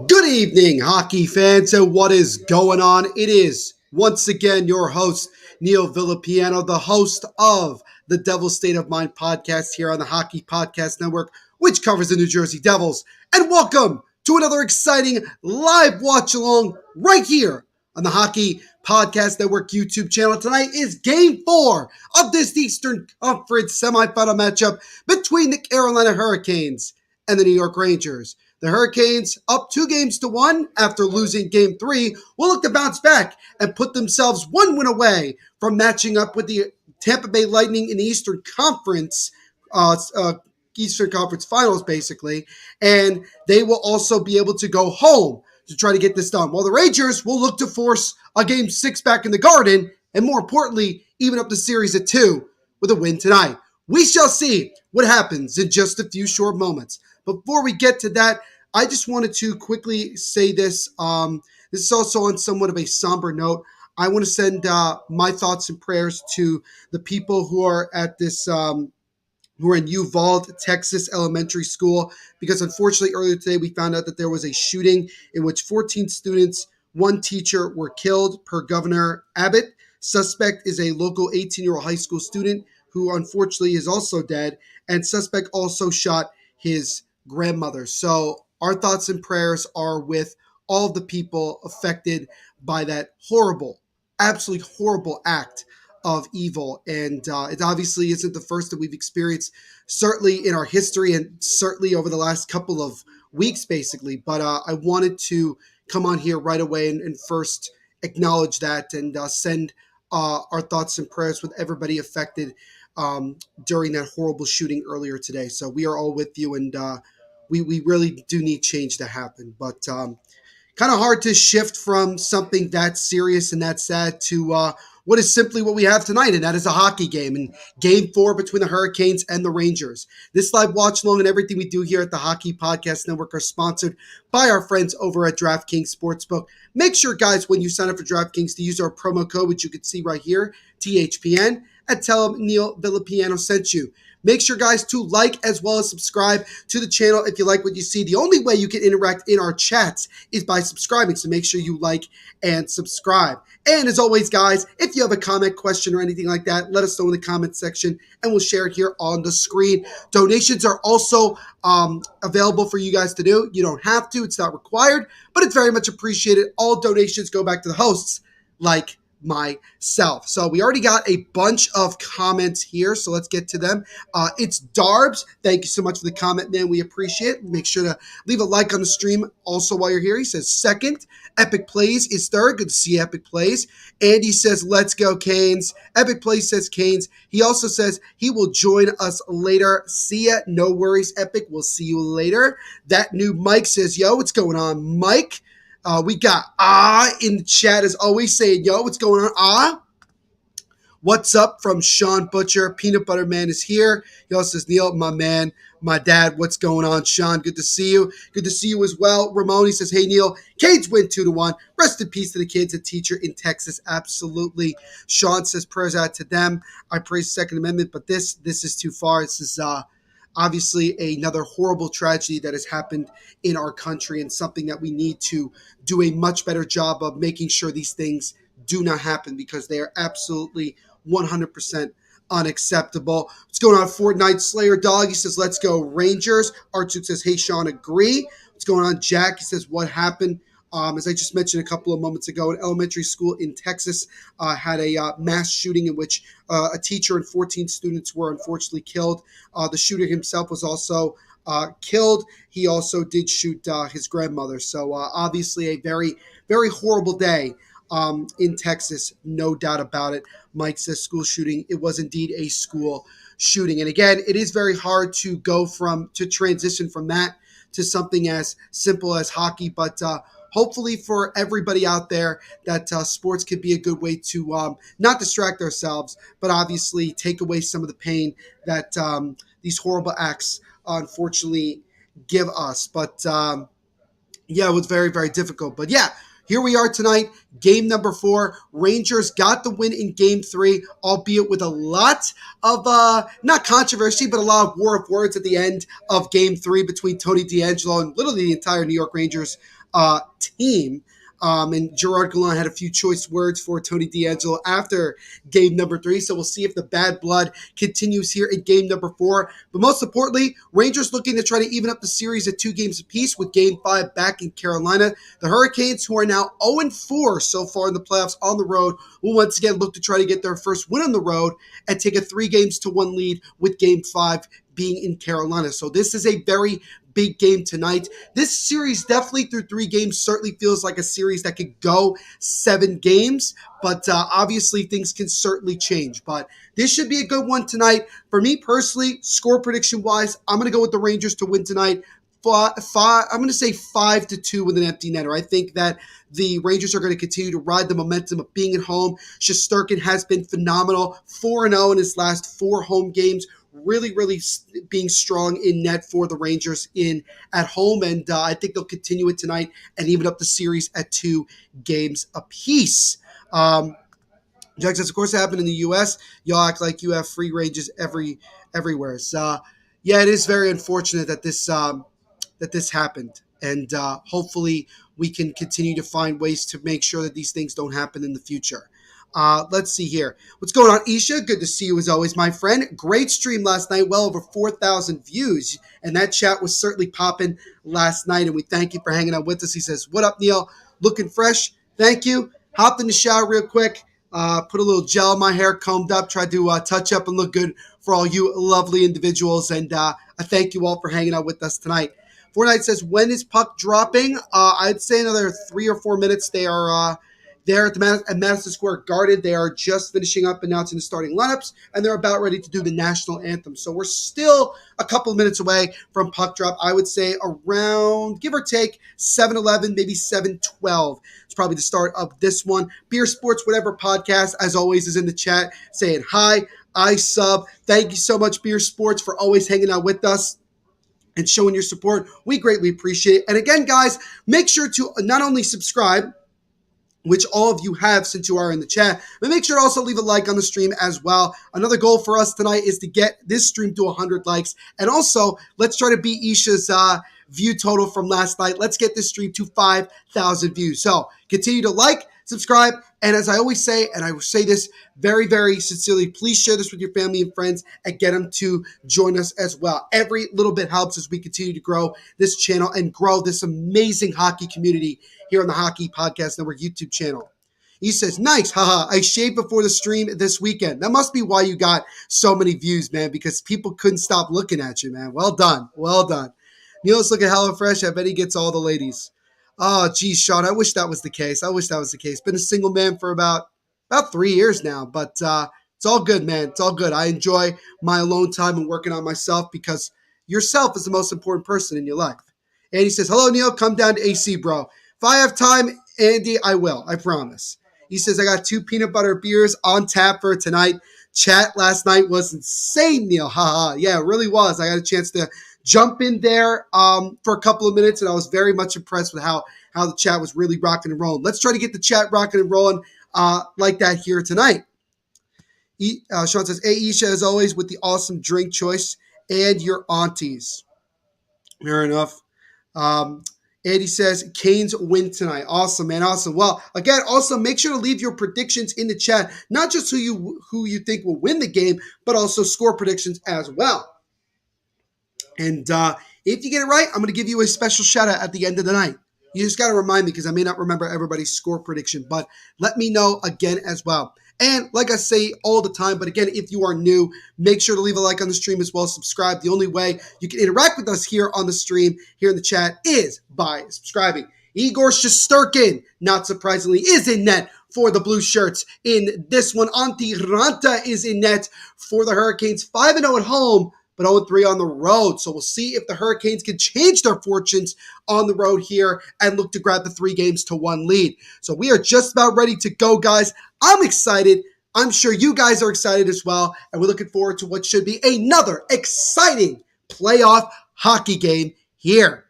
Good evening, hockey fans, and what is going on? It is once again your host, Neil Villapiano, the host of the Devil's State of Mind podcast here on the Hockey Podcast Network, which covers the New Jersey Devils. And welcome to another exciting live watch along right here on the Hockey Podcast Network YouTube channel. Tonight is Game 4 of this Eastern Conference semifinal matchup between the Carolina Hurricanes and the New York Rangers. The Hurricanes, up 2-1 after losing Game 3, will look to bounce back and put themselves one win away from matching up with the Tampa Bay Lightning in the Eastern Conference Finals, basically. And they will also be able to go home to try to get this done. While the Rangers will look to force a Game 6 back in the Garden, and more importantly, even up the series at 2 with a win tonight. We shall see what happens in just a few short moments. Before we get to that, I just wanted to quickly say this. This is also on somewhat of a somber note. I want to send my thoughts and prayers to the people who are at this, who are in Uvalde, Texas elementary school, because unfortunately earlier today we found out that there was a shooting in which 14 students, one teacher were killed per Governor Abbott. Suspect is a local 18-year-old high school student who unfortunately is also dead, and suspect also shot his grandmother. So our thoughts and prayers are with all of the people affected by that horrible, absolutely horrible act of evil. And it obviously isn't the first that we've experienced, certainly in our history and certainly over the last couple of weeks, basically. But I wanted to come on here right away and first acknowledge that and send our thoughts and prayers with everybody affected during that horrible shooting earlier today. So we are all with you, and we really do need change to happen. But kind of hard to shift from something that serious and that sad to what is simply what we have tonight, and that is a hockey game, and Game 4 between the Hurricanes and the Rangers. This live watch along and everything we do here at the Hockey Podcast Network are sponsored by our friends over at DraftKings Sportsbook. Make sure, guys, when you sign up for DraftKings to use our promo code, which you can see right here, THPN, and tell them Neil Villapiano sent you. Make sure, guys, to like as well as subscribe to the channel if you like what you see. The only way you can interact in our chats is by subscribing, so make sure you like and subscribe. And as always, guys, if you have a comment, question, or anything like that, let us know in the comment section, and we'll share it here on the screen. Donations are also available for you guys to do. You don't have to. It's not required, but it's very much appreciated. All donations go back to the hosts, like myself. So we already got a bunch of comments here, so let's get to them. It's Darbs. Thank you so much for the comment, man. We appreciate it. Make sure to leave a like on the stream also while you're here. He says second. Epic Plays is third. Good to see Epic Plays. Andy says, let's go, Canes. Epic Plays says Canes. He also says he will join us later. See ya. No worries, Epic. We'll see you later. That new Mike says, yo, what's going on, Mike? We got in the chat as always saying, yo, what's going on? What's up from Sean Butcher? Peanut Butter Man is here. He also says, Neil, my man, my dad, what's going on? Sean, good to see you. Good to see you as well. Ramon, he says, hey, Neil, Canes win 2-1. Rest in peace to the kids, a teacher in Texas. Absolutely. Sean says, prayers out to them. I praise the Second Amendment, but this is too far. This is obviously another horrible tragedy that has happened in our country, and something that we need to do a much better job of making sure these things do not happen, because they are absolutely 100% unacceptable. What's going on, Fortnite Slayer Dog? He says, let's go Rangers. Archuk says, hey, Sean, agree. What's going on, Jack? He says, what happened? As I just mentioned a couple of moments ago, an elementary school in Texas had a mass shooting in which a teacher and 14 students were unfortunately killed. The shooter himself was also killed. He also did shoot his grandmother. So obviously a very, very horrible day in Texas, no doubt about it. Mike says school shooting. It was indeed a school shooting. And again, it is very hard to transition from that to something as simple as hockey, but hopefully for everybody out there that sports could be a good way to not distract ourselves, but obviously take away some of the pain that these horrible acts unfortunately give us. But yeah, it was very, very difficult. But yeah, here we are tonight, game number 4. Rangers got the win in game 3, albeit with a lot of, not controversy, but a lot of war of words at the end of game 3 between Tony DeAngelo and literally the entire New York Rangers team. And Gerard Gallant had a few choice words for Tony DeAngelo after game number 3. So we'll see if the bad blood continues here in game number 4. But most importantly, Rangers looking to try to even up the series at 2 games apiece with game 5 back in Carolina. The Hurricanes, who are now 0-4 so far in the playoffs on the road, will once again look to try to get their first win on the road and take a 3-1 lead with game 5 being in Carolina. So this is a very big game tonight. This series definitely through 3 games certainly feels like a series that could go 7 games, but obviously things can certainly change. But this should be a good one tonight. For me personally, score prediction wise, I'm going to go with the Rangers to win tonight. I'm going to say 5-2 with an empty netter. I think that the Rangers are going to continue to ride the momentum of being at home. Shesterkin has been phenomenal, 4-0 in his last 4 home games. Really being strong in net for the Rangers in at home, and I think they'll continue it tonight and even up the series at 2 games apiece. Jack says, of course, it happened in the U.S. Y'all act like you have free ranges everywhere. So, yeah, it is very unfortunate that this happened, and hopefully we can continue to find ways to make sure that these things don't happen in the future. Let's see here. What's going on, Isha? Good to see you as always, my friend. Great stream last night. Well over 4,000 views. And that chat was certainly popping last night. And we thank you for hanging out with us. He says, what up, Neil? Looking fresh. Thank you. Hopped in the shower real quick. Put a little gel in my hair, combed up. Tried to touch up and look good for all you lovely individuals. And I thank you all for hanging out with us tonight. Fortnite says, when is puck dropping? I'd say another 3 or 4 minutes. They are... They're at Madison Square Garden. They are just finishing up announcing the starting lineups, and they're about ready to do the national anthem. So we're still a couple of minutes away from puck drop. I would say around, give or take, 7:11, maybe 7:12. It's probably the start of this one. Beer Sports, whatever podcast, as always, is in the chat saying hi. I sub. Thank you so much, Beer Sports, for always hanging out with us and showing your support. We greatly appreciate it. And again, guys, make sure to not only subscribe, which all of you have since you are in the chat, but make sure to also leave a like on the stream as well. Another goal for us tonight is to get this stream to 100 likes. And also, let's try to beat Isha's view total from last night. Let's get this stream to 5,000 views. So continue to like, subscribe, and as I always say, and I will say this very, very sincerely, please share this with your family and friends and get them to join us as well. Every little bit helps as we continue to grow this channel and grow this amazing hockey community here on the Hockey Podcast Network YouTube channel. He says, nice, haha, I shaved before the stream this weekend. That must be why you got so many views, man, because people couldn't stop looking at you, man. Well done, well done. Neil's looking hella fresh. I bet he gets all the ladies. Oh, geez, Sean, I wish that was the case. Been a single man for about 3 years now, but it's all good, man. It's all good. I enjoy my alone time and working on myself because yourself is the most important person in your life. And he says, hello, Neil, come down to AC, bro. If I have time, Andy, I will. I promise. He says, I got 2 peanut butter beers on tap for tonight. Chat last night was insane, Neil. Haha. Yeah, it really was. I got a chance to jump in there for a couple of minutes, and I was very much impressed with how the chat was really rocking and rolling. Let's try to get the chat rocking and rolling like that here tonight. Sean says, hey, Isha, as always, with the awesome drink choice and your aunties. Fair enough. Andy says, Canes win tonight. Awesome, man. Awesome. Well, again, also make sure to leave your predictions in the chat. Not just who you think will win the game, but also score predictions as well. And if you get it right, I'm going to give you a special shout out at the end of the night. You just got to remind me because I may not remember everybody's score prediction, but let me know again as well. And like I say all the time, but again, if you are new, make sure to leave a like on the stream as well as subscribe. The only way you can interact with us here on the stream, here in the chat, is by subscribing. Igor Shesterkin, not surprisingly, is in net for the Blue Shirts in this one. Antti Ranta is in net for the Hurricanes, 5-0 at home, but 0-3 on the road. So we'll see if the Hurricanes can change their fortunes on the road here and look to grab the 3-1 lead. So we are just about ready to go, guys. I'm excited. I'm sure you guys are excited as well. And we're looking forward to what should be another exciting playoff hockey game here.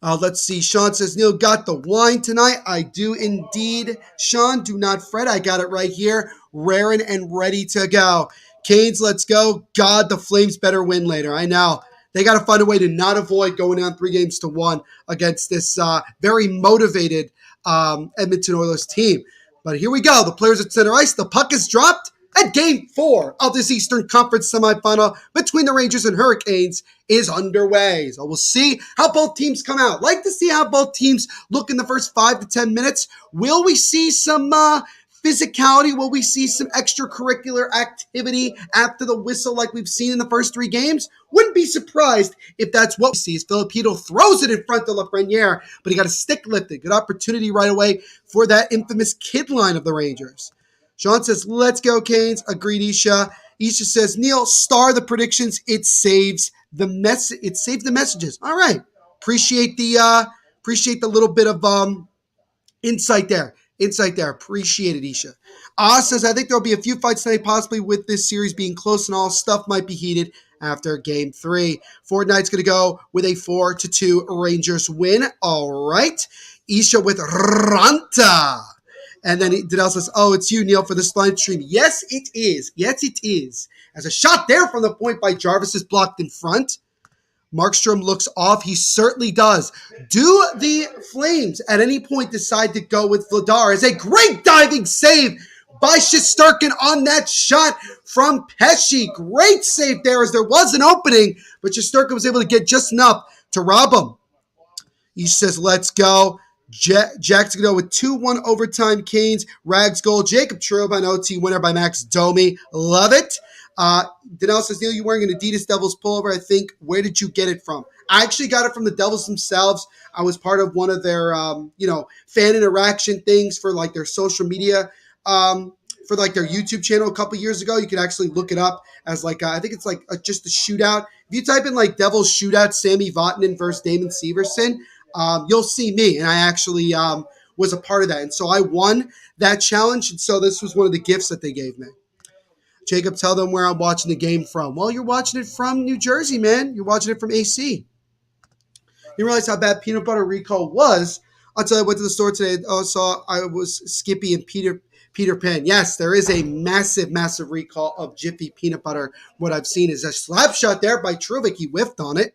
Let's see. Sean says, Neil got the wine tonight. I do indeed. Sean, do not fret. I got it right here. Raring and ready to go. Canes, let's go. God, the Flames better win later. I know. They got to find a way to not avoid going down 3-1 against this very motivated Edmonton Oilers team. But here we go. The players at center ice. The puck is dropped. And Game 4 of this Eastern Conference semifinal between the Rangers and Hurricanes is underway. So we'll see how both teams come out. Like to see how both teams look in the first 5 to 10 minutes. Will we see some physicality? Will we see some extracurricular activity after the whistle like we've seen in the first 3 games? Wouldn't be surprised if that's what we see. As Filipino throws it in front of Lafreniere, but he got a stick lifted. Good opportunity right away for that infamous kid line of the Rangers. Sean says, let's go, Canes. Agreed, Isha. Isha says, Neil, star the predictions. It saves the messages. All right. Appreciate the little bit of insight there. Appreciate it, Isha. Says, I think there'll be a few fights tonight, possibly with this series being close and all. Stuff might be heated after Game 3. Fortnite's going to go with a 4-2 Rangers win. All right. Isha with Ranta. And then Danelle says, oh, it's you, Neil, for this live stream. Yes, it is. Yes, it is. As a shot there from the point by Jarvis is blocked in front. Markstrom looks off. He certainly does. Do the Flames at any point decide to go with Vladar? It's a great diving save by Shesterkin on that shot from Pesce. Great save there as there was an opening, but Shesterkin was able to get just enough to rob him. He says, let's go. Jack's going to go with 2-1 overtime Canes. Rags goal. Jacob Trube, an OT winner by Max Domi. Love it. Danelle says, Neil, you're wearing an Adidas Devils pullover, I think. Where did you get it from? I actually got it from the Devils themselves. I was part of one of their, fan interaction things for like their social media, for like their YouTube channel a couple years ago. You can actually look it up as like, I think it's like just a shootout. If you type in like Devils shootout, Sammy Vatanen versus Damon Severson, you'll see me. And I actually was a part of that. And so I won that challenge. And so this was one of the gifts that they gave me. Jacob, tell them where I'm watching the game from. Well, you're watching it from New Jersey, man. You're watching it from AC. You realize how bad peanut butter recall was until I went to the store today. Oh, saw I was Skippy and Peter Pan. Yes, there is a massive, massive recall of Jiffy peanut butter. What I've seen is a slap shot there by Truvik. He whiffed on it.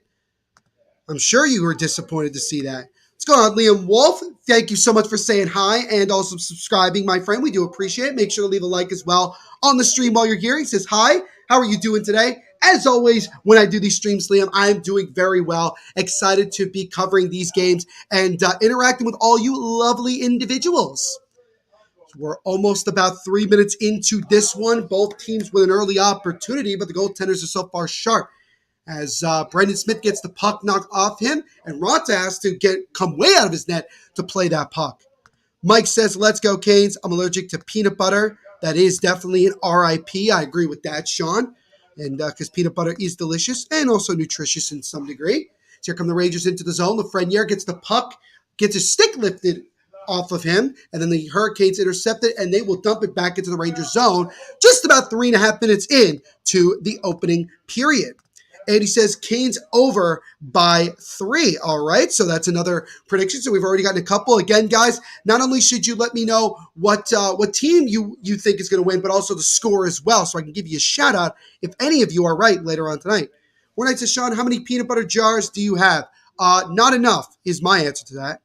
I'm sure you were disappointed to see that. What's going on, Liam Wolf? Thank you so much for saying hi and also subscribing, my friend. We do appreciate it. Make sure to leave a like as well on the stream while you're here. He says, hi, how are you doing today? As always, when I do these streams, Liam, I am doing very well. Excited to be covering these games and interacting with all you lovely individuals. We're almost about 3 minutes into this one. Both teams with an early opportunity, but the goaltenders are so far sharp. As Brendan Smith gets the puck knocked off him, and Ranta has to come way out of his net to play that puck. Mike says, let's go, Canes. I'm allergic to peanut butter. That is definitely an RIP. I agree with that, Sean. And because peanut butter is delicious and also nutritious in some degree. So here come the Rangers into the zone. Lafreniere gets the puck, gets his stick lifted off of him, and then the Hurricanes intercept it, and they will dump it back into the Rangers zone just about 3.5 minutes in to the opening period. And he says Canes over by 3. All right, so that's another prediction. So we've already gotten a couple. Again, guys, not only should you let me know what team you think is going to win, but also the score as well, so I can give you a shout out if any of you are right later on tonight. One night says, Sean, how many peanut butter jars do you have? Not enough is my answer to that.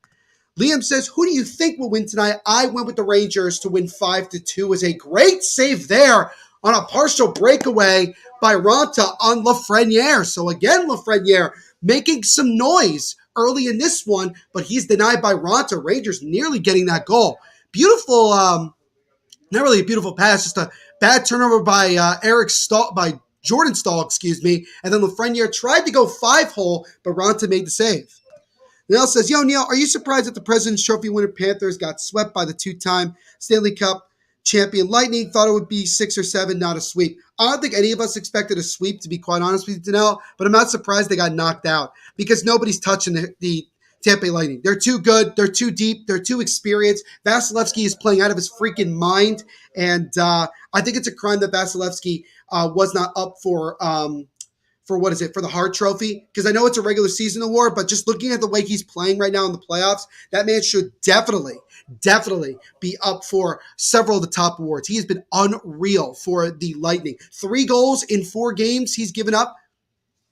Liam says, who do you think will win tonight? I went with the Rangers to win 5-2. Was a great save there on a partial breakaway by Ranta on Lafreniere. So again, Lafreniere making some noise early in this one, but he's denied by Ranta. Rangers nearly getting that goal. Beautiful, not really a beautiful pass, just a bad turnover by Jordan Stahl, and then Lafreniere tried to go 5-hole, but Ranta made the save. Neil says, yo, Neil, are you surprised that the President's Trophy winner Panthers got swept by the 2-time Stanley Cup champion Lightning? Thought it would be 6 or 7, not a sweep. I don't think any of us expected a sweep, to be quite honest with you, Danelle, but I'm not surprised they got knocked out because nobody's touching the Tampa Bay Lightning. They're too good. They're too deep. They're too experienced. Vasilevsky is playing out of his freaking mind, and I think it's a crime that Vasilevsky was not up for the Hart Trophy, because I know it's a regular season award, but just looking at the way he's playing right now in the playoffs, that man should definitely be up for several of the top awards. He has been unreal for the Lightning. 3 goals in 4 games he's given up.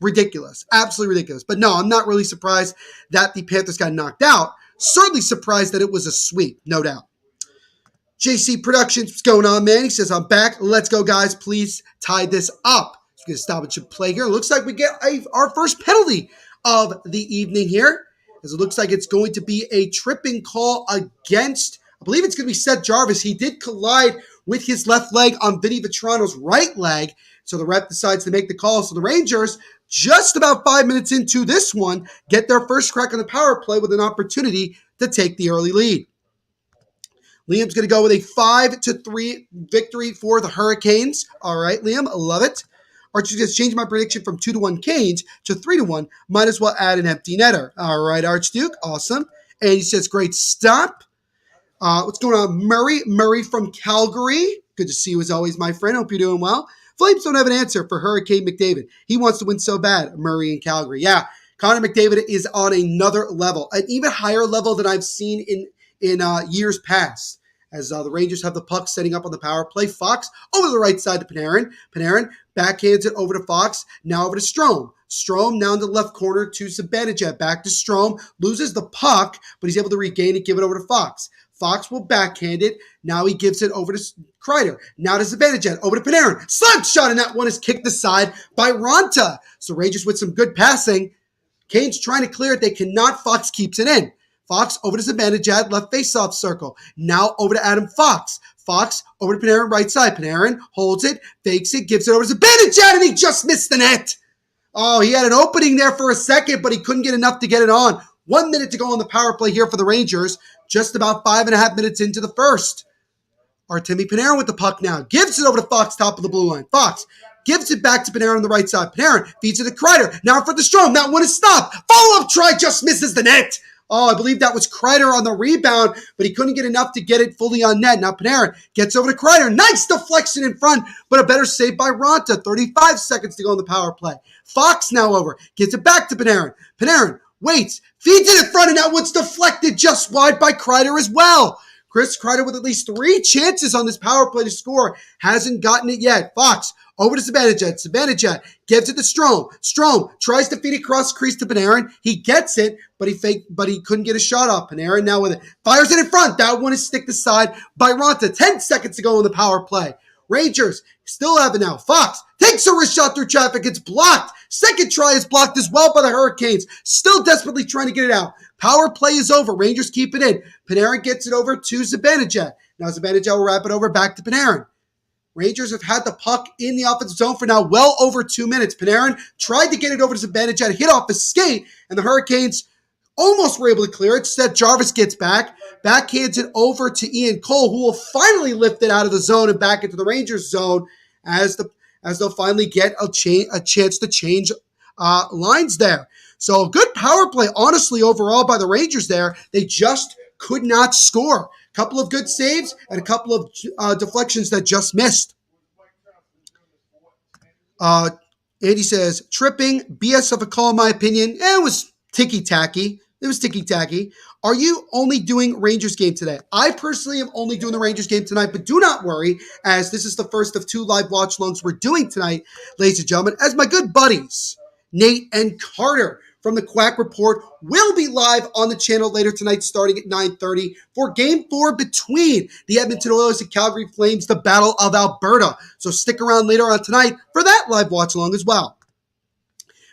ridiculous. Absolutely ridiculous. But no, I'm not really surprised that the Panthers got knocked out. Certainly surprised that it was a sweep, no doubt. JC Productions, what's going on, man? He says, I'm back. Let's go, guys. Please tie this up. So we're going to stop at your play here. It looks like we get our first penalty of the evening here, as it looks like it's going to be a tripping call against, I believe it's going to be Seth Jarvis. He did collide with his left leg on Vinny Vetrano's right leg, so the ref decides to make the call. So the Rangers, just about 5 minutes into this one, get their first crack on the power play with an opportunity to take the early lead. Liam's going to go with a 5-3 victory for the Hurricanes. All right, Liam, love it. Archie just changed my prediction from 2-1 Canes to 3-1. Might as well add an empty netter. All right, Archduke, awesome. And he says, great stop. What's going on, Murray? Murray from Calgary. Good to see you as always, my friend. Hope you're doing well. Flames don't have an answer for Hurricane McDavid. He wants to win so bad, Murray in Calgary. Yeah, Connor McDavid is on another level, an even higher level than I've seen in years past. As the Rangers have the puck setting up on the power play. Fox over to the right side to Panarin. Panarin backhands it over to Fox. Now over to Strome. Strome now in the left corner to Zibanejad. Back to Strome. Loses the puck, but he's able to regain it, give it over to Fox. Fox will backhand it. Now he gives it over to Kreider. Now to Zibanejad. Over to Panarin. Slug shot, and that one is kicked aside by Ronta. So Rangers with some good passing. Canes trying to clear it. They cannot. Fox keeps it in. Fox over to Zibanejad, left face-off circle. Now over to Adam Fox. Fox over to Panarin, right side. Panarin holds it, fakes it, gives it over to Zibanejad, and he just missed the net. Oh, he had an opening there for a second, but he couldn't get enough to get it on. 1 minute to go on the power play here for the Rangers. Just about 5.5 minutes into the first. Artemi Panarin with the puck now. Gives it over to Fox, top of the blue line. Fox gives it back to Panarin on the right side. Panarin feeds it to Kreider. Now for the Strome. That one is stopped. Follow-up try just misses the net. Oh, I believe that was Kreider on the rebound, but he couldn't get enough to get it fully on net. Now Panarin gets over to Kreider. Nice deflection in front, but a better save by Ronta. 35 seconds to go on the power play. Fox now over. Gives it back to Panarin. Panarin waits. Feeds it in front, and that one's deflected just wide by Kreider as well. Chris Kreider with at least 3 chances on this power play to score. Hasn't gotten it yet. Fox over to Zibanejad. Zibanejad gives it to Strome. Strome tries to feed it across the crease to Panarin. He gets it, but he couldn't get a shot off. Panarin now with it. Fires it in front. That one is sticked aside by Ronta. 10 seconds to go on the power play. Rangers still have it now. Fox takes a wrist shot through traffic. It's blocked. Second try is blocked as well by the Hurricanes. Still desperately trying to get it out. Power play is over. Rangers keep it in. Panarin gets it over to Zibanejad. Now Zibanejad will wrap it over back to Panarin. Rangers have had the puck in the offensive zone for now well over 2 minutes. Panarin tried to get it over to Zibanejad, hit off his skate, and the Hurricanes almost were able to clear it. Instead, Jarvis gets backhands it over to Ian Cole, who will finally lift it out of the zone and back into the Rangers zone as they'll finally get a chance to change lines there. So a good power play, honestly, overall by the Rangers there. They just could not score. A couple of good saves and a couple of deflections that just missed. Andy says, tripping, BS of a call, in my opinion. It was ticky-tacky. Are you only doing Rangers game today? I personally am only doing the Rangers game tonight, but do not worry, as this is the first of 2 live watch-alongs we're doing tonight, ladies and gentlemen, as my good buddies, Nate and Carter from the Quack Report will be live on the channel later tonight starting at 9:30 for Game 4 between the Edmonton Oilers and Calgary Flames, the Battle of Alberta. So stick around later on tonight for that live watch-along as well.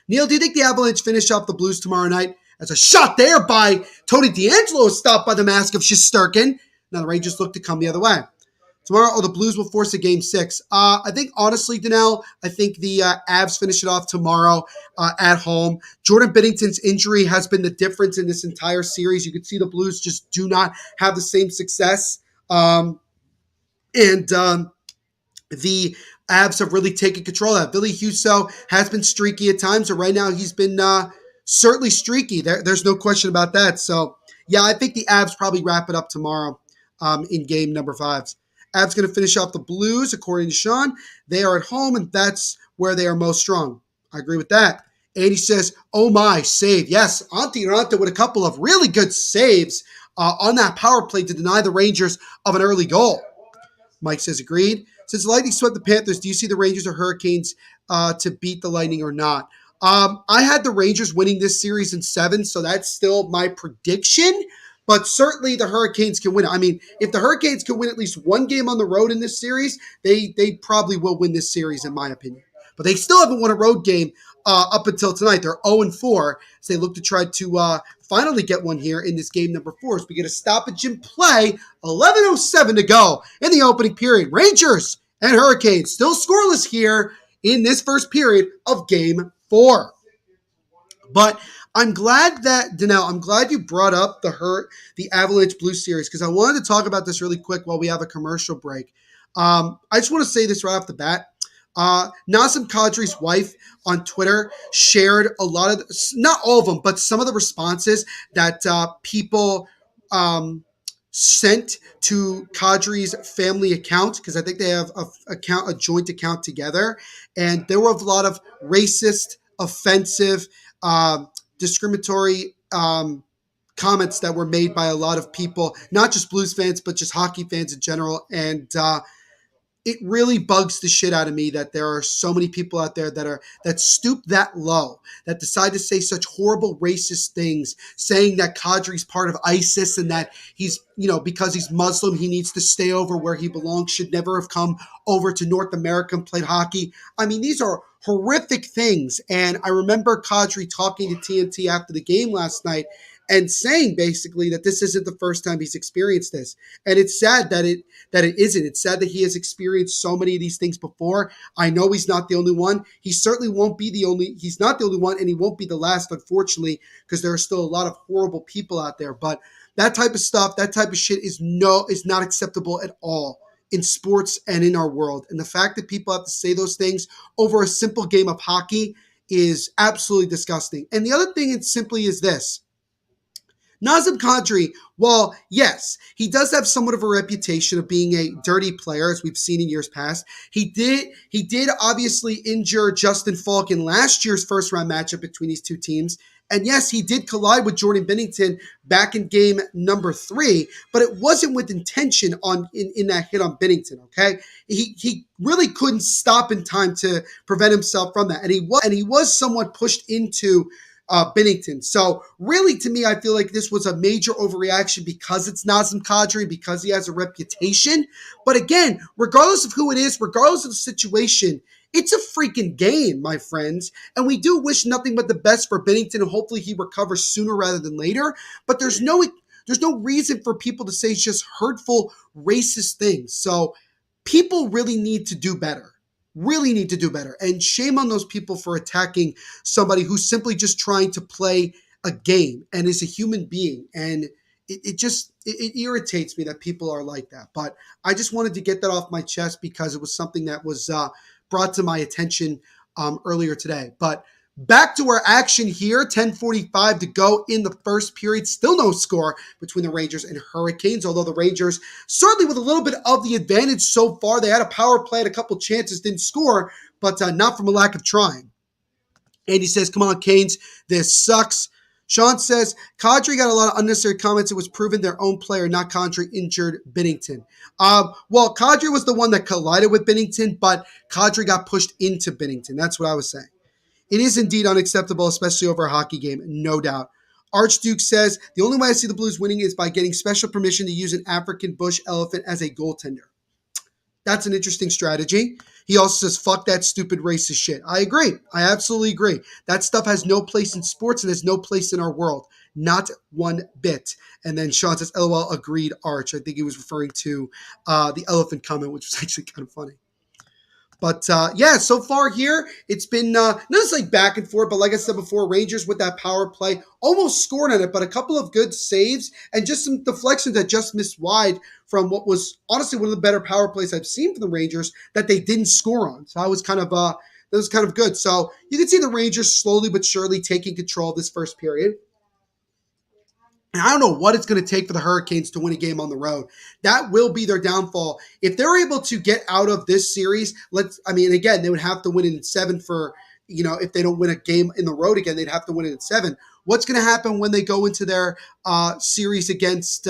Neil, do you think the Avalanche finish off the Blues tomorrow night? As a shot there by Tony DeAngelo is stopped by the mask of Shesterkin. Now the Rangers look to come the other way. Tomorrow, the Blues will force a Game 6. I think, honestly, Danelle, I think the Avs finish it off tomorrow at home. Jordan Binnington's injury has been the difference in this entire series. You can see the Blues just do not have the same success. The Avs have really taken control of that. Billy Husso has been streaky at times, and right now he's been certainly streaky. There's no question about that. So, yeah, I think the Avs probably wrap it up tomorrow in game number 5. Avs going to finish off the Blues, according to Sean. They are at home, and that's where they are most strong. I agree with that. Andy says, oh my, save. Yes, Antti Raanta with a couple of really good saves on that power play to deny the Rangers of an early goal. Mike says, agreed. Since the Lightning swept the Panthers, do you see the Rangers or Hurricanes to beat the Lightning or not? I had the Rangers winning this series in 7, so that's still my prediction. But certainly the Hurricanes can win it. I mean, if the Hurricanes can win at least one game on the road in this series, they probably will win this series, in my opinion. But they still haven't won a road game up until tonight. They're 0-4 as they look to try to finally get one here in this game number 4. As we get a stoppage in play, 11:07 to go in the opening period. Rangers and Hurricanes still scoreless here in this first period of game 4. But I'm glad that, Danelle, I'm glad you brought up the Avalanche Blue Series, because I wanted to talk about this really quick while we have a commercial break. I just want to say this right off the bat. Nazem Kadri's wife on Twitter shared a lot of, not all of them, but some of the responses that people sent to Kadri's family account, because I think they have a joint account together. And there were a lot of racist, offensive, discriminatory comments that were made by a lot of people, not just Blues fans, but just hockey fans in general. And it really bugs the shit out of me that there are so many people out there that stoop that low, that decide to say such horrible racist things, saying that Kadri's part of ISIS and that he's, because he's Muslim, he needs to stay over where he belongs, should never have come over to North America and played hockey. I mean, these are horrific things. And I remember Kadri talking to TNT after the game last night and saying basically that this isn't the first time he's experienced this. And it's sad that it isn't. It's sad that he has experienced so many of these things before. I know he's not the only one. He certainly won't be he's not the only one, and he won't be the last, unfortunately, because there are still a lot of horrible people out there. But that type of stuff, that type of shit is not acceptable at all in sports and in our world. And the fact that people have to say those things over a simple game of hockey is absolutely disgusting. And the other thing, it simply is this. Nazem Kadri, while yes, he does have somewhat of a reputation of being a dirty player, as we've seen in years past, he did obviously injure Justin Falk in last year's first round matchup between these two teams. And yes, he did collide with Jordan Binnington back in game number 3, but it wasn't with intention in that hit on Binnington, okay? He really couldn't stop in time to prevent himself from that. And he was somewhat pushed into Binnington. So really, to me, I feel like this was a major overreaction because it's Nazem Kadri, because he has a reputation. But again, regardless of who it is, regardless of the situation, it's a freaking game, my friends. And we do wish nothing but the best for Binnington, and hopefully he recovers sooner rather than later. But there's no reason for people to say just hurtful, racist things. So people really need to do better. Really need to do better. And shame on those people for attacking somebody who's simply just trying to play a game and is a human being. And it irritates me that people are like that. But I just wanted to get that off my chest because it was something that was brought to my attention earlier today. But back to our action here, 10:45 to go in the first period. Still no score between the Rangers and Hurricanes, although the Rangers certainly with a little bit of the advantage so far. They had a power play, had a couple chances, didn't score, but not from a lack of trying. Andy says, come on, Canes, this sucks. Sean says, Kadri got a lot of unnecessary comments. It was proven their own player, not Kadri, injured Binnington. Well, Kadri was the one that collided with Binnington, but Kadri got pushed into Binnington. That's what I was saying. It is indeed unacceptable, especially over a hockey game, no doubt. Archduke says, the only way I see the Blues winning is by getting special permission to use an African bush elephant as a goaltender. That's an interesting strategy. He also says, fuck that stupid racist shit. I agree. I absolutely agree. That stuff has no place in sports and has no place in our world. Not one bit. And then Sean says, LOL, agreed, Arch. I think he was referring to the elephant comment, which was actually kind of funny. But yeah, so far here, it's been not necessarily back and forth, but like I said before, Rangers with that power play almost scored on it, but a couple of good saves and just some deflections that just missed wide from what was honestly one of the better power plays I've seen from the Rangers that they didn't score on. So that was kind of good. So you can see the Rangers slowly but surely taking control of this first period. And I don't know what it's going to take for the Hurricanes to win a game on the road. That will be their downfall. If they're able to get out of this series, again, they would have to win it in 7 for, if they don't win a game in the road again, they'd have to win it in 7. What's going to happen when they go into their series against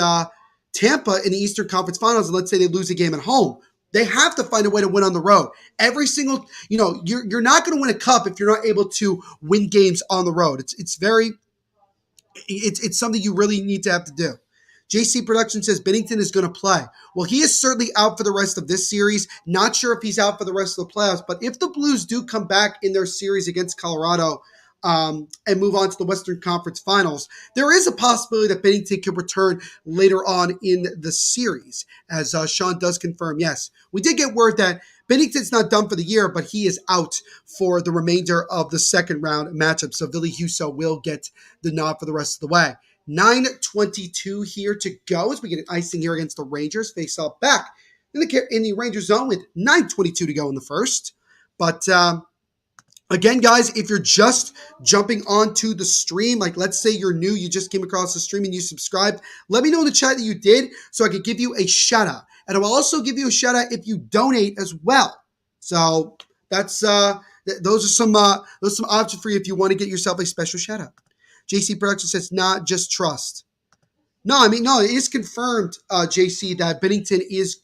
Tampa in the Eastern Conference Finals, and let's say they lose a game at home? They have to find a way to win on the road. Every single, you're not going to win a cup if you're not able to win games on the road. It's something you really need to have to do. JC Production says Binnington is going to play. Well, he is certainly out for the rest of this series. Not sure if he's out for the rest of the playoffs, but if the Blues do come back in their series against Colorado and move on to the Western Conference Finals, there is a possibility that Binnington could return later on in the series, as Sean does confirm. Yes, we did get word that Binnington's not done for the year, but he is out for the remainder of the second round matchup. So Ville Husso will get the nod for the rest of the way. 9:22 here to go as we get an icing here against the Rangers. Face off back in the Rangers zone with 9:22 to go in the first. But again, guys, if you're just jumping onto the stream, like let's say you're new, you just came across the stream and you subscribed, let me know in the chat that you did so I could give you a shout out. And I will also give you a shout out if you donate as well. So that's those are some options for you if you want to get yourself a special shout out. JC Production says, not just trust. No, it is confirmed, JC, that Binnington is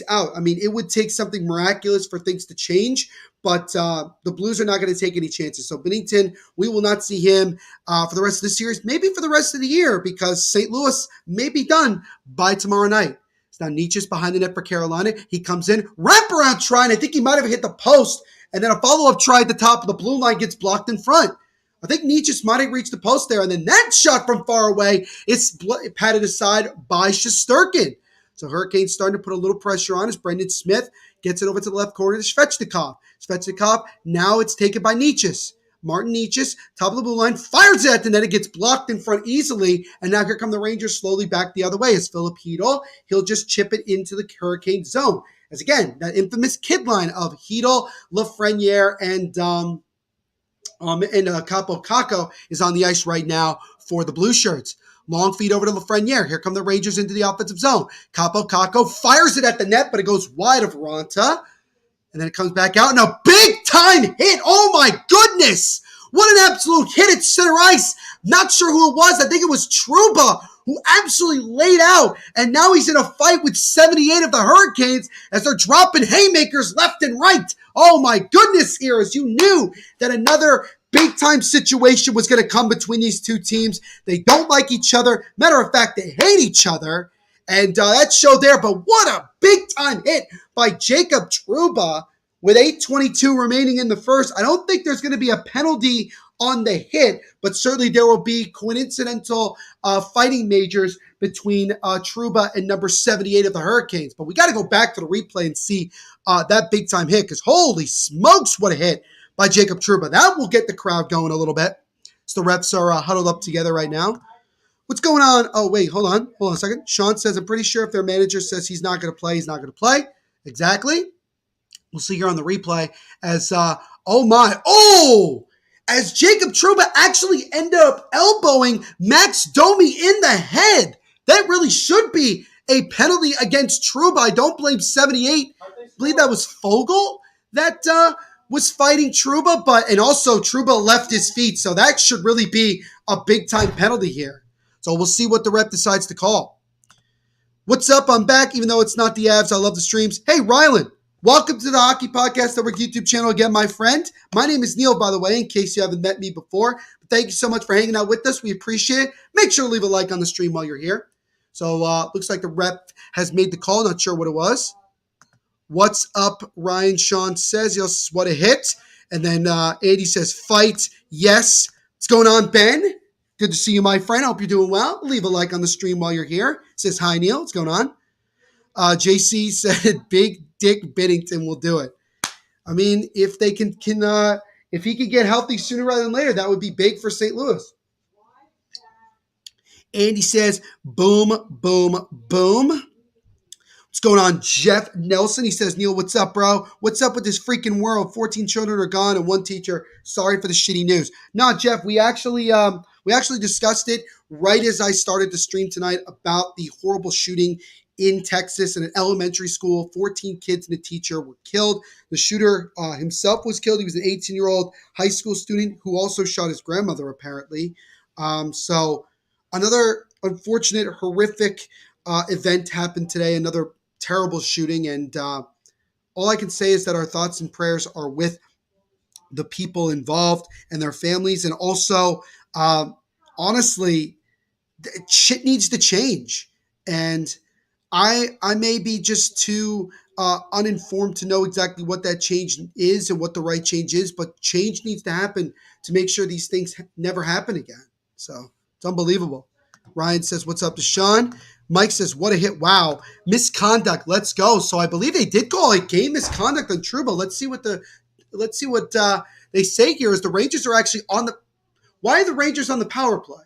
out. I mean, it would take something miraculous for things to change, but the Blues are not going to take any chances. So Binnington, we will not see him for the rest of the series, maybe for the rest of the year, because St. Louis may be done by tomorrow night. It's now Nietzsche's behind the net for Carolina. He comes in, wraparound try, and I think he might have hit the post, and then a follow-up try at the top of the blue line gets blocked in front. I think Nietzsche might have reached the post there, and then that shot from far away is patted aside by Shesterkin. So Hurricanes starting to put a little pressure on as Brendan Smith gets it over to the left corner to Svechnikov. Svechnikov, now it's taken by Nietzsche. Martin Nietzsche, top of the blue line, fires it, and then it gets blocked in front easily, and now here come the Rangers slowly back the other way as Philip Hedl. He'll just chip it into the Hurricane zone. As again, that infamous kid line of Hedl, Lafreniere, and Capo Caco is on the ice right now for the Blue Shirts. Long feed over to Lafreniere. Here come the Rangers into the offensive zone. Capo Caco fires it at the net, but it goes wide of Raanta. And then it comes back out, and a big-time hit. Oh, my goodness. What an absolute hit at center ice. Not sure who it was. I think it was Trouba who absolutely laid out. And now he's in a fight with 78 of the Hurricanes as they're dropping haymakers left and right. Oh, my goodness, Eras. You knew that another big-time situation was going to come between these two teams. They don't like each other. Matter of fact, they hate each other. And that showed there. But what a big-time hit by Jacob Trouba with 8:22 remaining in the first. I don't think there's going to be a penalty on the hit, but certainly there will be coincidental fighting majors between Trouba and number 78 of the Hurricanes. But we got to go back to the replay and see that big-time hit, because holy smokes, what a hit by Jacob Trouba. That will get the crowd going a little bit. So the refs are huddled up together right now. What's going on? Oh, wait, hold on a second. Sean says, I'm pretty sure if their manager says he's not going to play, he's not going to play. Exactly. We'll see here on the replay as, as Jacob Trouba actually ended up elbowing Max Domi in the head. That really should be a penalty against Trouba. I don't blame 78. I believe that was Fogle that was fighting Trouba, and also Trouba left his feet, so that should really be a big-time penalty here. So we'll see what the ref decides to call. What's up? I'm back, even though it's not the Avs. I love the streams. Hey, Rylan. Welcome to the Hockey Podcast Network YouTube channel again, my friend. My name is Neil, by the way, in case you haven't met me before. But thank you so much for hanging out with us. We appreciate it. Make sure to leave a like on the stream while you're here. So looks like the ref has made the call. Not sure what it was. What's up, Ryan? Sean says, yes, what a hit. And then Andy says, fight, yes. What's going on, Ben? Good to see you, my friend. I hope you're doing well. Leave a like on the stream while you're here. Says, hi, Neil. What's going on? JC said, Big Dick Binnington will do it. I mean, if they if he can get healthy sooner rather than later, that would be big for St. Louis. Andy says, boom, boom, boom. What's going on, Jeff Nelson? He says, Neil, what's up, bro? What's up with this freaking world? 14 children are gone and one teacher. Sorry for the shitty news. No, Jeff, we actually discussed it right as I started the stream tonight about the horrible shooting in Texas in an elementary school. 14 kids and a teacher were killed. The shooter himself was killed. He was an 18-year-old high school student who also shot his grandmother, apparently. So another unfortunate, horrific event happened today. Another terrible shooting. And all I can say is that our thoughts and prayers are with the people involved and their families. And also, honestly, shit needs to change. And I may be just too uninformed to know exactly what that change is and what the right change is, but change needs to happen to make sure these things never happen again. So it's unbelievable. Ryan says, "What's up to Sean?" Mike says, "What a hit. Wow. Misconduct. Let's go." So I believe they did call a game misconduct on Trouba. Let's see what they say here is the Rangers are actually on the why are the Rangers on the power play?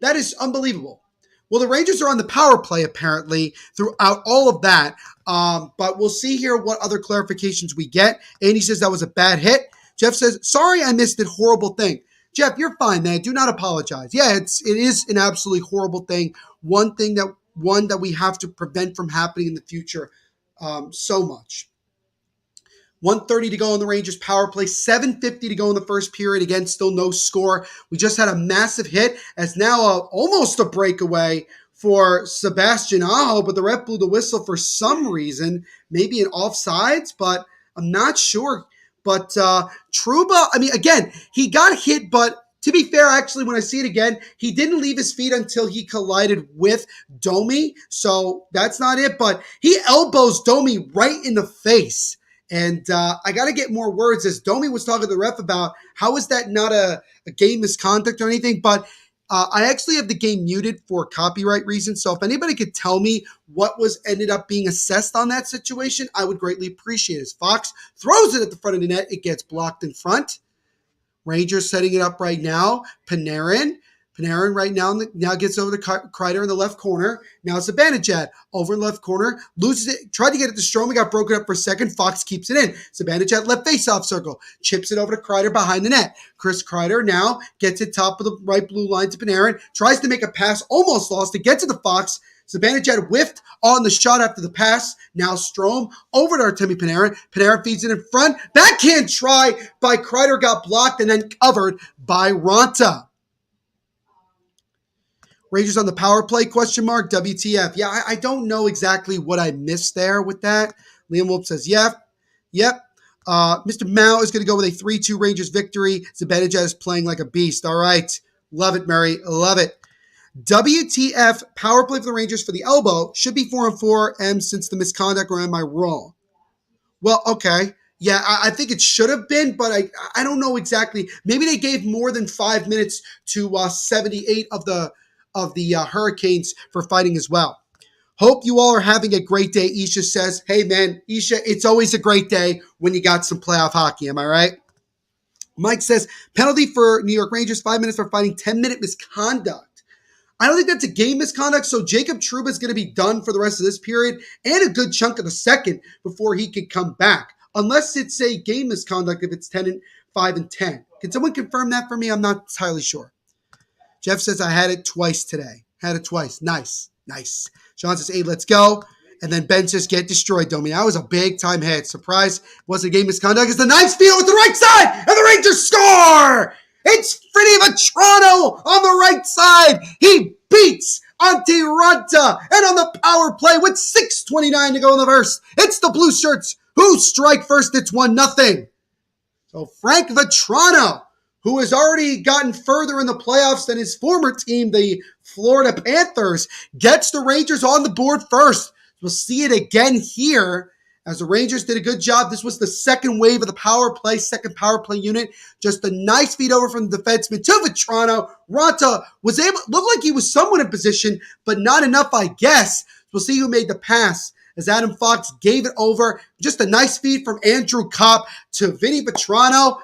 That is unbelievable. Well, the Rangers are on the power play, apparently, throughout all of that. But we'll see here what other clarifications we get. Andy says that was a bad hit. Jeff says, "Sorry I missed it. Horrible thing." Jeff, you're fine, man. Do not apologize. Yeah, it is an absolutely horrible thing. One that we have to prevent from happening in the future so much. 1:30 to go in the Rangers power play, 7:50 to go in the first period. Again, still no score. We just had a massive hit as now almost a breakaway for Sebastian Aho, but the ref blew the whistle for some reason, maybe an offsides, but I'm not sure. But Trouba, I mean, again, he got hit, but to be fair, actually, when I see it again, he didn't leave his feet until he collided with Domi, so that's not it, but he elbows Domi right in the face. And I got to get more words as Domi was talking to the ref about how is that not a game misconduct or anything. But I actually have the game muted for copyright reasons. So if anybody could tell me what was ended up being assessed on that situation, I would greatly appreciate it. As Fox throws it at the front of the net, it gets blocked in front. Rangers setting it up right now. Panarin right now gets over to Kreider in the left corner. Now it's Zibanejad over in the left corner. Loses it. Tried to get it to Strome. Got broken up for a second. Fox keeps it in. Zibanejad left face-off circle. Chips it over to Kreider behind the net. Chris Kreider now gets it top of the right blue line to Panarin. Tries to make a pass. Almost lost it. Gets to the Fox. Zibanejad whiffed on the shot after the pass. Now Strome over to Artemi Panarin. Panarin feeds it in front. Backhand try by Kreider got blocked and then covered by Ronta. Rangers on the power play, question mark, WTF. Yeah, I don't know exactly what I missed there with that. Liam Wolf says, yep. Mr. Mao is going to go with a 3-2 Rangers victory. Zibanejad is playing like a beast. All right. Love it, Murray. Love it. WTF, power play for the Rangers for the elbow. Should be 4-on-4 M since the misconduct, or am I wrong? Well, okay. Yeah, I think it should have been, but I don't know exactly. Maybe they gave more than 5 minutes to 78 of the Hurricanes for fighting as well. Hope you all are having a great day, Isha says. Hey, man, Isha, it's always a great day when you got some playoff hockey. Am I right? Mike says, penalty for New York Rangers, 5 minutes for fighting, 10-minute misconduct. I don't think that's a game misconduct, so Jacob Trouba is going to be done for the rest of this period and a good chunk of the second before he can come back, unless it's a game misconduct if it's 5 and 10. Can someone confirm that for me? I'm not entirely sure. Jeff says, I had it twice today. Had it twice. Nice. Sean says, hey, let's go. And then Ben says, get destroyed, Domi. That was a big-time hit. Surprise. Wasn't a game misconduct. It's the nice field with the right side, and the Rangers score! It's Freddie Vatrano on the right side. He beats Antti Ranta. And on the power play with 6:29 to go in the first, it's the Blue Shirts who strike first. It's 1-0. So Frank Vatrano, who has already gotten further in the playoffs than his former team, the Florida Panthers, gets the Rangers on the board first. We'll see it again here as the Rangers did a good job. This was the second wave of the power play, second power play unit. Just a nice feed over from the defenseman to Vatrano. Ranta was able, looked like he was somewhat in position, but not enough, I guess. We'll see who made the pass as Adam Fox gave it over. Just a nice feed from Andrew Kopp to Frank Vatrano,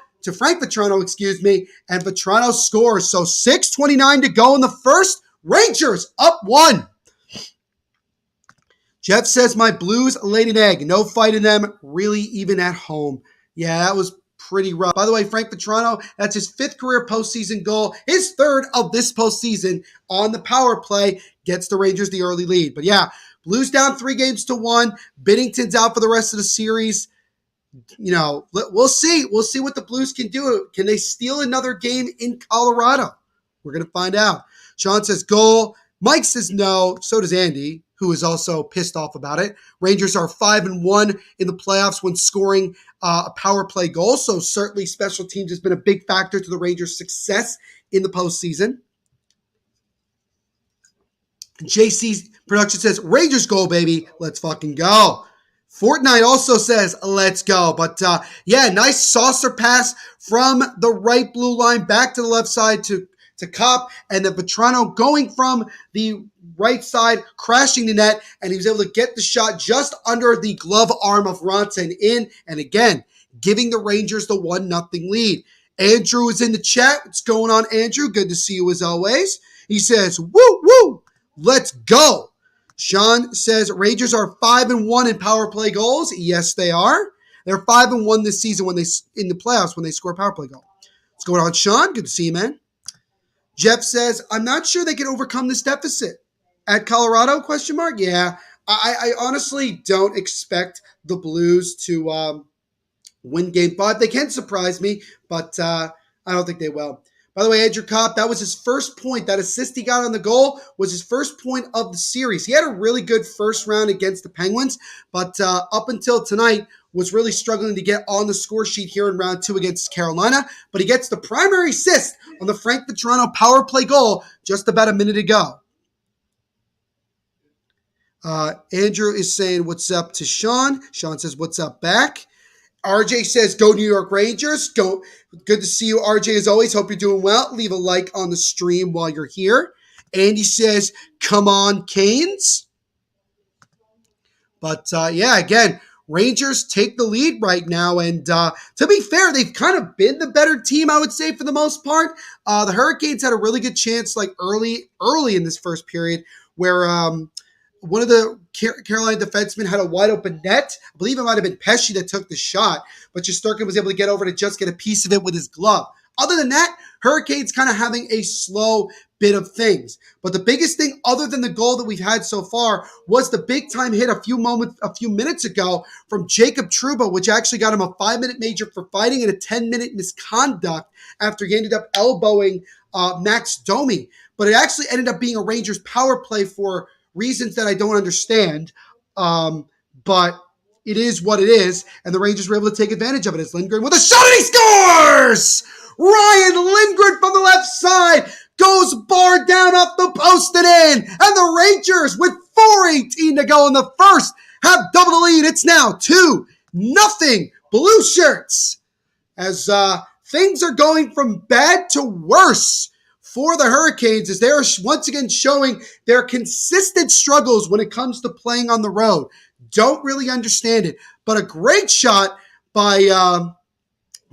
and Vatrano scores. So 6:29 to go in the first. Rangers up 1. Jeff says, my Blues laid an egg. No fight in them, really, even at home. Yeah, that was pretty rough. By the way, Frank Vatrano, that's his 5th career postseason goal, his 3rd of this postseason on the power play, gets the Rangers the early lead. But yeah, Blues down 3-1. Binnington's out for the rest of the series. You know, we'll see. We'll see what the Blues can do. Can they steal another game in Colorado? We're going to find out. Sean says goal. Mike says no. So does Andy. who is also pissed off about it. Rangers are 5-1 in the playoffs when scoring a power play goal. So certainly special teams has been a big factor to the Rangers' success in the postseason. JC's production says, Rangers go, baby. Let's fucking go. Fortnite also says, let's go. But yeah, nice saucer pass from the right blue line back to the left side to Kopp. And then Vetrano going from the right side, crashing the net. And he was able to get the shot just under the glove arm of Ronson in. And again, giving the Rangers the 1-0 lead. Andrew is in the chat. What's going on, Andrew? Good to see you as always. He says, woo, woo, let's go. Sean says Rangers are 5-1 in power play goals. Yes, they are. They're 5-1 this season when they in the playoffs when they score a power play goal. What's going on, Sean? Good to see you, man. Jeff says, I'm not sure they can overcome this deficit. At Colorado, ? Yeah, I honestly don't expect the Blues to win Game 5. They can surprise me, but I don't think they will. By the way, Andrew Kopp, that was his first point. That assist he got on the goal was his first point of the series. He had a really good first round against the Penguins, but up until tonight was really struggling to get on the score sheet here in round 2 against Carolina. But he gets the primary assist on the Frank Vetrano power play goal just about a minute ago. Andrew is saying, what's up to Sean? Sean says, what's up back? RJ says, go New York Rangers. Go. Good to see you, RJ, as always. Hope you're doing well. Leave a like on the stream while you're here. Andy says, come on, Canes. But, yeah, again, Rangers take the lead right now. And to be fair, they've kind of been the better team, I would say, for the most part. The Hurricanes had a really good chance like early in this first period where one of the Carolina defensemen had a wide open net. I believe it might have been Pesce that took the shot, but Shesterkin was able to get over to just get a piece of it with his glove. Other than that, Hurricanes kind of having a slow bit of things. But the biggest thing other than the goal that we've had so far was the big time hit a few minutes ago from Jacob Trouba, which actually got him a 5-minute major for fighting and a 10-minute misconduct after he ended up elbowing Max Domi. But it actually ended up being a Rangers power play for reasons that I don't understand, but it is what it is, and the Rangers were able to take advantage of it as Lindgren with a shot, and he scores! Ryan Lindgren from the left side goes bar down off the post and in, and the Rangers, with 4:18 to go in the first, have double the lead. It's now 2-0 Blue Shirts, as things are going from bad to worse for the Hurricanes, as they are once again showing their consistent struggles when it comes to playing on the road. Don't really understand it, but a great shot by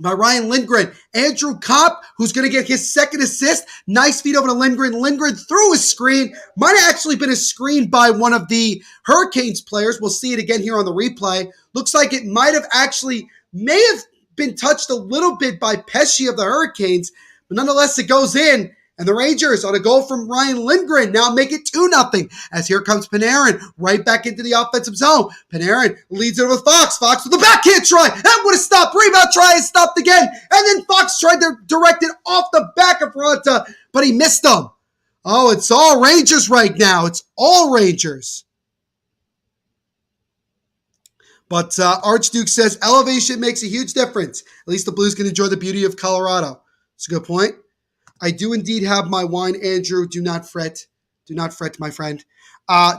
Ryan Lindgren. Andrew Kopp, who's going to get his second assist. Nice feed over to Lindgren. Lindgren through his screen. Might have actually been a screen by one of the Hurricanes players. We'll see it again here on the replay. Looks like it may have been touched a little bit by Pesce of the Hurricanes, but nonetheless, it goes in. And the Rangers on a goal from Ryan Lindgren now make it 2-0 as here comes Panarin right back into the offensive zone. Panarin leads it over Fox. Fox with the backhand try. That would have stopped. Rebound try is stopped again. And then Fox tried to direct it off the back of Ronta, but he missed them. Oh, it's all Rangers right now. It's all Rangers. But Archduke says elevation makes a huge difference. At least the Blues can enjoy the beauty of Colorado. It's a good point. I do indeed have my wine, Andrew. Do not fret. Do not fret, my friend.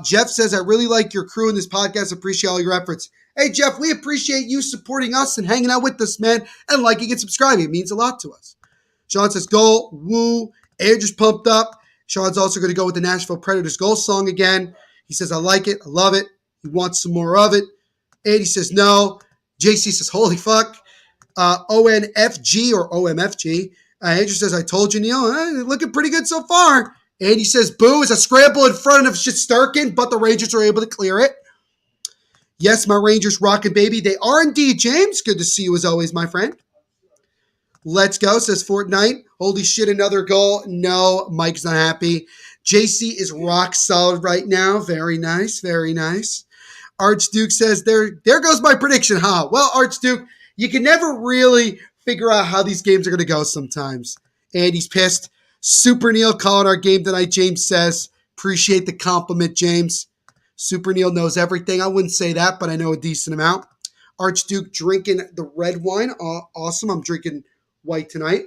Jeff says, I really like your crew in this podcast. Appreciate all your efforts. Hey, Jeff, we appreciate you supporting us and hanging out with us, man, and liking and subscribing. It means a lot to us. Sean says, goal, woo. Andrew's pumped up. Sean's also going to go with the Nashville Predators goal song again. He says, I like it. I love it. He wants some more of it. Andy says, no. JC says, holy fuck. ONFG or OMFG. Andrew says, I told you, Neil, looking pretty good so far. Andy says, boo, it's a scramble in front of Shesterkin, but the Rangers are able to clear it. Yes, my Rangers rockin', baby. They are indeed, James. Good to see you as always, my friend. Let's go, says Fortnite. Holy shit, another goal. No, Mike's not happy. JC is rock solid right now. Very nice, very nice. Archduke says, there goes my prediction, huh? Well, Archduke, you can never really figure out how these games are going to go sometimes. And he's pissed. Super Neil calling our game tonight, James says. Appreciate the compliment, James. Super Neil knows everything. I wouldn't say that, but I know a decent amount. Archduke drinking the red wine. Awesome. I'm drinking white tonight.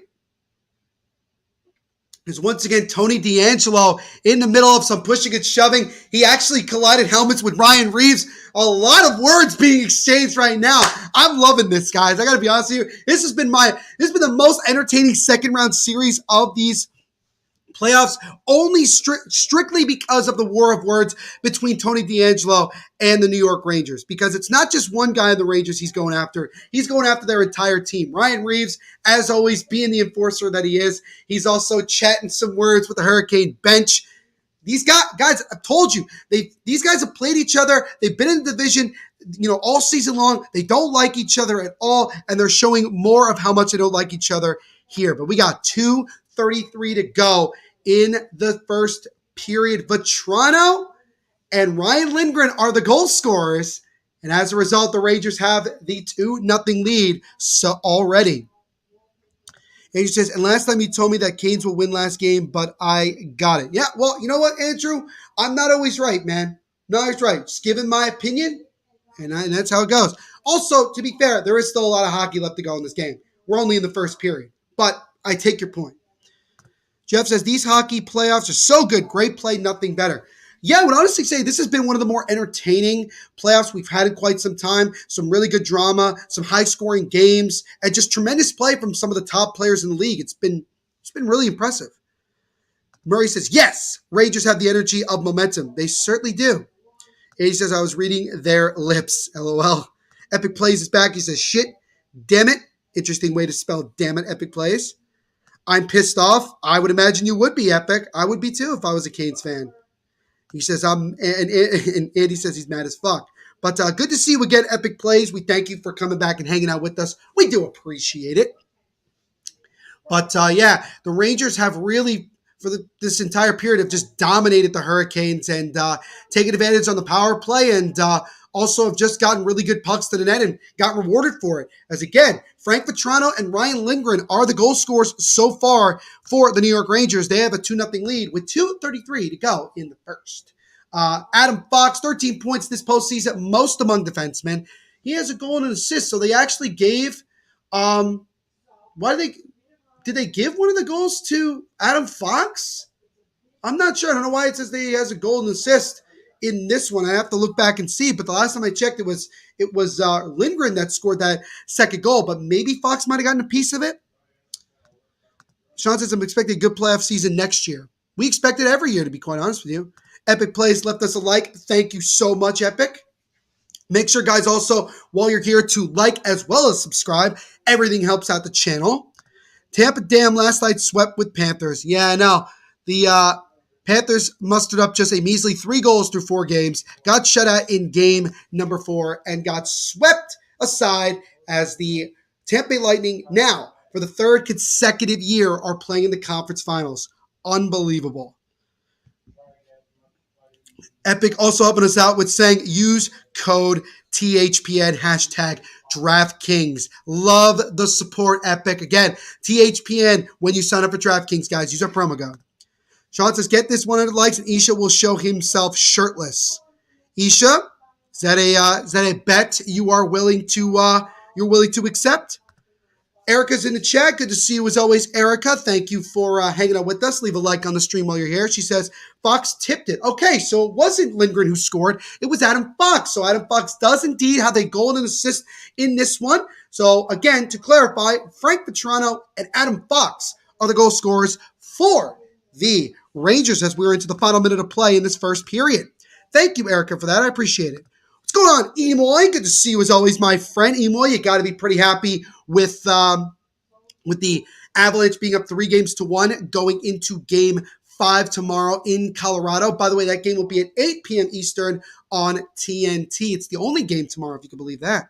Because once again, Tony D'Angelo in the middle of some pushing and shoving. He actually collided helmets with Ryan Reeves. A lot of words being exchanged right now. I'm loving this, guys. I got to be honest with you. This has been the most entertaining second round series of these playoffs, only strictly because of the war of words between Tony D'Angelo and the New York Rangers. Because it's not just one guy in the Rangers he's going after. He's going after their entire team. Ryan Reeves, as always, being the enforcer that he is. He's also chatting some words with the Hurricane bench. These guys, I've told you, these guys have played each other. They've been in the division, all season long. They don't like each other at all, and they're showing more of how much they don't like each other here. But we got 2:33 to go in the first period. Vatrano and Ryan Lindgren are the goal scorers. And as a result, the Rangers have the 2-0 lead already. Andrew says, and last time you told me that Canes will win last game, but I got it. Yeah, well, you know what, Andrew? I'm not always right, man. Not always right. Just giving my opinion, and that's how it goes. Also, to be fair, there is still a lot of hockey left to go in this game. We're only in the first period. But I take your point. Jeff says, these hockey playoffs are so good. Great play, nothing better. Yeah, I would honestly say this has been one of the more entertaining playoffs we've had in quite some time. Some really good drama, some high-scoring games, and just tremendous play from some of the top players in the league. It's been really impressive. Murray says, yes, Rangers have the energy of momentum. They certainly do. And he says, I was reading their lips. LOL. Epic Plays is back. He says, shit, damn it. Interesting way to spell damn it, Epic Plays. I'm pissed off. I would imagine you would be, Epic. I would be too if I was a Canes fan. He says, and Andy says he's mad as fuck. But good to see you again, Epic Plays. We thank you for coming back and hanging out with us. We do appreciate it. But yeah, the Rangers have really, for this entire period, have just dominated the Hurricanes and taken advantage on the power play, and also have just gotten really good pucks to the net and got rewarded for it. As again, Frank Vatrano and Ryan Lindgren are the goal scorers so far for the New York Rangers. They have a 2-0 lead with 2:33 to go in the first. Adam Fox, 13 points this postseason, most among defensemen. He has a goal and an assist, so they actually gave did they give one of the goals to Adam Fox? I'm not sure. I don't know why it says that he has a goal and assist in this one. I have to look back and see, but the last time I checked, it was Lindgren that scored that second goal, but maybe Fox might have gotten a piece of it. Sean says, I'm expecting a good playoff season next year. We expect it every year, to be quite honest with you. Epic Plays left us a like. Thank you so much, Epic. Make sure, guys, also, while you're here, to like as well as subscribe. Everything helps out the channel. Tampa Dam last night swept with Panthers. Yeah, I know. The Panthers mustered up just a measly 3 goals through 4 games, got shut out in game number 4, and got swept aside as the Tampa Bay Lightning now, for the 3rd consecutive year, are playing in the conference finals. Unbelievable. Epic also helping us out with saying use code THPN, hashtag DraftKings. Love the support, Epic. Again, THPN when you sign up for DraftKings, guys. Use our promo code. Sean says, get this 100 likes and Isha will show himself shirtless. Isha, is that a bet you are willing to accept? Erica's in the chat. Good to see you as always, Erica. Thank you for hanging out with us. Leave a like on the stream while you're here. She says, Fox tipped it. Okay, so it wasn't Lindgren who scored. It was Adam Fox. So Adam Fox does indeed have a goal and an assist in this one. So again, to clarify, Frank Vatrano and Adam Fox are the goal scorers for the Rangers as we're into the final minute of play in this first period. Thank you, Erica, for that. I appreciate it. What's going on, EMoy? Good to see you as always, my friend. EMoy, you got to be pretty happy with the Avalanche being up 3-1 going into Game 5 tomorrow in Colorado. By the way, that game will be at 8 p.m. Eastern on TNT. It's the only game tomorrow, if you can believe that.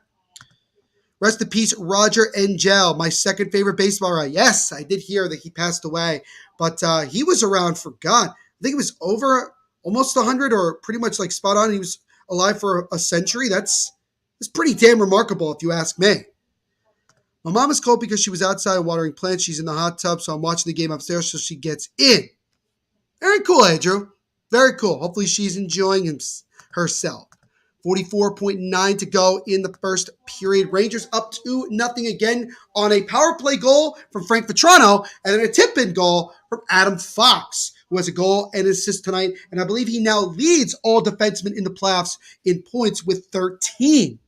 Rest in peace, Roger Angel, my second favorite baseball writer. Yes, I did hear that he passed away, but he was around for, God, I think it was over almost 100 or pretty much like spot on. He was alive for a century. That's pretty damn remarkable if you ask me. My mom is cold because she was outside watering plants. She's in the hot tub, so I'm watching the game upstairs so she gets in. Very cool, Andrew. Very cool. Hopefully she's enjoying herself. 44.9 to go in the first period. Rangers up 2-0 again on a power play goal from Frank Vetrano and then a tip-in goal from Adam Fox, who has a goal and assist tonight. And I believe he now leads all defensemen in the playoffs in points with 13.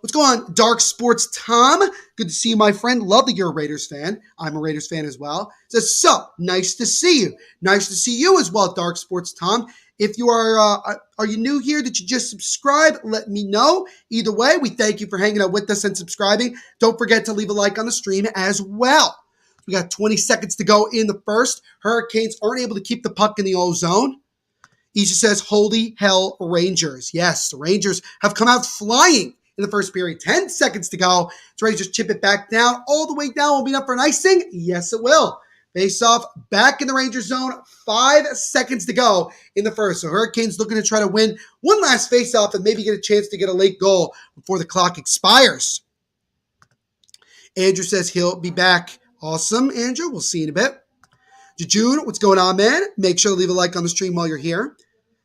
What's going on, Dark Sports Tom? Good to see you, my friend. Love that you're a Raiders fan. I'm a Raiders fan as well. Says, sup, nice to see you. Nice to see you as well, Dark Sports Tom. If you are you new here? Did you just subscribe? Let me know. Either way, we thank you for hanging out with us and subscribing. Don't forget to leave a like on the stream as well. We got 20 seconds to go in the first. Hurricanes aren't able to keep the puck in the O zone. He just says, holy hell, Rangers. Yes, the Rangers have come out flying in the first period. 10 seconds to go. So Rangers chip it back down. All the way down. Will be up for an icing? Yes, it will. Face off back in the Rangers zone. 5 seconds to go in the first. So Hurricanes looking to try to win one last face off and maybe get a chance to get a late goal before the clock expires. Andrew says he'll be back. Awesome, Andrew. We'll see you in a bit. Jejune, what's going on, man? Make sure to leave a like on the stream while you're here.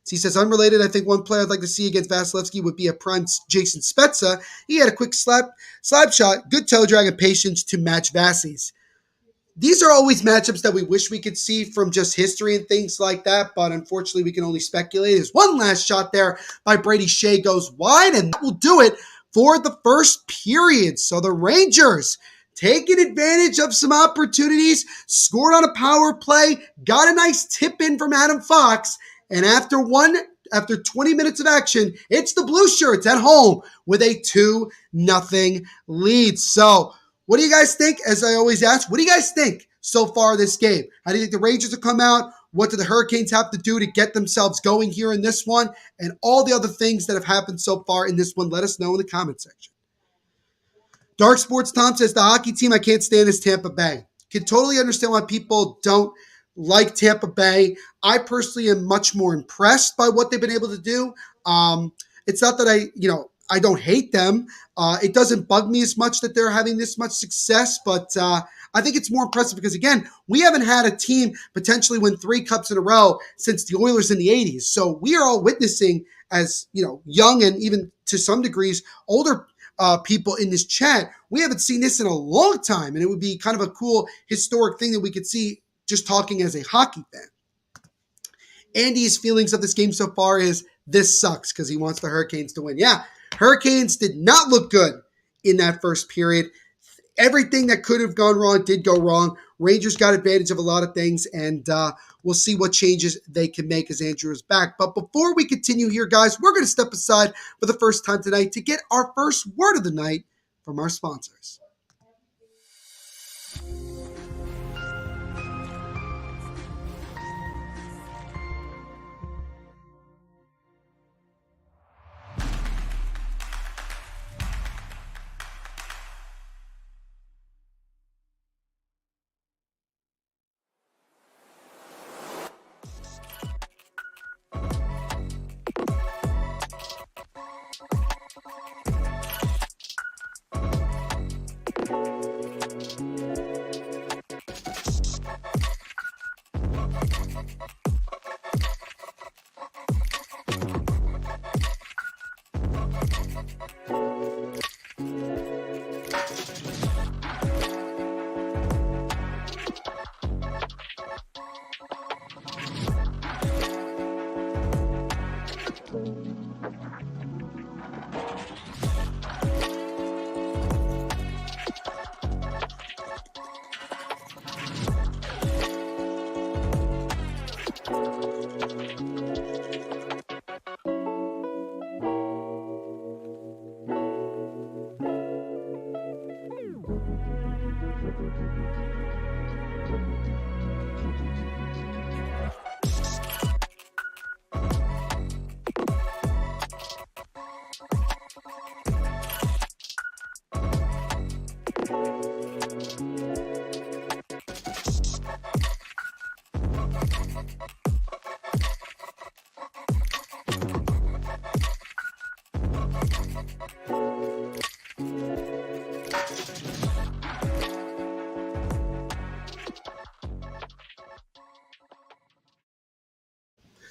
So he says, unrelated, I think one player I'd like to see against Vasilevsky would be a prime Jason Spezza. He had a quick slap shot, good toe drag, and patience to match Vasi's. These are always matchups that we wish we could see from just history and things like that, but unfortunately we can only speculate. There's one last shot there by Brady Shea goes wide, and that will do it for the first period. So the Rangers taking advantage of some opportunities, scored on a power play, got a nice tip in from Adam Fox, and after 20 minutes of action, it's the Blue Shirts at home with a 2-0 lead. So what do you guys think? As I always ask, what do you guys think so far this game? How do you think the Rangers will come out? What do the Hurricanes have to do to get themselves going here in this one? And all the other things that have happened so far in this one, let us know in the comment section. Dark Sports Tom says, the hockey team I can't stand is Tampa Bay. Can totally understand why people don't like Tampa Bay. I personally am much more impressed by what they've been able to do. It's not that I don't hate them. It doesn't bug me as much that they're having this much success, but I think it's more impressive because, again, we haven't had a team potentially win 3 cups in a row since the Oilers in the 80s. So we are all witnessing as, young and even to some degrees older people in this chat. We haven't seen this in a long time, and it would be kind of a cool historic thing that we could see just talking as a hockey fan. Andy's feelings of this game so far is this sucks because he wants the Hurricanes to win. Yeah, Hurricanes did not look good in that first period. Everything that could have gone wrong did go wrong. Rangers got advantage of a lot of things, and we'll see what changes they can make as Andrew is back. But before we continue here, guys, we're going to step aside for the first time tonight to get our first word of the night from our sponsors.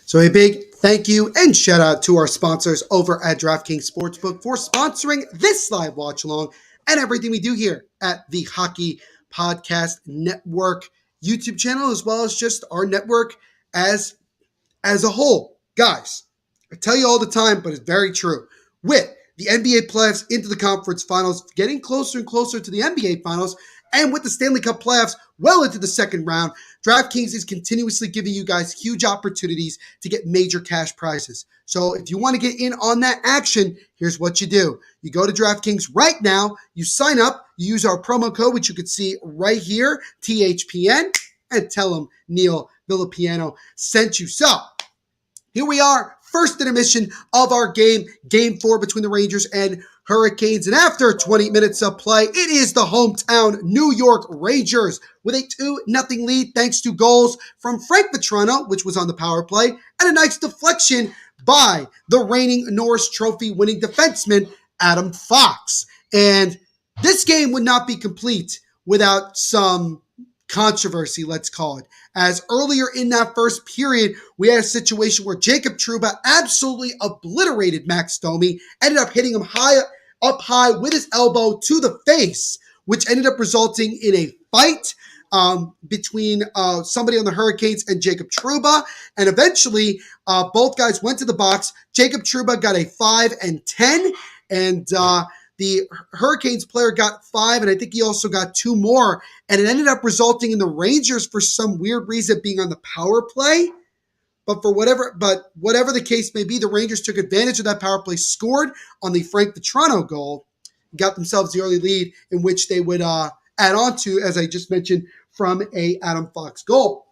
So a big Thank you and shout out to our sponsors over at DraftKings Sportsbook for sponsoring this live watch along and everything we do here at the Hockey Podcast Network YouTube channel, as well as just our network as a whole. Guys, I tell you all the time, but it's very true. With the NBA playoffs into the conference finals, getting closer and closer to the NBA finals, and with the Stanley Cup playoffs well into the second round, DraftKings is continuously giving you guys huge opportunities to get major cash prizes. So if you want to get in on that action, here's what you do. You go to DraftKings right now, you sign up, you use our promo code, which you can see right here, THPN, and tell them Neil Villapiano sent you. So here we are, first intermission of our game 4 between the Rangers and Hurricanes. And after 20 minutes of play, it is the hometown New York Rangers with a 2-0 lead thanks to goals from Frank Vatrano, which was on the power play, and a nice deflection by the reigning Norris Trophy winning defenseman, Adam Fox. And this game would not be complete without some controversy, let's call it. As earlier in that first period, we had a situation where Jacob Trouba absolutely obliterated Max Domi, ended up hitting him up high with his elbow to the face, which ended up resulting in a fight between somebody on the Hurricanes and Jacob Trouba. And eventually, both guys went to the box. Jacob Trouba got a 5 and 10, and the Hurricanes player got 5, and I think he also got 2 more. And it ended up resulting in the Rangers, for some weird reason, being on the power play. But whatever the case may be, the Rangers took advantage of that power play, scored on the Frank Vatrano goal, got themselves the early lead in which they would add on to, as I just mentioned, from a Adam Fox goal.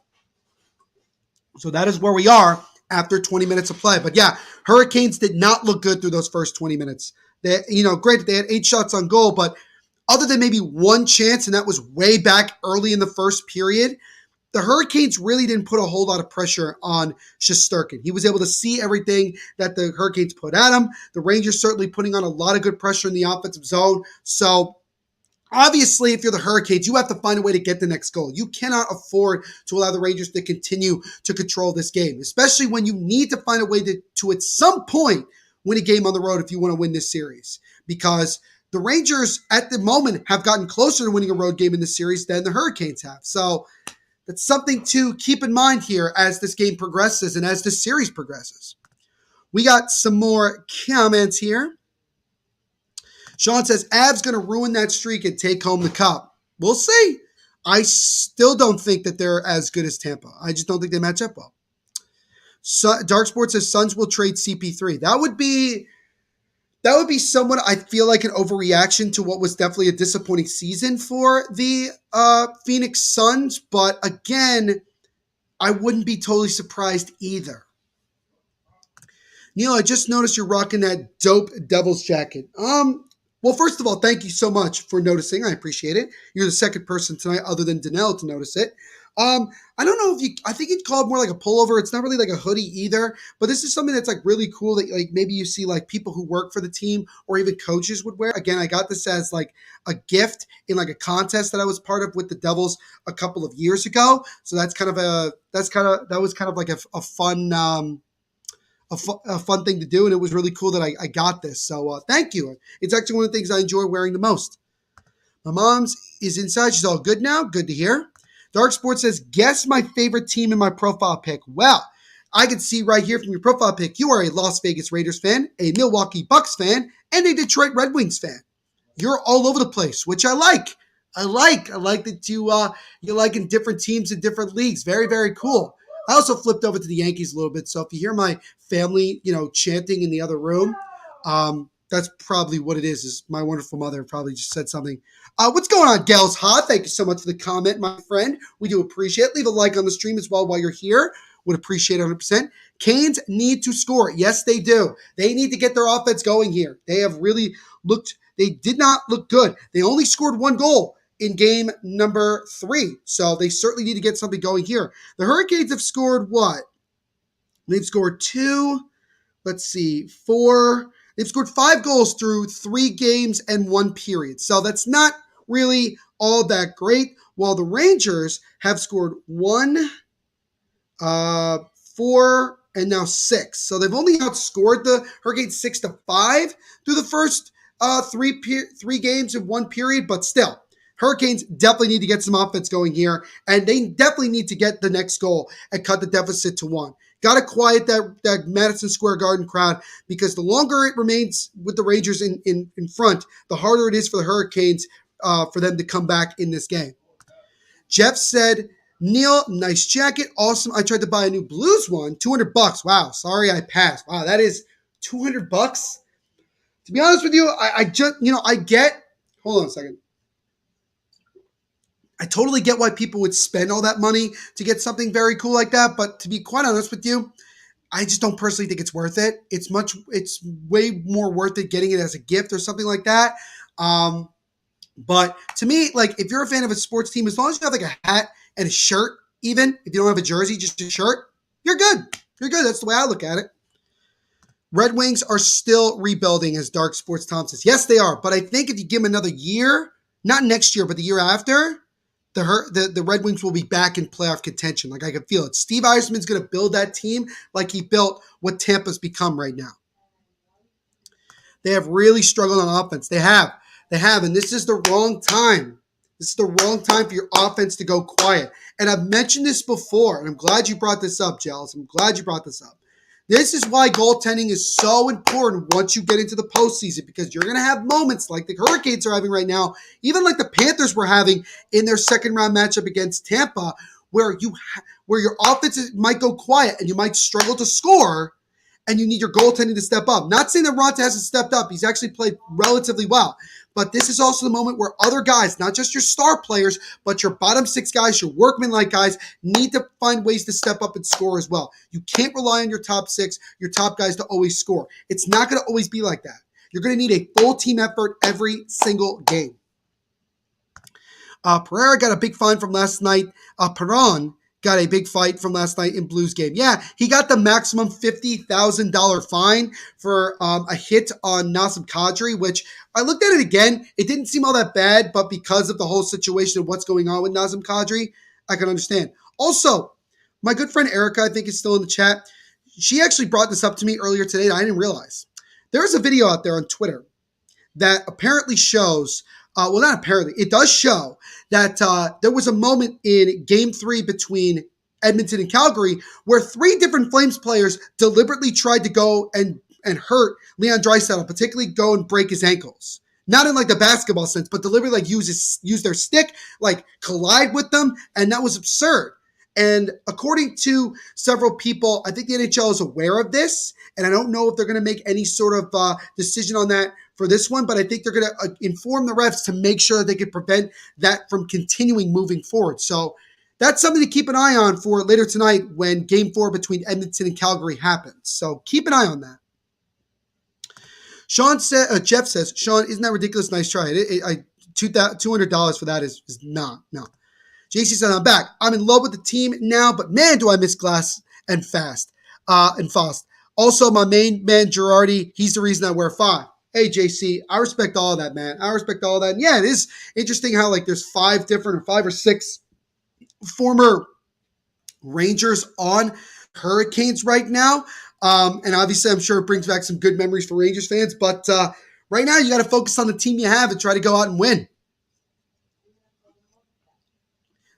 So that is where we are after 20 minutes of play. But yeah, Hurricanes did not look good through those first 20 minutes. Granted, they had 8 shots on goal, but other than maybe one chance, and that was way back early in the first period, the Hurricanes really didn't put a whole lot of pressure on Shesterkin. He was able to see everything that the Hurricanes put at him. The Rangers certainly putting on a lot of good pressure in the offensive zone. So obviously, if you're the Hurricanes, you have to find a way to get the next goal. You cannot afford to allow the Rangers to continue to control this game, especially when you need to find a way to at some point, win a game on the road if you want to win this series. Because the Rangers, at the moment, have gotten closer to winning a road game in this series than the Hurricanes have. So that's something to keep in mind here as this game progresses and as this series progresses. We got some more comments here. Sean says, Avs going to ruin that streak and take home the cup. We'll see. I still don't think that they're as good as Tampa. I just don't think they match up well. Dark Sports says Suns will trade CP3. That would be somewhat, I feel like, an overreaction to what was definitely a disappointing season for the Phoenix Suns. But again, I wouldn't be totally surprised either. Neil, I just noticed you're rocking that dope Devils jacket. Well, first of all, thank you so much for noticing. I appreciate it. You're the second person tonight other than Danelle to notice it. I don't know I think you'd call it more like a pullover. It's not really like a hoodie either, but this is something that's like really cool that like maybe you see like people who work for the team or even coaches would wear. Again, I got this as like a gift in like a contest that I was part of with the Devils a couple of years ago. So that was kind of like a fun, a fun thing to do. And it was really cool that I got this. So thank you. It's actually one of the things I enjoy wearing the most. My mom's is inside. She's all good now. Good to hear. Dark Sports says, guess my favorite team in my profile pic. Well, I can see right here from your profile pic, you are a Las Vegas Raiders fan, a Milwaukee Bucks fan, and a Detroit Red Wings fan. You're all over the place, which I like. I like that you like in different teams in different leagues. Very, very cool. I also flipped over to the Yankees a little bit. So if you hear my family, chanting in the other room, that's probably what it is my wonderful mother probably just said something. What's going on, Gals Ha? Thank you so much for the comment, my friend. We do appreciate it. Leave a like on the stream as well while you're here. Would appreciate it 100%. Canes need to score. Yes, they do. They need to get their offense going here. They did not look good. They only scored 1 goal in game number 3. So they certainly need to get something going here. The Hurricanes have scored what? They've scored 4. They've scored 5 goals through 3 games and 1 period. So that's not really all that great. While the Rangers have scored 1, 4, and now 6. So they've only outscored the Hurricanes 6-5 through the first three games in one period, but still, Hurricanes definitely need to get some offense going here, and they definitely need to get the next goal and cut the deficit to 1. Got to quiet that Madison Square Garden crowd, because the longer it remains with the Rangers in front, the harder it is for the Hurricanes for them to come back in this game. Jeff said, Neil, nice jacket. Awesome. I tried to buy a new Blues one. $200. Wow. Sorry, I passed. Wow, that is $200. To be honest with you, I just, I get, hold on a second. I totally get why people would spend all that money to get something very cool like that. But to be quite honest with you, I just don't personally think it's worth it. It's way more worth it getting it as a gift or something like that. But to me, like, if you're a fan of a sports team, as long as you have like a hat and a shirt, even if you don't have a jersey, just a shirt, you're good. You're good. That's the way I look at it. Red Wings are still rebuilding, as Dark Sports Tom says. Yes, they are. But I think if you give them another year, not next year, but the year after, the Red Wings will be back in playoff contention. Like, I can feel it. Steve Yzerman's going to build that team like he built what Tampa's become right now. They have really struggled on offense. They have, and this is the wrong time. This is the wrong time for your offense to go quiet. And I've mentioned this before, and I'm glad you brought this up, Gels. I'm glad you brought this up. This is why goaltending is so important once you get into the postseason, because you're going to have moments like the Hurricanes are having right now, even like the Panthers were having in their second round matchup against Tampa, where your offense might go quiet and you might struggle to score, and you need your goaltending to step up. Not saying that Ronta hasn't stepped up. He's actually played relatively well. But this is also the moment where other guys, not just your star players, but your bottom 6 guys, your workman-like guys, need to find ways to step up and score as well. You can't rely on your top 6, your top guys to always score. It's not going to always be like that. You're going to need a full team effort every single game. Pereira got a big fine from last night. Perron got a big fight from last night in Blues game. Yeah, he got the maximum $50,000 fine for a hit on Nazem Kadri, which I looked at it again. It didn't seem all that bad, but because of the whole situation of what's going on with Nazem Kadri, I can understand. Also, my good friend Erica, I think, is still in the chat. She actually brought this up to me earlier today and I didn't realize. There's a video out there on Twitter that apparently shows, well, not apparently, it does show that there was a moment in Game 3 between Edmonton and Calgary where 3 different Flames players deliberately tried to go and hurt Leon Draisaitl, particularly go and break his ankles. Not in like the basketball sense, but deliberately like use their stick, like collide with them, and that was absurd. And according to several people, I think the NHL is aware of this, and I don't know if they're going to make any sort of decision on that for this one, but I think they're going to inform the refs to make sure that they can prevent that from continuing moving forward. So that's something to keep an eye on for later tonight when Game 4 between Edmonton and Calgary happens. So keep an eye on that. Jeff says, Sean, isn't that ridiculous? Nice try. $200 for that is not. No. JC said, I'm back. I'm in love with the team now, but man, do I miss Glass and Fast and Fost. Also, my main man, Girardi, he's the reason I wear 5. Hey, JC, I respect all of that, man. I respect all of that. And yeah, it is interesting how like there's 5 or 6 former Rangers on Hurricanes right now. And obviously, I'm sure it brings back some good memories for Rangers fans. But right now, you got to focus on the team you have and try to go out and win.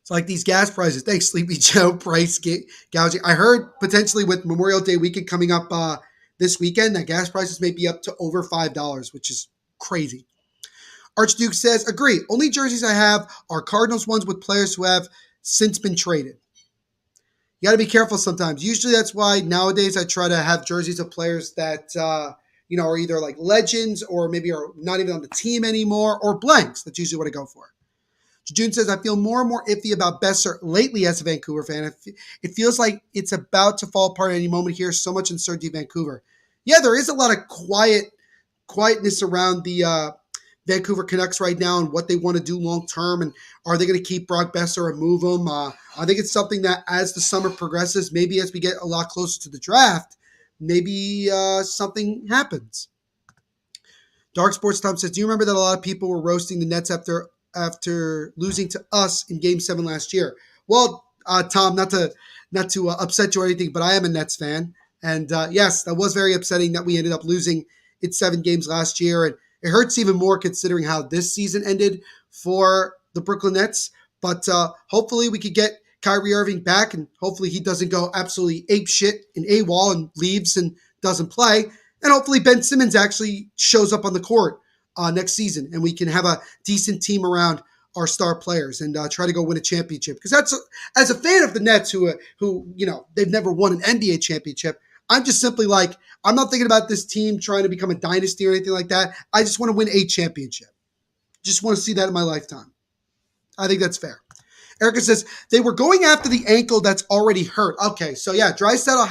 It's like these gas prices. Thanks, Sleepy Joe. Price gouging. I heard potentially with Memorial Day weekend coming up this weekend that gas prices may be up to over $5, which is crazy. Archduke says, agree. Only jerseys I have are Cardinals ones with players who have since been traded. You got to be careful sometimes. Usually that's why nowadays I try to have jerseys of players that, are either like legends or maybe are not even on the team anymore, or blanks. That's usually what I go for. June says, I feel more and more iffy about Besser lately as a Vancouver fan. It feels like it's about to fall apart at any moment here. So much uncertainty in Vancouver. Yeah, there is a lot of quietness around the Vancouver Canucks right now and what they want to do long term. And are they going to keep Brock Besser or move him? I think it's something that as the summer progresses, maybe as we get a lot closer to the draft, maybe something happens. Dark Sports Tom says, do you remember that a lot of people were roasting the Nets after losing to us in Game 7 last year? Well, Tom, not to upset you or anything, but I am a Nets fan. And yes, that was very upsetting that we ended up losing in 7 games last year. And it hurts even more considering how this season ended for the Brooklyn Nets. But hopefully we could get Kyrie Irving back, and hopefully he doesn't go absolutely ape shit in AWOL and leaves and doesn't play. And hopefully Ben Simmons actually shows up on the court next season, and we can have a decent team around our star players and try to go win a championship. Because that's as a fan of the Nets, who they've never won an NBA championship. I'm just simply like, I'm not thinking about this team trying to become a dynasty or anything like that. I just want to win a championship. Just want to see that in my lifetime. I think that's fair. Erica says, they were going after the ankle that's already hurt. Okay, so yeah, Draisaitl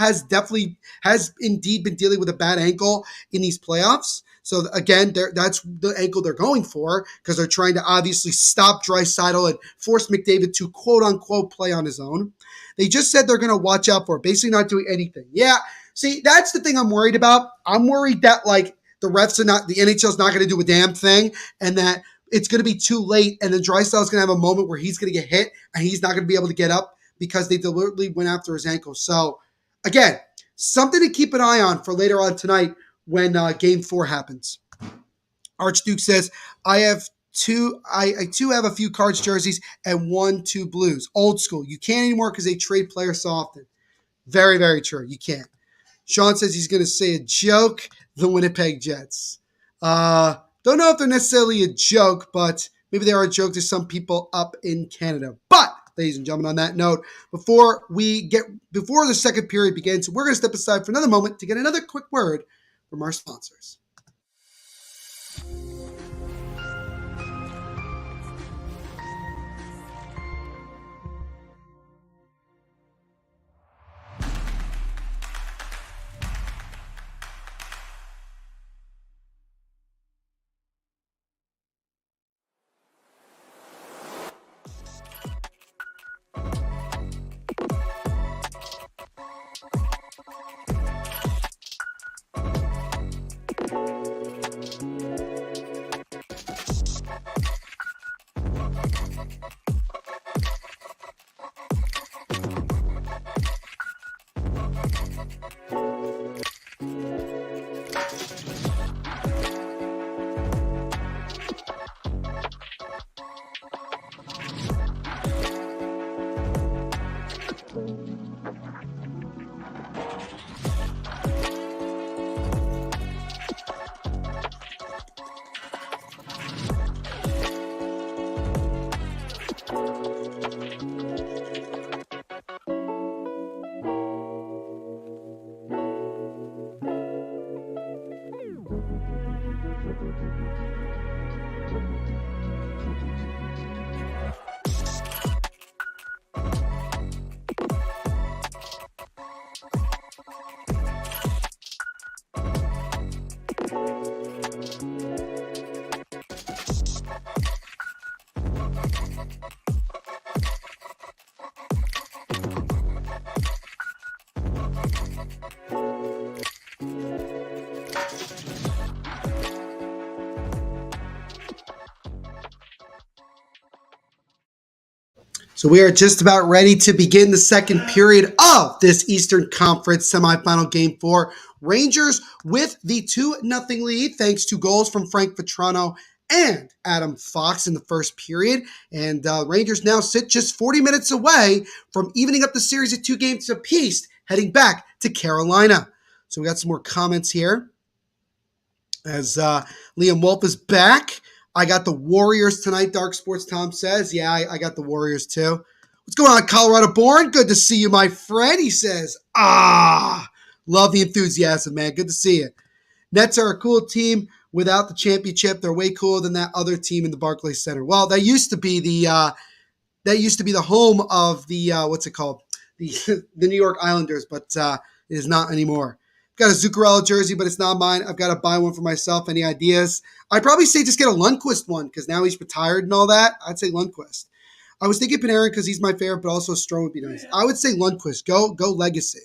has indeed been dealing with a bad ankle in these playoffs. So again, that's the ankle they're going for because they're trying to obviously stop Draisaitl and force McDavid to quote-unquote play on his own. They just said they're going to watch out for it, basically not doing anything. Yeah, see, that's the thing I'm worried about. I'm worried that, like, the NHL's not going to do a damn thing, and that it's going to be too late, and then Draisaitl's going to have a moment where he's going to get hit, and he's not going to be able to get up because they deliberately went after his ankle. So, again, something to keep an eye on for later on tonight when Game 4 happens. Archduke says, I too have a few Cards jerseys and 2 Blues. Old school. You can't anymore because they trade players so often. Very, very true. You can't. Sean says he's going to say a joke, the Winnipeg Jets. Don't know if they're necessarily a joke, but maybe they are a joke to some people up in Canada. But, ladies and gentlemen, on that note, before the second period begins, we're going to step aside for another moment to get another quick word from our sponsors. So we are just about ready to begin the second period of this Eastern Conference semifinal Game 4. Rangers with the 2-0 lead thanks to goals from Frank Vetrano and Adam Fox in the first period. And Rangers now sit just 40 minutes away from evening up the series at 2 games apiece, heading back to Carolina. So we got some more comments here. As Liam Wolf is back. I got the Warriors tonight, Dark Sports Tom says. Yeah, I got the Warriors too. What's going on, Colorado Born? Good to see you, my friend. He says, love the enthusiasm, man. Good to see you. Nets are a cool team without the championship. They're way cooler than that other team in the Barclays Center. Well, that used to be the home of the what's it called? The New York Islanders, but it is not anymore. Got a Zuccarello jersey, but it's not mine. I've got to buy one for myself. Any ideas? I'd probably say just get a Lundqvist one because now he's retired and all that. I'd say Lundqvist. I was thinking Panarin because he's my favorite, but also Strome would be nice. I would say Lundqvist. Go Legacy.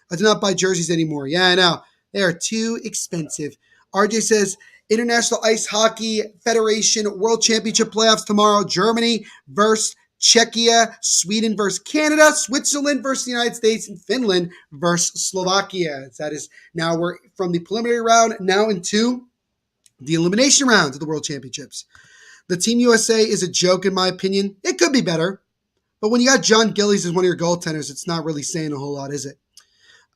I do not buy jerseys anymore. Yeah, I know. They are too expensive. RJ says, International Ice Hockey Federation World Championship playoffs tomorrow. Germany versus Czechia, Sweden versus Canada, Switzerland versus the United States, and Finland versus Slovakia. That is now we're from the preliminary round now into the elimination round of the World Championships. The Team USA is a joke in my opinion. It could be better. But when you got John Gillies as one of your goaltenders, it's not really saying a whole lot, is it?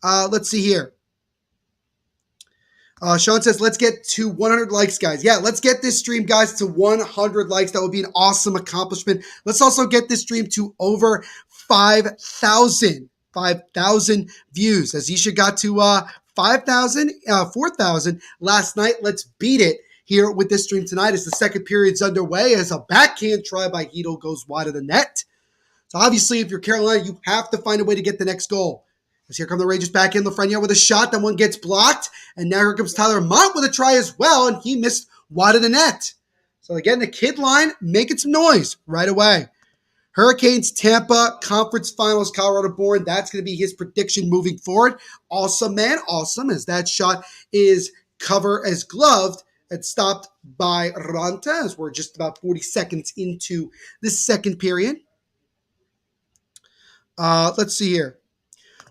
Let's see here. Sean says, let's get to 100 likes, guys. Yeah, let's get this stream, guys, to 100 likes. That would be an awesome accomplishment. Let's also get this stream to over 5,000 views. As Isha got to 4,000 last night. Let's beat it here with this stream tonight as the second period's underway, as a backhand try by Hedel goes wide of the net. So obviously, if you're Carolina, you have to find a way to get the next goal. As here come the Rangers back in. Lafreniere with a shot. That one gets blocked. And now here comes Tyler Mott with a try as well. And he missed wide of the net. So again, the kid line making some noise right away. Hurricanes, Tampa, Conference Finals, Colorado born. That's going to be his prediction moving forward. Awesome, man. Awesome. As that shot is cover as gloved and stopped by Ranta. As we're just about 40 seconds into the second period. Let's see here.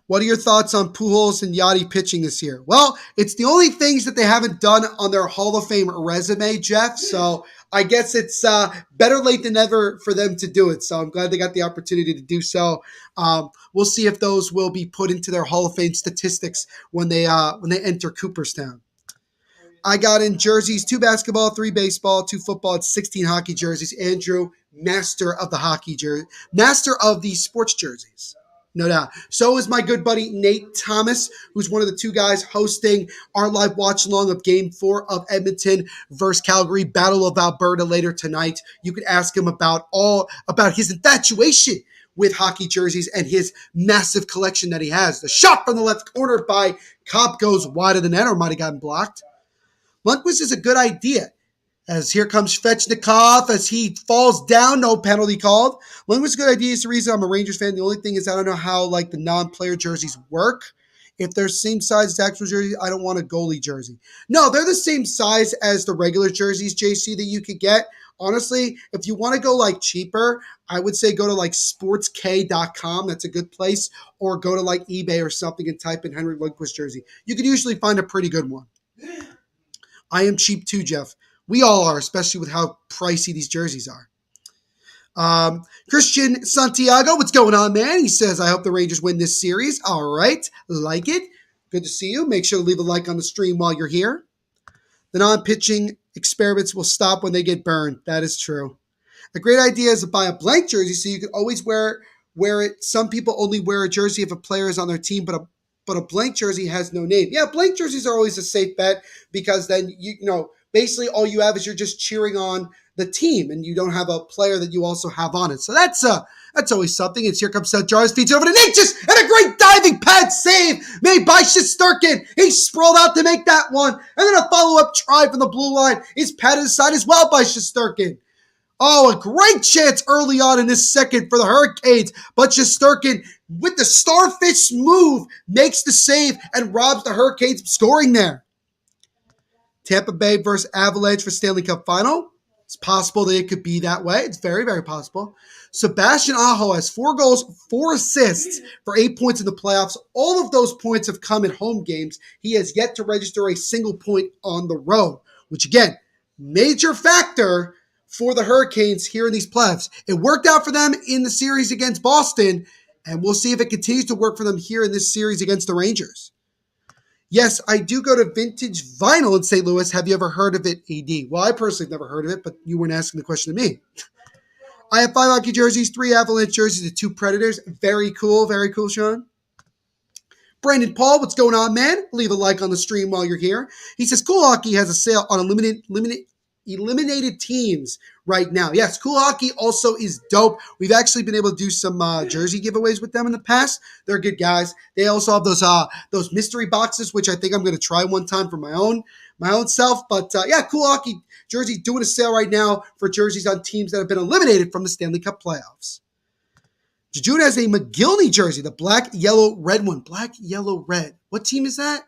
What are your thoughts on Pujols and Yachty pitching this year? Well, it's the only things that they haven't done on their Hall of Fame resume, Jeff. So I guess it's better late than never for them to do it. So I'm glad they got the opportunity to do so. We'll see if those will be put into their Hall of Fame statistics when they enter Cooperstown. I got in jerseys, 2 basketball, 3 baseball, 2 football, it's 16 hockey jerseys. Andrew, master of the hockey jersey, master of the sports jerseys. No doubt. So is my good buddy Nate Thomas, who's one of the 2 guys hosting our live watch along of Game 4 of Edmonton versus Calgary, Battle of Alberta later tonight. You can ask him about his infatuation with hockey jerseys and his massive collection that he has. The shot from the left corner by Cobb goes wide of the net, or might have gotten blocked. Lundqvist is a good idea. As here comes Svechnikov as he falls down, no penalty called. Lundqvist is a good idea. It's the reason I'm a Rangers fan. The only thing is I don't know how the non-player jerseys work. If they're same size as actual jerseys, I don't want a goalie jersey. No, they're the same size as the regular jerseys, JC, that you could get. Honestly, if you want to go cheaper, I would say go to sportsk.com. That's a good place. Or go to eBay or something and type in Henrik Lundqvist jersey. You could usually find a pretty good one. I am cheap too, Jeff. We all are, especially with how pricey these jerseys are. Christian Santiago, what's going on, man? He says, I hope the Rangers win this series. All right. Like it. Good to see you. Make sure to leave a like on the stream while you're here. The non-pitching experiments will stop when they get burned. That is true. A great idea is to buy a blank jersey so you can always wear it. Some people only wear a jersey if a player is on their team, but a blank jersey has no name. Yeah, blank jerseys are always a safe bet because then, basically all you have is you're just cheering on the team and you don't have a player that you also have on it. So that's always something. It's here comes Jarvis, feeds over to Natchez and a great diving pad save made by Shesterkin. He sprawled out to make that one. And then a follow-up try from the blue line is patted aside as well by Shesterkin. Oh, a great chance early on in this second for the Hurricanes. But Shesterkin, with the starfish move, makes the save and robs the Hurricanes from scoring there. Tampa Bay versus Avalanche for Stanley Cup Final. It's possible that it could be that way. It's very, very possible. Sebastian Aho has 4 goals, 4 assists for 8 points in the playoffs. All of those points have come in home games. He has yet to register a single point on the road, which again, major factor for the Hurricanes here in these playoffs. It worked out for them in the series against Boston, and we'll see if it continues to work for them here in this series against the Rangers. Yes, I do go to Vintage Vinyl in St. Louis. Have you ever heard of it, AD? Well, I personally have never heard of it, but you weren't asking the question to me. I have 5 hockey jerseys, 3 Avalanche jerseys, and 2 Predators. Very cool, Sean. Brandon Paul, what's going on, man? Leave a like on the stream while you're here. He says, Cool Hockey has a sale on eliminated teams right now. Yes, Cool Hockey also is dope. We've actually been able to do some jersey giveaways with them in the past. They're good guys. They also have those mystery boxes, which I think I'm going to try one time for my own self. But yeah, Cool Hockey jersey doing a sale right now for jerseys on teams that have been eliminated from the Stanley Cup playoffs. Jejun has a McGillney jersey, the black, yellow, red one. Black, yellow, red. What team is that?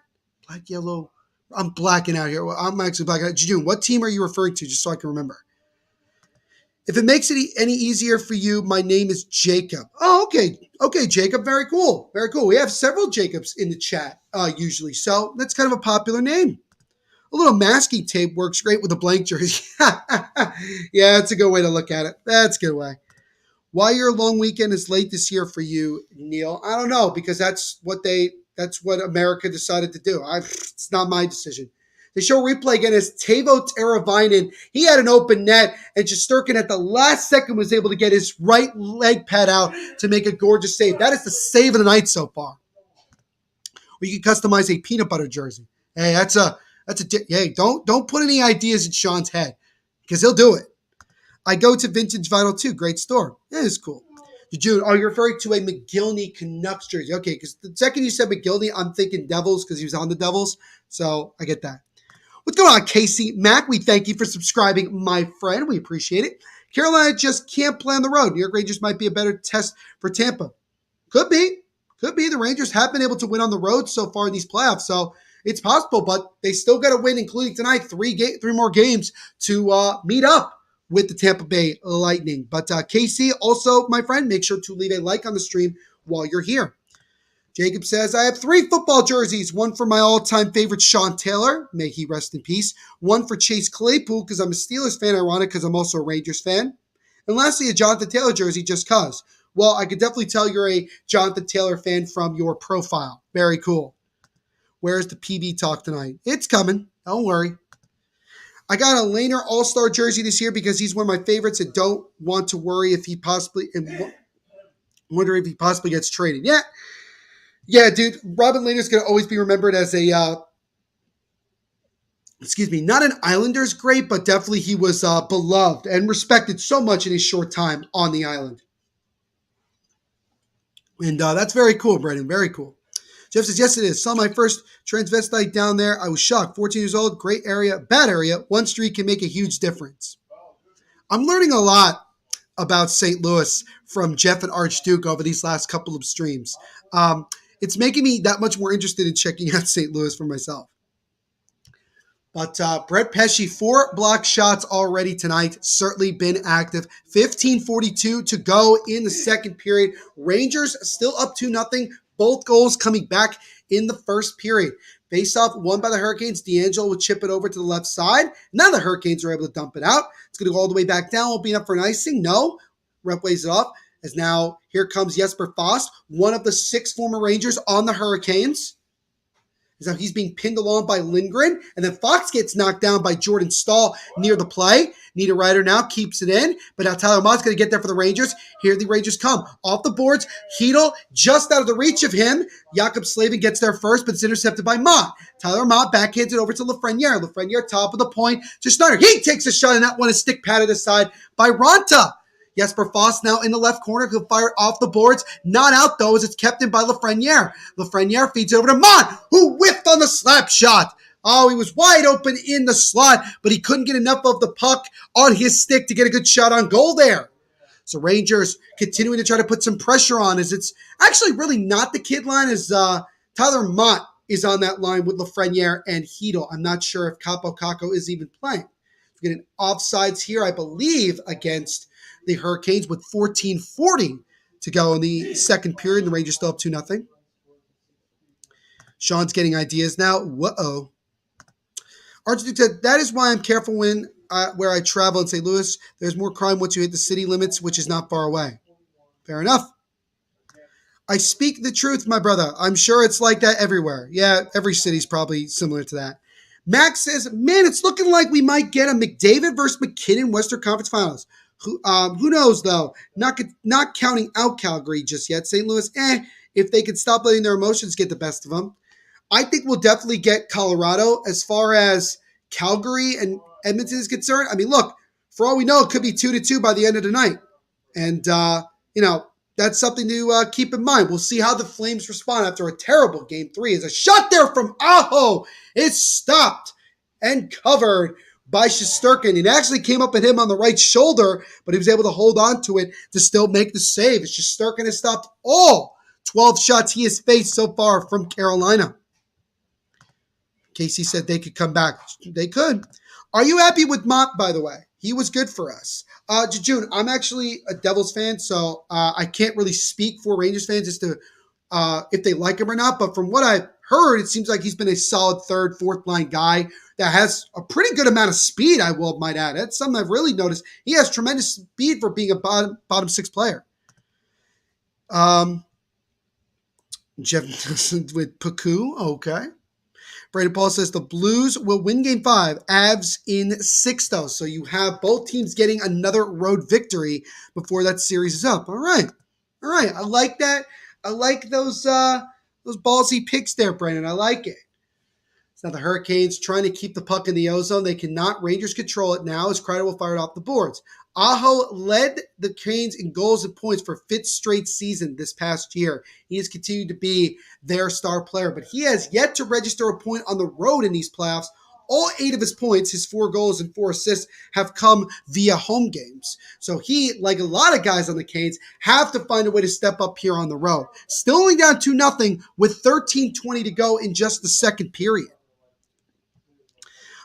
Black, yellow. I'm blacking out here. I'm actually blacking out. Jejun, what team are you referring to, just so I can remember? If it makes it any easier for you, my name is Jacob. Oh, okay. Okay, Jacob. Very cool. Very cool. We have several Jacobs in the chat usually, so that's kind of a popular name. A little masking tape works great with a blank jersey. Yeah, that's a good way to look at it. That's a good way. Why your long weekend is late this year for you, Neil? I don't know, because that's what America decided to do. It's not my decision. They show replay again as Teuvo Teravainen. He had an open net, and Shesterkin at the last second was able to get his right leg pad out to make a gorgeous save. That is the save of the night so far. Or you can customize a peanut butter jersey. Hey, hey, don't put any ideas in Sean's head, because he'll do it. I go to Vintage Vinyl too. Great store. Yeah, it's cool. June, you're referring to a McGillney Canucks jersey. Okay, because the second you said McGillney, I'm thinking Devils because he was on the Devils. So I get that. What's going on, Casey Mack? We thank you for subscribing, my friend. We appreciate it. Carolina just can't play on the road. New York Rangers might be a better test for Tampa. Could be. Could be. The Rangers have been able to win on the road so far in these playoffs, so it's possible, but they still got to win, including tonight, three more games to meet up with the Tampa Bay Lightning. But Casey, also, my friend, make sure to leave a like on the stream while you're here. Jacob says, I have 3 football jerseys, one for my all-time favorite Sean Taylor, may he rest in peace, one for Chase Claypool because I'm a Steelers fan, ironic because I'm also a Rangers fan, and lastly, a Jonathan Taylor jersey just cause. Well, I could definitely tell you're a Jonathan Taylor fan from your profile. Very cool. Where's the PB talk tonight? It's coming. Don't worry. I got a Lehner All-Star jersey this year because he's one of my favorites and don't want to worry if he possibly gets traded. Yeah, dude. Robin Lehner's going to always be remembered as a, not an Islanders great, but definitely he was beloved and respected so much in his short time on the island. And that's very cool, Brandon. Very cool. Jeff says, yes, it is. Saw my first transvestite down there. I was shocked. 14 years old, great area, bad area. One street can make a huge difference. I'm learning a lot about St. Louis from Jeff and Archduke over these last couple of streams. It's making me that much more interested in checking out St. Louis for myself. But Brett Pesce, 4 block shots already tonight. Certainly been active. 15:42 to go in the second period. Rangers still up 2-0. Both goals coming back in the first period. Face-off won by the Hurricanes. D'Angelo would chip it over to the left side. Now the Hurricanes are able to dump it out. It's going to go all the way back down. Won't be enough for an icing. No. Rep weighs it off. As now here comes Jesper Fast, one of the 6 former Rangers on the Hurricanes. Now he's being pinned along by Lindgren, and then Fox gets knocked down by Jordan Stahl near the play. Niederreiter now keeps it in, but now Tyler Mott's going to get there for the Rangers. Here the Rangers come. Off the boards, Hedl just out of the reach of him. Jakob Slavin gets there first, but it's intercepted by Mott. Tyler Mott backhands it over to Lafreniere. Lafreniere top of the point to Schneider. He takes a shot, and that one is stick padded aside by Ronta. Jesper Fast now in the left corner. He'll fire it off the boards. Not out, though, as it's kept in by Lafreniere. Lafreniere feeds it over to Mott, who whiffed on the slap shot. Oh, he was wide open in the slot, but he couldn't get enough of the puck on his stick to get a good shot on goal there. So Rangers continuing to try to put some pressure on, as it's actually really not the kid line, as Tyler Mott is on that line with Lafreniere and Hedl. I'm not sure if Capo Caco is even playing. We're getting offsides here, I believe, against the Hurricanes with 14:40 to go in the second period. The Rangers still up 2-0. Sean's getting ideas now. Whoa. Archduke said, that is why I'm careful when where I travel in St. Louis. There's more crime once you hit the city limits, which is not far away. Fair enough. I speak the truth, my brother. I'm sure it's like that everywhere. Yeah, every city's probably similar to that. Max says, man, it's looking like we might get a McDavid versus McKinnon Western Conference Finals. Who knows, though? Not counting out Calgary just yet. St. Louis, if they could stop letting their emotions get the best of them. I think we'll definitely get Colorado. As far as Calgary and Edmonton is concerned, I mean, look, for all we know, it could be 2-2 by the end of the night. And, that's something to keep in mind. We'll see how the Flames respond after a terrible Game 3. As a shot there from Aho is stopped and covered by Shesterkin. It actually came up at him on the right shoulder, but he was able to hold on to it to still make the save. As Shesterkin has stopped all 12 shots he has faced so far from Carolina. Casey said they could come back. They could. Are you happy with Mott, by the way? He was good for us. Jejun, I'm actually a Devils fan, so I can't really speak for Rangers fans as to if they like him or not. But from what I've heard, it seems like he's been a solid third, fourth line guy that has a pretty good amount of speed, I might add. That's something I've really noticed. He has tremendous speed for being a bottom six player. Jeff with Paku, okay. Brandon Paul says the Blues will win Game 5. Avs in 6, though. So you have both teams getting another road victory before that series is up. All right. I like that. I like those ballsy picks there, Brandon. I like it. So now the Hurricanes trying to keep the puck in the ozone. They cannot. Rangers control it now as Kreider will fire it off the boards. Aho led the Canes in goals and points for 5th straight season this past year. He has continued to be their star player, but he has yet to register a point on the road in these playoffs. All 8 of his points, his 4 goals and 4 assists, have come via home games. So he, like a lot of guys on the Canes, have to find a way to step up here on the road. Still only down 2-0 with 13:20 to go in just the second period.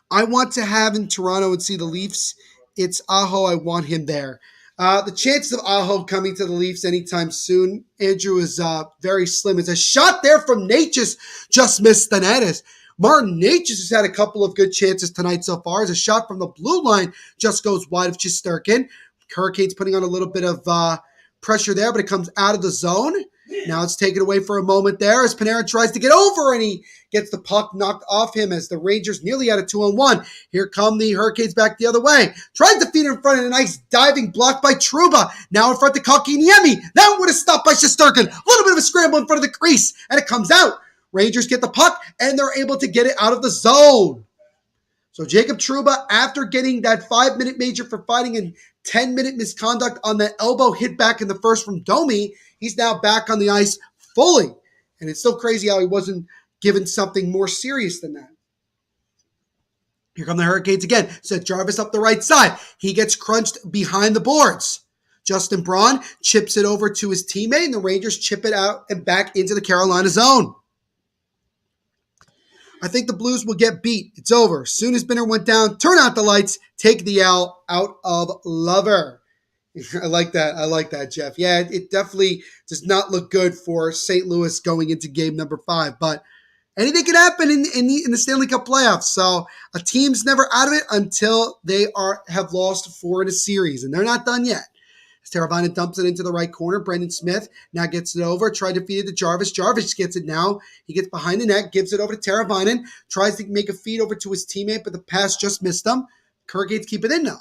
I want to have in Toronto and see the Leafs. It's Aho. I want him there. The chances of Aho coming to the Leafs anytime soon, Andrew, is very slim. It's a shot there from Natchez, just missed the net. Martin Natchez has had a couple of good chances tonight so far. As a shot from the blue line just goes wide of Shesterkin. Hurricanes putting on a little bit of pressure there, but it comes out of the zone. Now it's taken away for a moment there as Panarin tries to get over, and he gets the puck knocked off him as the Rangers nearly had a 2-on-1. Here come the Hurricanes back the other way. Tries to feed in front of a nice diving block by Trouba. Now in front of Kotkaniemi. That would have stopped by Shesterkin. A little bit of a scramble in front of the crease, and it comes out. Rangers get the puck, and they're able to get it out of the zone. So Jacob Trouba, after getting that 5-minute major for fighting and 10-minute misconduct on that elbow hit back in the first from Domi, he's now back on the ice fully. And it's still crazy how he wasn't given something more serious than that. Here come the Hurricanes again. Set Jarvis up the right side. He gets crunched behind the boards. Justin Braun chips it over to his teammate, and the Rangers chip it out and back into the Carolina zone. I think the Blues will get beat. It's over. As soon as Binner went down, turn out the lights, take the L out of Lover. I like that, Jeff. Yeah, it definitely does not look good for St. Louis going into game number 5. But anything can happen in the Stanley Cup playoffs. So a team's never out of it until they have lost 4 in a series, and they're not done yet. Teravainen dumps it into the right corner. Brendan Smith now gets it over. Tried to feed it to Jarvis. Jarvis gets it now. He gets behind the net, gives it over to Teravainen. Tries to make a feed over to his teammate, but the pass just missed him. Hurricanes keep it in now.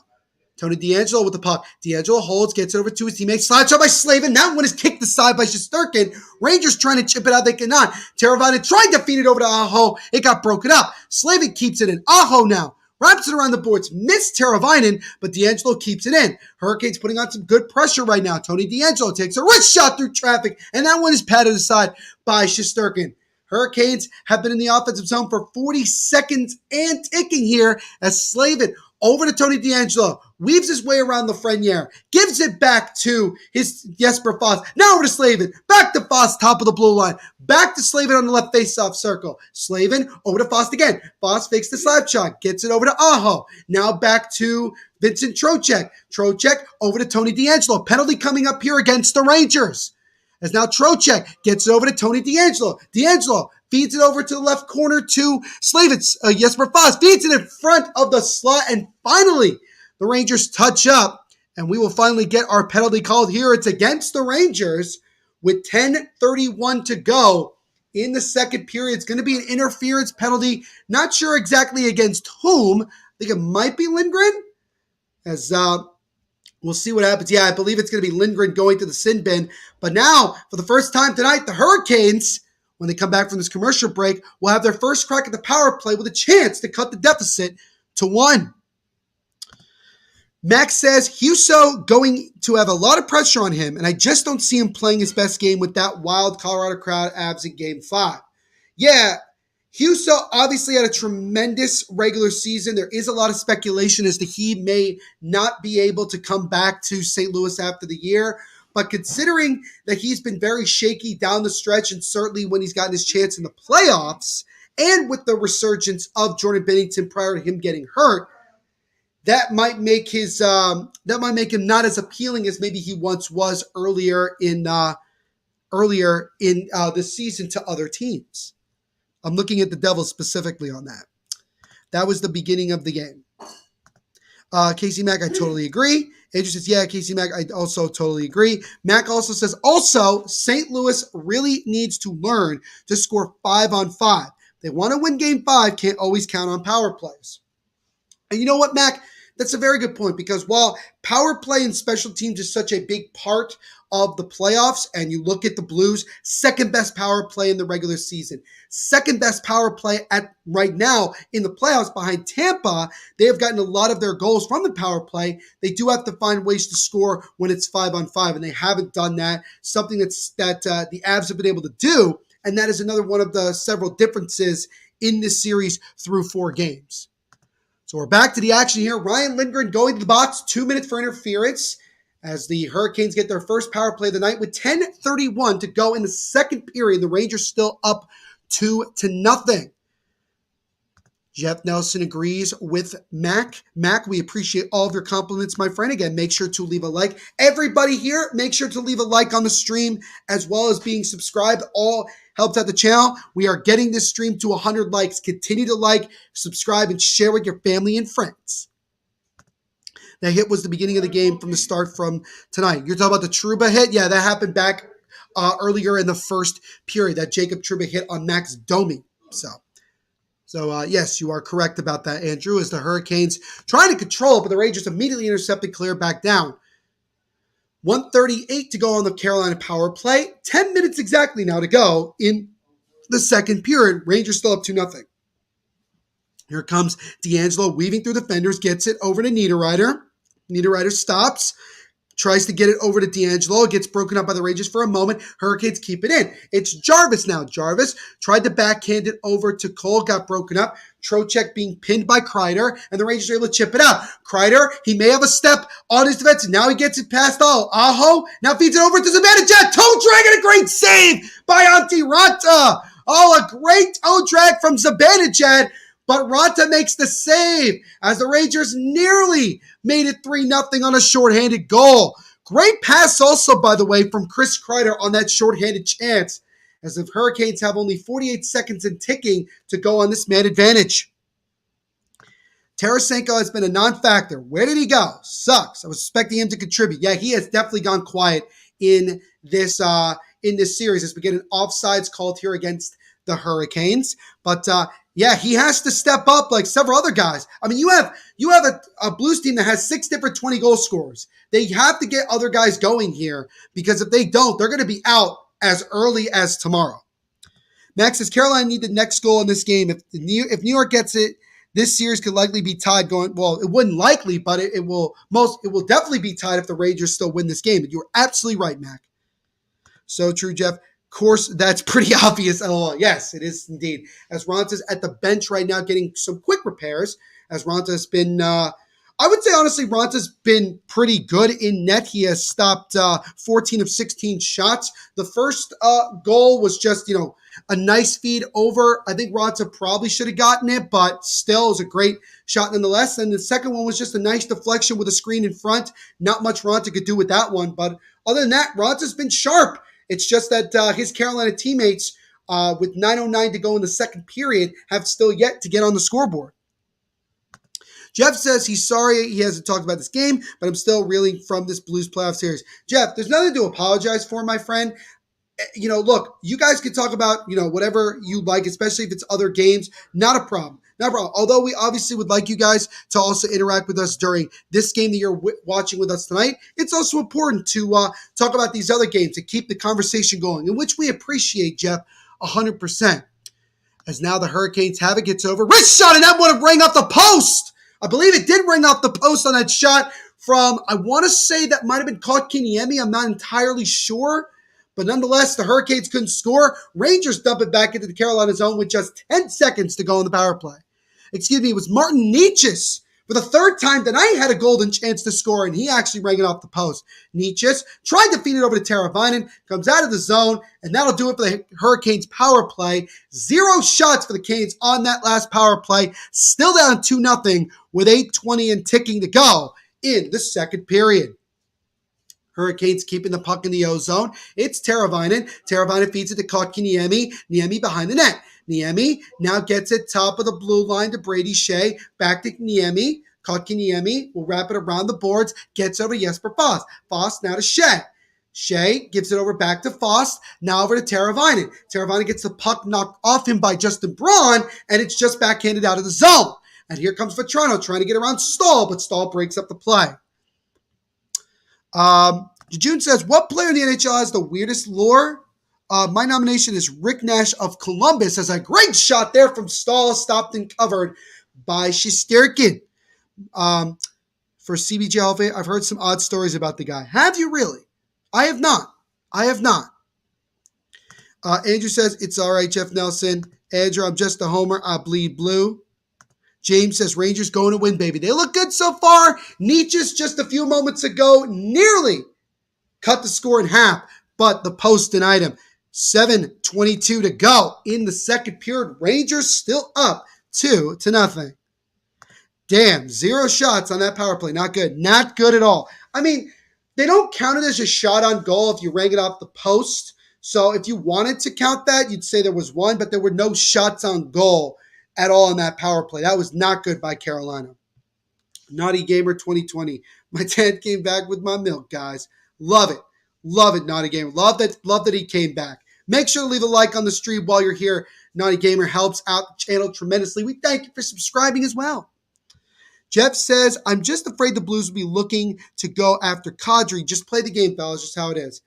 Tony DeAngelo with the puck. DeAngelo holds, gets it over to his teammate. Slide shot by Slavin. That one is kicked aside by Shesterkin. Rangers trying to chip it out. They cannot. Teravainen tried to feed it over to Aho. It got broken up. Slavin keeps it in. Aho now wraps it around the boards. Missed Teravainen, but DeAngelo keeps it in. Hurricanes putting on some good pressure right now. Tony DeAngelo takes a wrist shot through traffic, and that one is patted aside by Shesterkin. Hurricanes have been in the offensive zone for 40 seconds and ticking here as Slavin over to Tony DeAngelo, weaves his way around Lafreniere, gives it back to his Jesper Foss. Now over to Slavin, back to Foss, top of the blue line, back to Slavin on the left face-off circle. Slavin over to Foss again. Foss fakes the slap shot, gets it over to Aho. Now back to Vincent Trocheck. Trocheck over to Tony DeAngelo. Penalty coming up here against the Rangers. As now Trocheck gets it over to Tony DeAngelo. DeAngelo feeds it over to the left corner to Slavin. Jesper Foss feeds it in front of the slot. And finally, the Rangers touch up. And we will finally get our penalty called here. It's against the Rangers with 10:31 to go in the second period. It's going to be an interference penalty. Not sure exactly against whom. I think it might be Lindgren. As we'll see what happens. Yeah, I believe it's going to be Lindgren going to the sin bin. But now, for the first time tonight, the Hurricanes, when they come back from this commercial break, will have their first crack at the power play with a chance to cut the deficit to 1. Max says Husso going to have a lot of pressure on him, and I just don't see him playing his best game with that wild Colorado crowd abs in Game 5. Yeah, Husso obviously had a tremendous regular season. There is a lot of speculation as to he may not be able to come back to St. Louis after the year. But considering that he's been very shaky down the stretch, and certainly when he's gotten his chance in the playoffs, And with the resurgence of Jordan Binnington prior to him getting hurt, that might make him not as appealing as maybe he once was earlier in the season to other teams. I'm looking at the Devils specifically on that. That was the beginning of the game. Casey Mack, I totally agree. Andrew says, yeah, Casey Mack, I also totally agree. Mac also says, also, St. Louis really needs to learn to score 5-on-5. They want to win game 5, can't always count on power plays. And you know what, Mac? That's a very good point, because while power play and special teams is such a big part of the playoffs, and you look at the Blues, second best power play in the regular season, second best power play at right now in the playoffs behind Tampa, they have gotten a lot of their goals from the power play. They do have to find ways to score when it's 5-on-5, and they haven't done that, something that the Avs have been able to do, and that is another one of the several differences in this series through 4 games. So we're back to the action here. Ryan Lindgren going to the box, 2 minutes for interference as the Hurricanes get their first power play of the night with 10:31 to go in the second period. The Rangers still up 2-0. Jeff Nelson agrees with Mac. Mac, we appreciate all of your compliments, my friend. Again, make sure to leave a like. Everybody here, make sure to leave a like on the stream as well as being subscribed. All helps out the channel. We are getting this stream to 100 likes. Continue to like, subscribe, and share with your family and friends. That hit was the beginning of the game from the start from tonight. You're talking about the Trouba hit? Yeah, that happened back earlier in the first period, that Jacob Trouba hit on Max Domi. So, yes, you are correct about that, Andrew, as the Hurricanes trying to control it, but the Rangers immediately intercepted, clear back down. 1:38 to go on the Carolina power play. 10 minutes exactly now to go in the second period. Rangers still up 2-0. Here comes D'Angelo weaving through defenders, gets it over to Niederreiter. Niederreiter stops, tries to get it over to D'Angelo. It gets broken up by the Rangers for a moment. Hurricanes keep it in. It's Jarvis now. Jarvis tried to backhand it over to Cole, got broken up. Trocheck being pinned by Kreider, and the Rangers are able to chip it out. Kreider, he may have a step on his defense. Now he gets it past Aho. Now feeds it over to Zibanejad. Toe drag, and a great save by Antti Raanta. Oh, a great toe drag from Zibanejad. But Raanta makes the save as the Rangers nearly made it 3-0 on a shorthanded goal. Great pass also, by the way, from Chris Kreider on that shorthanded chance, as the Hurricanes have only 48 seconds and ticking to go on this man advantage. Tarasenko has been a non-factor. Where did he go? Sucks. I was expecting him to contribute. Yeah, he has definitely gone quiet in this series as we get an offsides called here against the Hurricanes. But yeah, he has to step up like several other guys. I mean, you have a Blues team that has 6 different 20-goal scorers. They have to get other guys going here, because if they don't, they're going to be out as early as tomorrow. Max says Carolina need the next goal in this game. If New York gets it, this series could likely be tied going. Well, it wouldn't likely, but it will definitely be tied if the Rangers still win this game. You're absolutely right, Mac. So true, Jeff. Of course, that's pretty obvious. LOL. Yes, it is indeed. As Raanta's at the bench right now getting some quick repairs, as Raanta's been, I would say honestly, Raanta's been pretty good in net. He has stopped 14 of 16 shots. The first goal was just, a nice feed over. I think Raanta probably should have gotten it, but still, it was a great shot nonetheless. And the second one was just a nice deflection with a screen in front. Not much Raanta could do with that one, but other than that, Raanta's been sharp. It's just that his Carolina teammates, with 9:09 to go in the second period, have still yet to get on the scoreboard. Jeff says he's sorry he hasn't talked about this game, but I'm still reeling from this Blues playoff series. Jeff, there's nothing to apologize for, my friend. Look, you guys can talk about, whatever you like, especially if it's other games. Not a problem. Not a problem. Although we obviously would like you guys to also interact with us during this game that you're watching with us tonight, it's also important to talk about these other games to keep the conversation going, in which we appreciate, Jeff, 100%. As now the Hurricanes have it, gets over. Wrist shot, and that would have rang off the post. I believe it did ring off the post on that shot from, I want to say that might have been Kotkaniemi. I'm not entirely sure. But nonetheless, the Hurricanes couldn't score. Rangers dump it back into the Carolina zone with just 10 seconds to go on the power play. Excuse me, it was Martin Necas For the third time tonight, had a golden chance to score, and he actually rang it off the post. Nietzsche tried to feed it over to Teravainen, comes out of the zone, and that'll do it for the Hurricanes power play. 0 shots for the Canes on that last power play. Still down 2-0 with 8:20 and ticking to go in the second period. Hurricanes keeping the puck in the O-zone. It's Teravainen. Teravainen feeds it to Kotkaniemi. Niemi behind the net. Niemi now gets it top of the blue line to Brady Shea. Back to Niemi. Kotkaniemi will wrap it around the boards. Gets over to Jesper Fast. Fast now to Shea. Shea gives it over back to Fast. Now over to Teravainen. Teravainen gets the puck knocked off him by Justin Braun, and it's just backhanded out of the zone. And here comes Vetrano trying to get around Stahl, but Stahl breaks up the play. June says, what player in the NHL has the weirdest lore? My nomination is Rick Nash of Columbus. Has a great shot there from Stahl, stopped and covered by Shesterkin. For CBJ Alve, I've heard some odd stories about the guy. Have you really? I have not. Andrew says, it's all right, Jeff Nelson. Andrew, I'm just a homer. I bleed blue. James says, Rangers going to win, baby. They look good so far. Nietzsche's just a few moments ago nearly cut the score in half, but the post denied him. 7:22 to go in the second period. Rangers still up 2-0. Damn, 0 shots on that power play. Not good. Not good at all. I mean, they don't count it as a shot on goal if you rang it off the post. So if you wanted to count that, you'd say there was one, but there were no shots on goal at all in that power play. That was not good by Carolina. Naughty Gamer 2020. My dad came back with my milk, guys. Love it. Love it, Naughty Gamer. Love that he came back. Make sure to leave a like on the stream while you're here. Naughty Gamer helps out the channel tremendously. We thank you for subscribing as well. Jeff says, I'm just afraid the Blues will be looking to go after Kadri. Just play the game, fellas. Just how it is.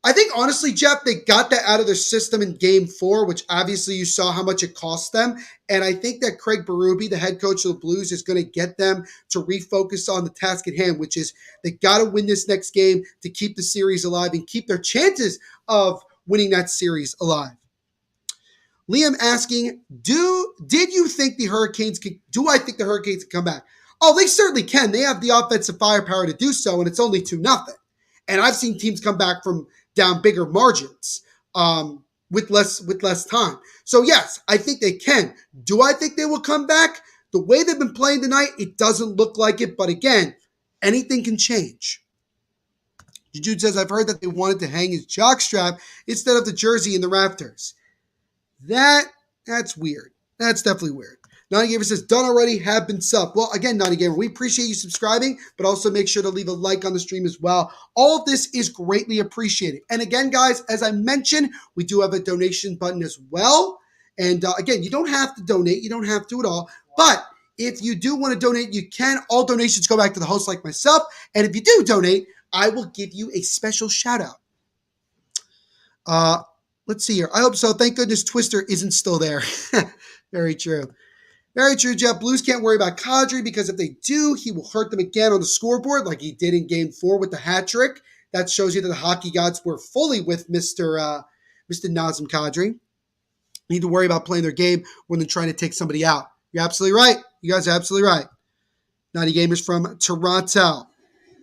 I think, honestly, Jeff, they got that out of their system in Game 4, which obviously you saw how much it cost them. And I think that Craig Berube, the head coach of the Blues, is going to get them to refocus on the task at hand, which is they got to win this next game to keep the series alive and keep their chances of winning that series alive. Liam asking, do I think the Hurricanes can come back? Oh, they certainly can. They have the offensive firepower to do so, and it's only 2-0. And I've seen teams come back from down bigger margins with less time. So yes, I think they can. Do I think they will come back? The way they've been playing tonight, it doesn't look like it. But again, anything can change. Jude says, I've heard that they wanted to hang his jockstrap instead of the jersey in the rafters. That's weird. That's definitely weird. Naughty Gamer says, done already, have been subbed. Well, again, Naughty Gamer, we appreciate you subscribing, but also make sure to leave a like on the stream as well. All of this is greatly appreciated. And again, guys, as I mentioned, we do have a donation button as well. And again, you don't have to donate. You don't have to at all. But if you do want to donate, you can. All donations go back to the host like myself. And if you do donate, I will give you a special shout out. Let's see here. I hope so. Thank goodness Twister isn't still there. Very true. Very true, Jeff. Blues can't worry about Kadri because if they do, he will hurt them again on the scoreboard like he did in Game 4 with the hat trick. That shows you that the hockey gods were fully with Mr. Nazem Kadri. Need to worry about playing their game when they're trying to take somebody out. You're absolutely right. You guys are absolutely right. Naughty Gamers from Toronto.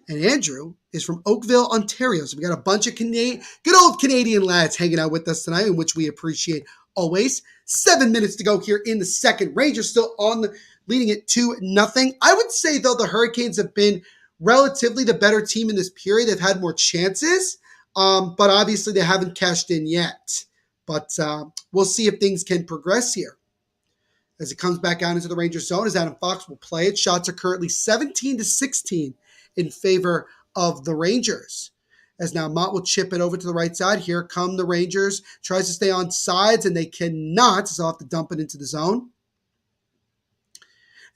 And Andrew is from Oakville, Ontario. So we got a bunch of good old Canadian lads hanging out with us tonight, in which we appreciate always. 7 minutes to go here in the second. Rangers still leading it 2-0. I would say, though, the Hurricanes have been relatively the better team in this period. They've had more chances, but obviously they haven't cashed in yet. But we'll see if things can progress here. As it comes back out into the Rangers zone, as Adam Fox will play it. Shots are currently 17-16 in favor of the Rangers. As now Mott will chip it over to the right side. Here come the Rangers. Tries to stay on sides, and they cannot. So I'll have to dump it into the zone.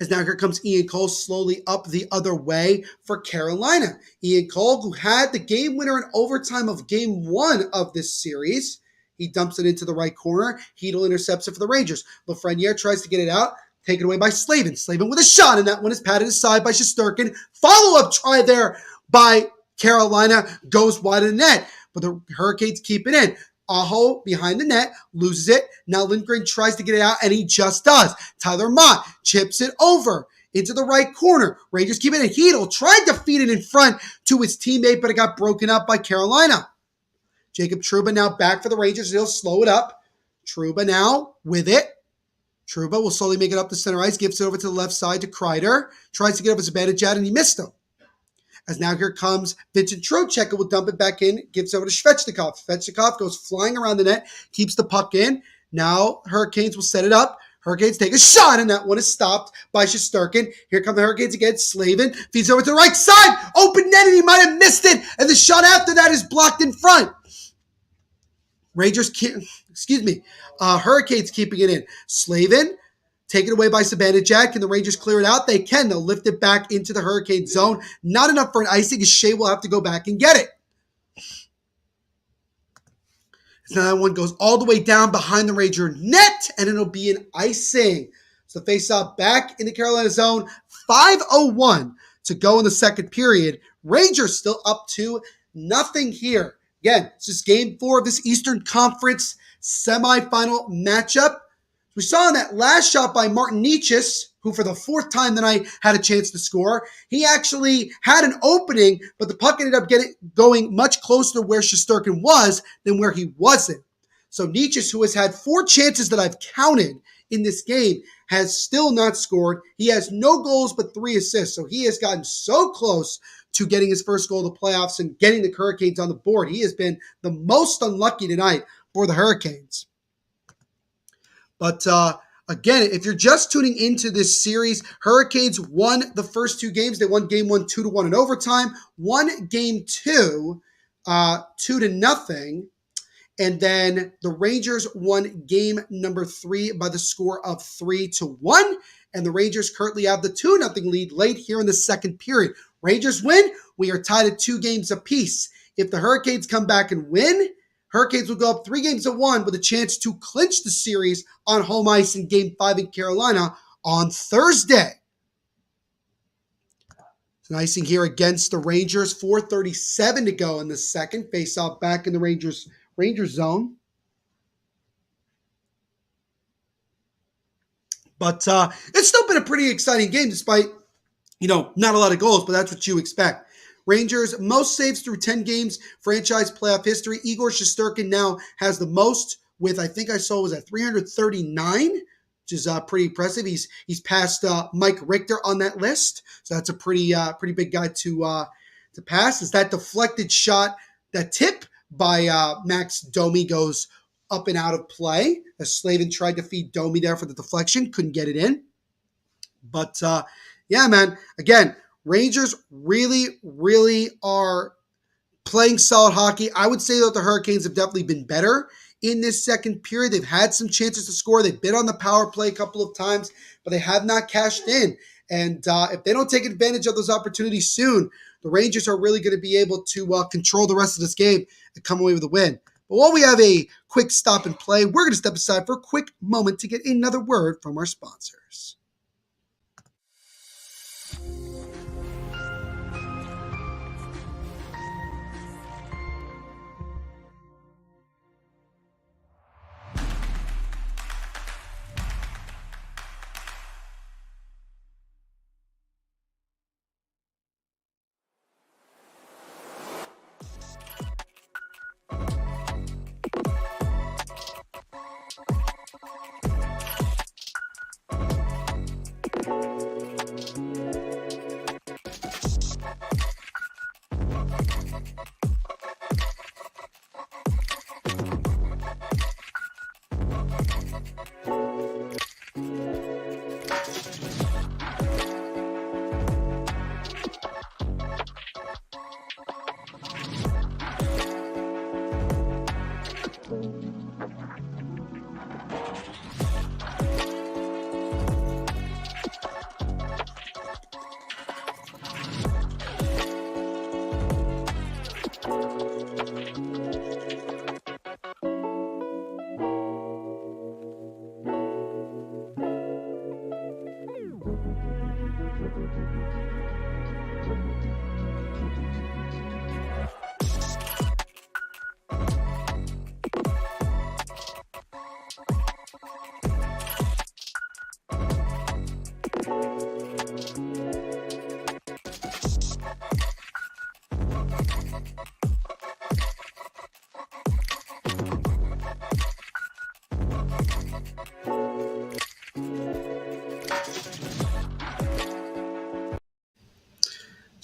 As now here comes Ian Cole slowly up the other way for Carolina. Ian Cole, who had the game winner in overtime of Game 1 of this series. He dumps it into the right corner. Hedl intercepts it for the Rangers. Lafreniere tries to get it out. Taken away by Slavin. Slavin with a shot, and that one is patted aside by Shesterkin. Follow-up try there by Carolina, goes wide of the net, but the Hurricanes keep it in. Aho behind the net, loses it. Now Lindgren tries to get it out, and he just does. Tyler Mott chips it over into the right corner. Rangers keep it in. Hedl tried to feed it in front to his teammate, but it got broken up by Carolina. Jacob Trouba now back for the Rangers. He'll slow it up. Trouba now with it. Trouba will slowly make it up the center ice, gives it over to the left side to Kreider. Tries to get over Zibanejad, and he missed him. As now here comes Vincent Trocheck, will dump it back in, gives it over to Svechnikov. Svechnikov goes flying around the net, keeps the puck in. Now Hurricanes will set it up. Hurricanes take a shot, and that one is stopped by Shesterkin. Here come the Hurricanes again. Slavin feeds over to the right side. Open net, and he might have missed it. And the shot after that is blocked in front. Hurricanes keeping it in. Slavin, taken away by Zibanejad. Can the Rangers clear it out? They can. They'll lift it back into the Hurricane zone. Not enough for an icing, as Shea will have to go back and get it. So that one goes all the way down behind the Ranger net, and it'll be an icing. So face-off back in the Carolina zone. 5:01 to go in the second period. Rangers still up 2-0 here. Again, this is game 4 of this Eastern Conference semifinal matchup. We saw in that last shot by Martin Necas, who for the 4th time tonight had a chance to score. He actually had an opening, but the puck ended up going much closer to where Shesterkin was than where he wasn't. So Necas, who has had 4 chances that I've counted in this game, has still not scored. He has no goals but 3 assists. So he has gotten so close to getting his first goal of the playoffs and getting the Hurricanes on the board. He has been the most unlucky tonight for the Hurricanes. But again, if you're just tuning into this series, Hurricanes won the first 2 games. They won game 1 2-1 in overtime, won game 2 2-0. And then the Rangers won game number 3 by the score of 3-1. And the Rangers currently have the 2-0 lead late here in the second period. Rangers win. We are tied at 2 games apiece. If the Hurricanes come back and win, Hurricanes will go up 3-1 with a chance to clinch the series on home ice in Game 5 in Carolina on Thursday. It's an icing here against the Rangers. 4:37 to go in the second. Face-off back in the Rangers zone. But it's still been a pretty exciting game despite, not a lot of goals, but that's what you expect. Rangers, most saves through 10 games, franchise playoff history. Igor Shesterkin now has the most with, I think I saw it was at 339, which is pretty impressive. He's passed Mike Richter on that list. So that's a pretty big guy to pass. As that deflected shot, that tip by Max Domi goes up and out of play. As Slavin tried to feed Domi there for the deflection, couldn't get it in. But yeah, man, again, Rangers really, really are playing solid hockey. I would say that the Hurricanes have definitely been better in this second period. They've had some chances to score. They've been on the power play a couple of times, but they have not cashed in. And if they don't take advantage of those opportunities soon, the Rangers are really going to be able to control the rest of this game and come away with a win. But while we have a quick stop and play, we're going to step aside for a quick moment to get another word from our sponsors.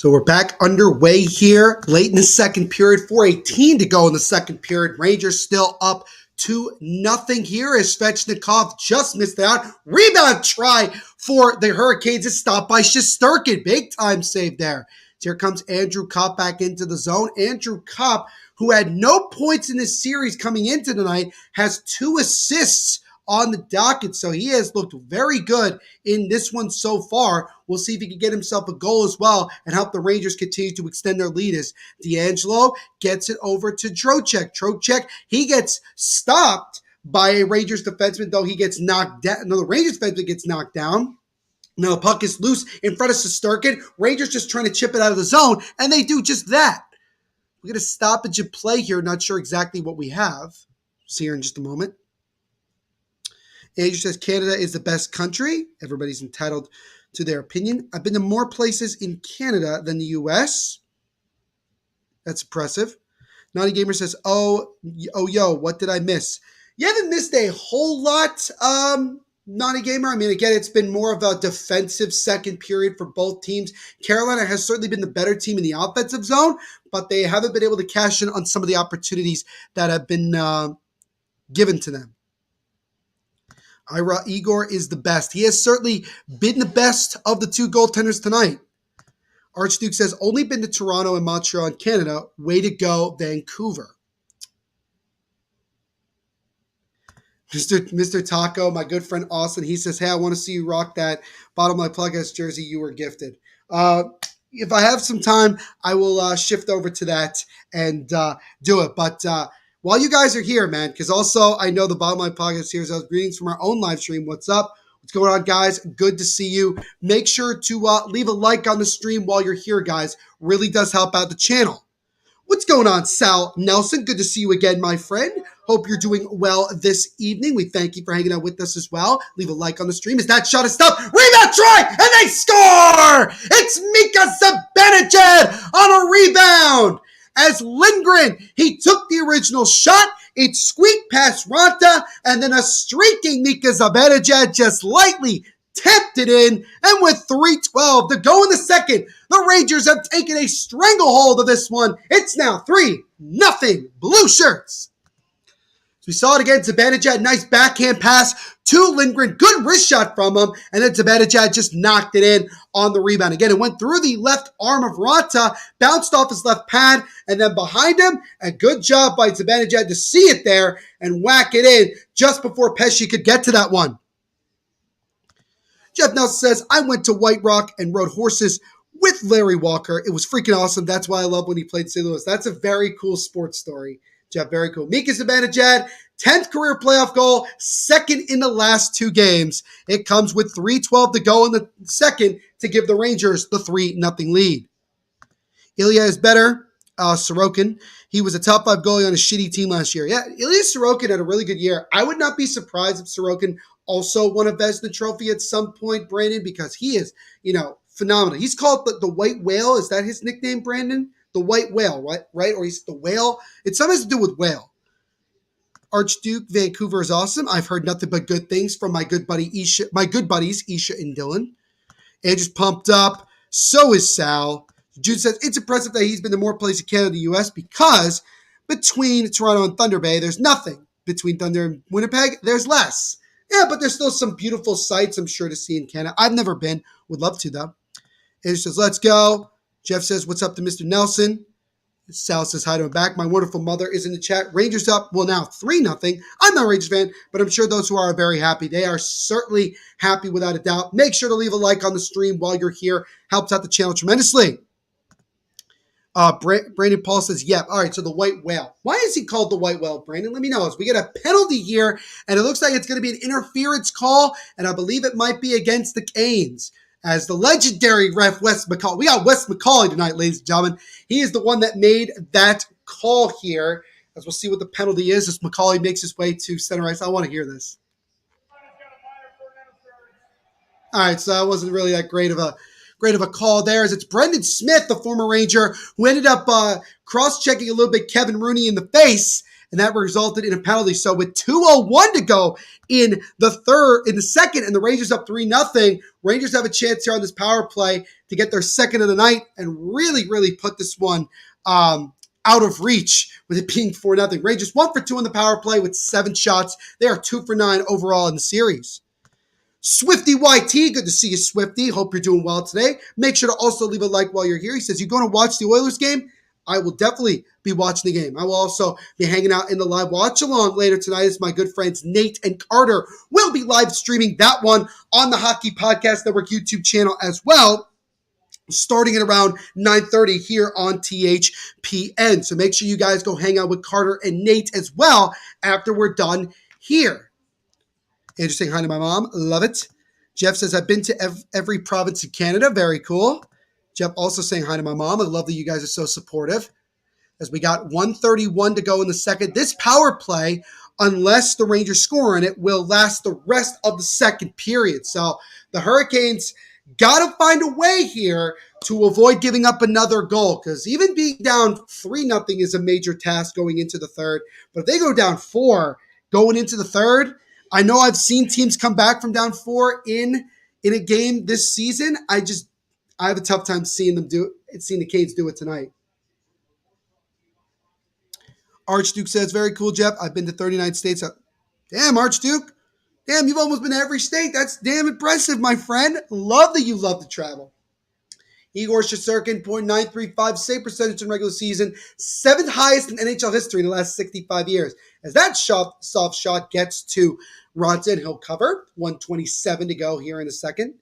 So we're back underway here, late in the second period, 4:18 to go in the second period. Rangers still up 2-0 here as Svechnikov just missed out. Rebound try for the Hurricanes is stopped by Shesterkin. Big time save there. So here comes Andrew Kopp back into the zone. Andrew Kopp, who had no points in this series coming into tonight, has 2 assists on the docket, so he has looked very good in this one so far. We'll see if he can get himself a goal as well and help the Rangers continue to extend their lead as D'Angelo gets it over to Trocheck. Trocheck, he gets stopped by a Rangers defenseman, though he gets knocked down. No, the Rangers defenseman gets knocked down. Now the puck is loose in front of Shesterkin. Rangers just trying to chip it out of the zone, and they do just that. We're going to stoppage and play here. Not sure exactly what we have. See here in just a moment. Andrew says Canada is the best country. Everybody's entitled to their opinion. I've been to more places in Canada than the U.S. That's impressive. Naughty Gamer says, yo, what did I miss? You haven't missed a whole lot, Naughty Gamer. I mean, again, it's been more of a defensive second period for both teams. Carolina has certainly been the better team in the offensive zone, but they haven't been able to cash in on some of the opportunities that have been given to them. Igor is the best. He has certainly been the best of the 2 goaltenders tonight. Archduke says, only been to Toronto and Montreal in Canada. Way to go, Vancouver. Mr. Taco, my good friend Austin, he says, hey, I want to see you rock that Bottom Line Plughouse jersey you were gifted. If I have some time, I will shift over to that and do it. But while you guys are here, man, because also I know the Bottom Line Podcast here is greetings from our own live stream. What's up? What's going on, guys? Good to see you. Make sure to leave a like on the stream while you're here, guys. Really does help out the channel. What's going on, Sal Nelson? Good to see you again, my friend. Hope you're doing well this evening. We thank you for hanging out with us as well. Leave a like on the stream. Is that shot is stopped? Rebound try, and they score! It's Mika Zibanejad on a rebound. As Lindgren, he took the original shot, it squeaked past Ranta, and then a streaking Mika Zibanejad just lightly tapped it in, and with 3:12 to go in the second, the Rangers have taken a stranglehold of this one. It's now 3-0 Blue Shirts. So we saw it again. Zibanejad, nice backhand pass to Lindgren. Good wrist shot from him. And then Zibanejad just knocked it in on the rebound. Again, it went through the left arm of Ranta, bounced off his left pad, and then behind him, a good job by Zibanejad to see it there and whack it in just before Pesce could get to that one. Jeff Nelson says, I went to White Rock and rode horses with Larry Walker. It was freaking awesome. That's why I love when he played St. Louis. That's a very cool sports story. Jeff, very cool. Mika Zibanejad, 10th career playoff goal, second in the last 2 games. It comes with 3:12 to go in the second to give the Rangers the 3-0 lead. Ilya is better. Sorokin, he was a top 5 goalie on a shitty team last year. Yeah, Ilya Sorokin had a really good year. I would not be surprised if Sorokin also won a Vezina trophy at some point, Brandon, because he is, phenomenal. He's called the White Whale. Is that his nickname, Brandon? The White Whale, right? Or he's the whale. It something has to do with whale. Archduke, Vancouver is awesome. I've heard nothing but good things from my good buddies, Isha and Dylan. Andrew's pumped up. So is Sal. Jude says, it's impressive that he's been to more places in Canada and the U.S. because between Toronto and Thunder Bay, there's nothing. Between Thunder and Winnipeg, there's less. Yeah, but there's still some beautiful sights, I'm sure, to see in Canada. I've never been. Would love to, though. Andrew says, let's go. Jeff says, what's up to Mr. Nelson? Sal says, hi to him back. My wonderful mother is in the chat. Rangers up, well, now 3-0. I'm not a Rangers fan, but I'm sure those who are very happy. They are certainly happy without a doubt. Make sure to leave a like on the stream while you're here. Helps out the channel tremendously. Brandon Paul says, yep. All right, so the White Whale. Why is he called the White Whale, Brandon? Let me know. As we get a penalty here, and it looks like it's going to be an interference call, and I believe it might be against the Canes. As the legendary ref, Wes McCauley. We got Wes McCauley tonight, ladies and gentlemen. He is the one that made that call here. As we'll see what the penalty is as McCauley makes his way to center ice. I want to hear this. All right, so that wasn't really that great of a call there. As it's Brendan Smith, the former Ranger, who ended up cross-checking a little bit Kevin Rooney in the face and that resulted in a penalty. So with 2:01 to go in the second, and the Rangers up 3-0, Rangers have a chance here on this power play to get their second of the night and really, really put this one out of reach with it being 4-0. Rangers 1 for 2 on the power play with 7 shots. They are 2 for 9 overall in the series. Swifty YT, good to see you, Swifty. Hope you're doing well today. Make sure to also leave a like while you're here. He says, you going to watch the Oilers game? I will definitely be watching the game. I will also be hanging out in the live watch-along later tonight as my good friends Nate and Carter will be live streaming that one on the Hockey Podcast Network YouTube channel as well, starting at around 9:30 here on THPN. So make sure you guys go hang out with Carter and Nate as well after we're done here. Andrew saying hi to my mom. Love it. Jeff says, I've been to every province in Canada. Very cool. Jeff also saying hi to my mom. I love that you guys are so supportive. As we got 1:31 to go in the second. This power play, unless the Rangers score on it, will last the rest of the second period. So the Hurricanes got to find a way here to avoid giving up another goal, because even being down 3-0 is a major task going into the third. But if they go down 4 going into the third, I know I've seen teams come back from down 4 in a game this season. I have a tough time seeing the Canes do it tonight. Archduke says, very cool, Jeff. I've been to 39 states. Damn, Archduke. Damn, you've almost been to every state. That's damn impressive, my friend. Love that you love to travel. Igor Shesterkin, .935 save percentage in regular season, 7th highest in NHL history in the last 65 years. As that soft shot gets to Ronson, he'll cover. 1:27 to go here in the second.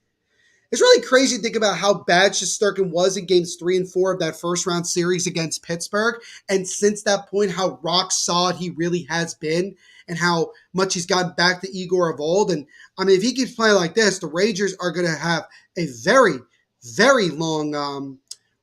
It's really crazy to think about how bad Shesterkin was in games 3 and 4 of that first round series against Pittsburgh. And since that point, how rock solid he really has been and how much he's gotten back to Igor of old. And I mean, if he keeps playing like this, the Rangers are going to have a very, very long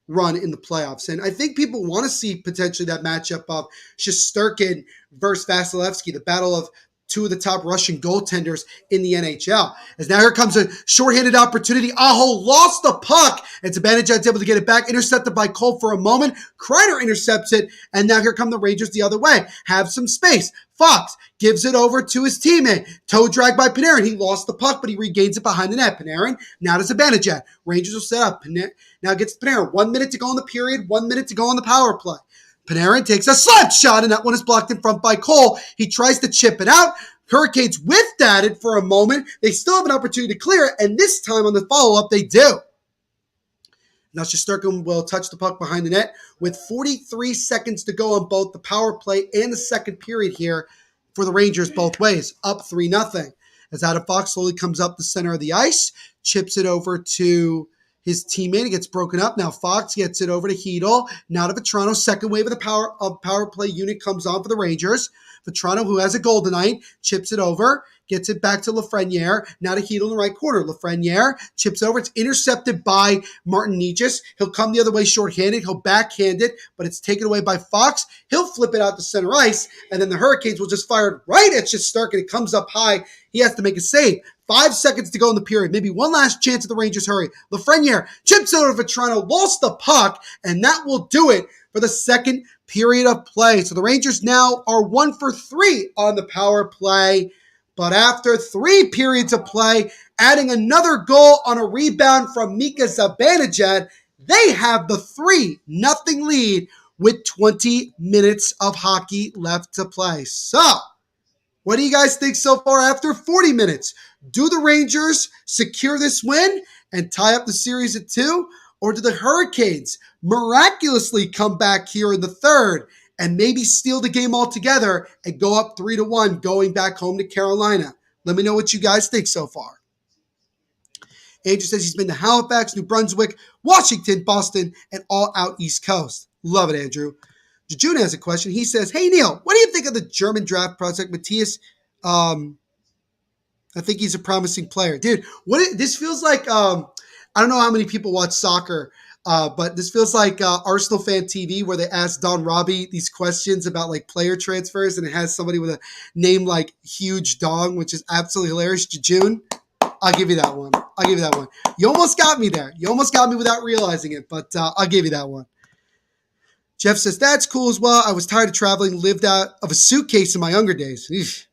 run in the playoffs. And I think people want to see potentially that matchup of Shesterkin versus Vasilevsky, the battle of 2 of the top Russian goaltenders in the NHL. As now here comes a shorthanded opportunity. Aho lost the puck. And Zibanejad's able to get it back. Intercepted by Cole for a moment. Kreider intercepts it. And now here come the Rangers the other way. Have some space. Fox gives it over to his teammate. Toe drag by Panarin. He lost the puck, but he regains it behind the net. Panarin now to Zibanejad. Rangers will set up. Now gets Panarin. 1 minute to go in the period. 1 minute to go on the power play. Panarin takes a slap shot, and that one is blocked in front by Cole. He tries to chip it out. Hurricanes whiffed at it for a moment. They still have an opportunity to clear it, and this time on the follow-up, they do. Now Shesterkin will touch the puck behind the net with 43 seconds to go on both the power play and the second period here for the Rangers both ways, up 3-0. As Adam Fox slowly comes up the center of the ice, chips it over to his teammate. It gets broken up. Now Fox gets it over to Hedl. Now to Vetrano. Second wave of the power play unit comes on for the Rangers. Vetrano, who has a goal tonight, chips it over. Gets it back to Lafreniere. Now to Hedl in the right corner. Lafreniere chips over. It's intercepted by Martin Necas. He'll come the other way shorthanded. He'll backhand it, but it's taken away by Fox. He'll flip it out to center ice, and then the Hurricanes will just fire it right at Shesterkin. It comes up high. He has to make a save. 5 seconds to go in the period. Maybe one last chance at the Rangers hurry. Lafreniere chips it over to Vetrano, lost the puck, and that will do it for the second period of play. So the Rangers now are 1 for 3 on the power play. But after 3 periods of play, adding another goal on a rebound from Mika Zibanejad, they have the 3-0 lead with 20 minutes of hockey left to play. So, what do you guys think so far after 40 minutes? Do the Rangers secure this win and tie up the series at 2? Or do the Hurricanes miraculously come back here in the third and maybe steal the game altogether and go up 3-1 going back home to Carolina? Let me know what you guys think so far. Andrew says he's been to Halifax, New Brunswick, Washington, Boston, and all out East Coast. Love it, Andrew. Jejun has a question. He says, hey, Neil, what do you think of the German draft prospect, Matthias? I think he's a promising player. Dude, this feels like, I don't know how many people watch soccer, but this feels like Arsenal Fan TV, where they ask Don Robbie these questions about like player transfers, and it has somebody with a name like Huge Dong, which is absolutely hilarious. Jejun, I'll give you that one. You almost got me there. You almost got me without realizing it, but I'll give you that one. Jeff says, that's cool as well. I was tired of traveling, lived out of a suitcase in my younger days. Eesh.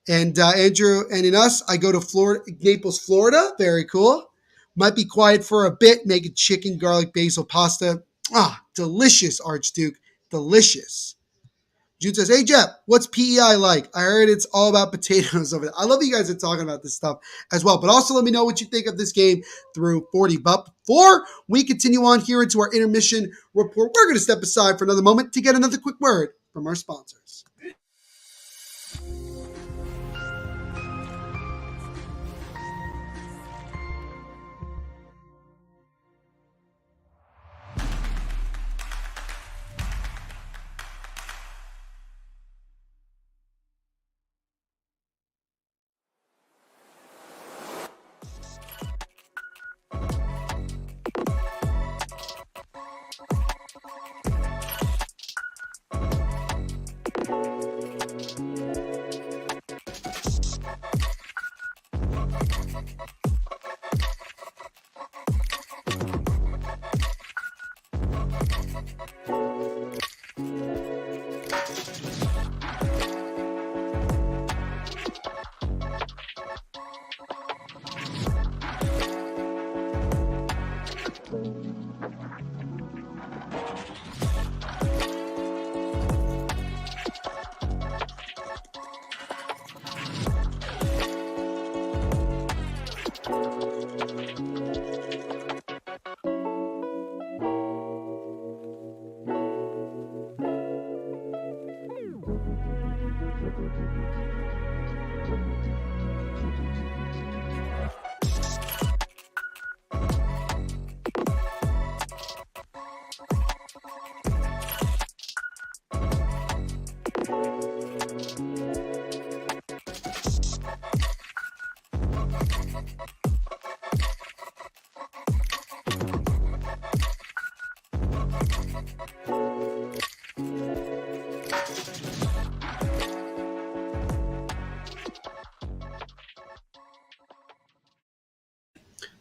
And Andrew, and in us, I go to Florida, Naples, Florida. Very cool. Might be quiet for a bit, making chicken, garlic, basil pasta. Ah, delicious, Archduke. Delicious. Jude says, hey, Jeff, what's PEI like? I heard it's all about potatoes over there. I love that you guys are talking about this stuff as well. But also let me know what you think of this game through 40. But before we continue on here into our intermission report, we're going to step aside for another moment to get another quick word from our sponsors.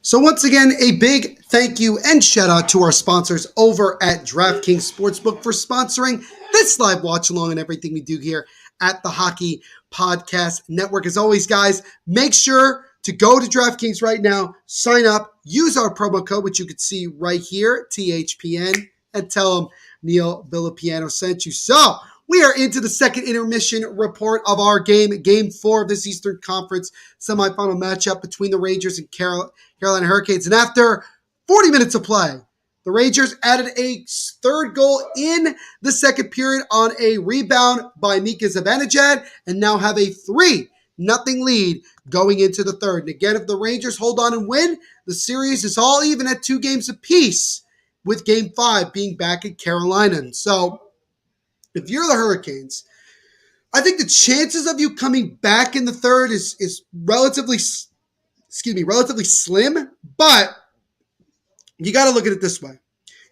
So once again, a big thank you and shout out to our sponsors over at DraftKings Sportsbook for sponsoring this live watch along and everything we do here at the Hockey Podcast Network. As always, guys, make sure to go to DraftKings right now, sign up, use our promo code, which you can see right here, THPN, and tell them Neil Villapiano sent you. So we are into the second intermission report of our game 4 of this Eastern Conference semifinal matchup between the Rangers and Carolina Hurricanes. And after 40 minutes of play, the Rangers added a third goal in the second period on a rebound by Mika Zibanejad and now have a 3-0 lead going into the third. And again, if the Rangers hold on and win, the series is all even at 2 games apiece, with Game 5 being back at Carolina. And so if you're the Hurricanes, I think the chances of you coming back in the third is relatively slim, but you got to look at it this way.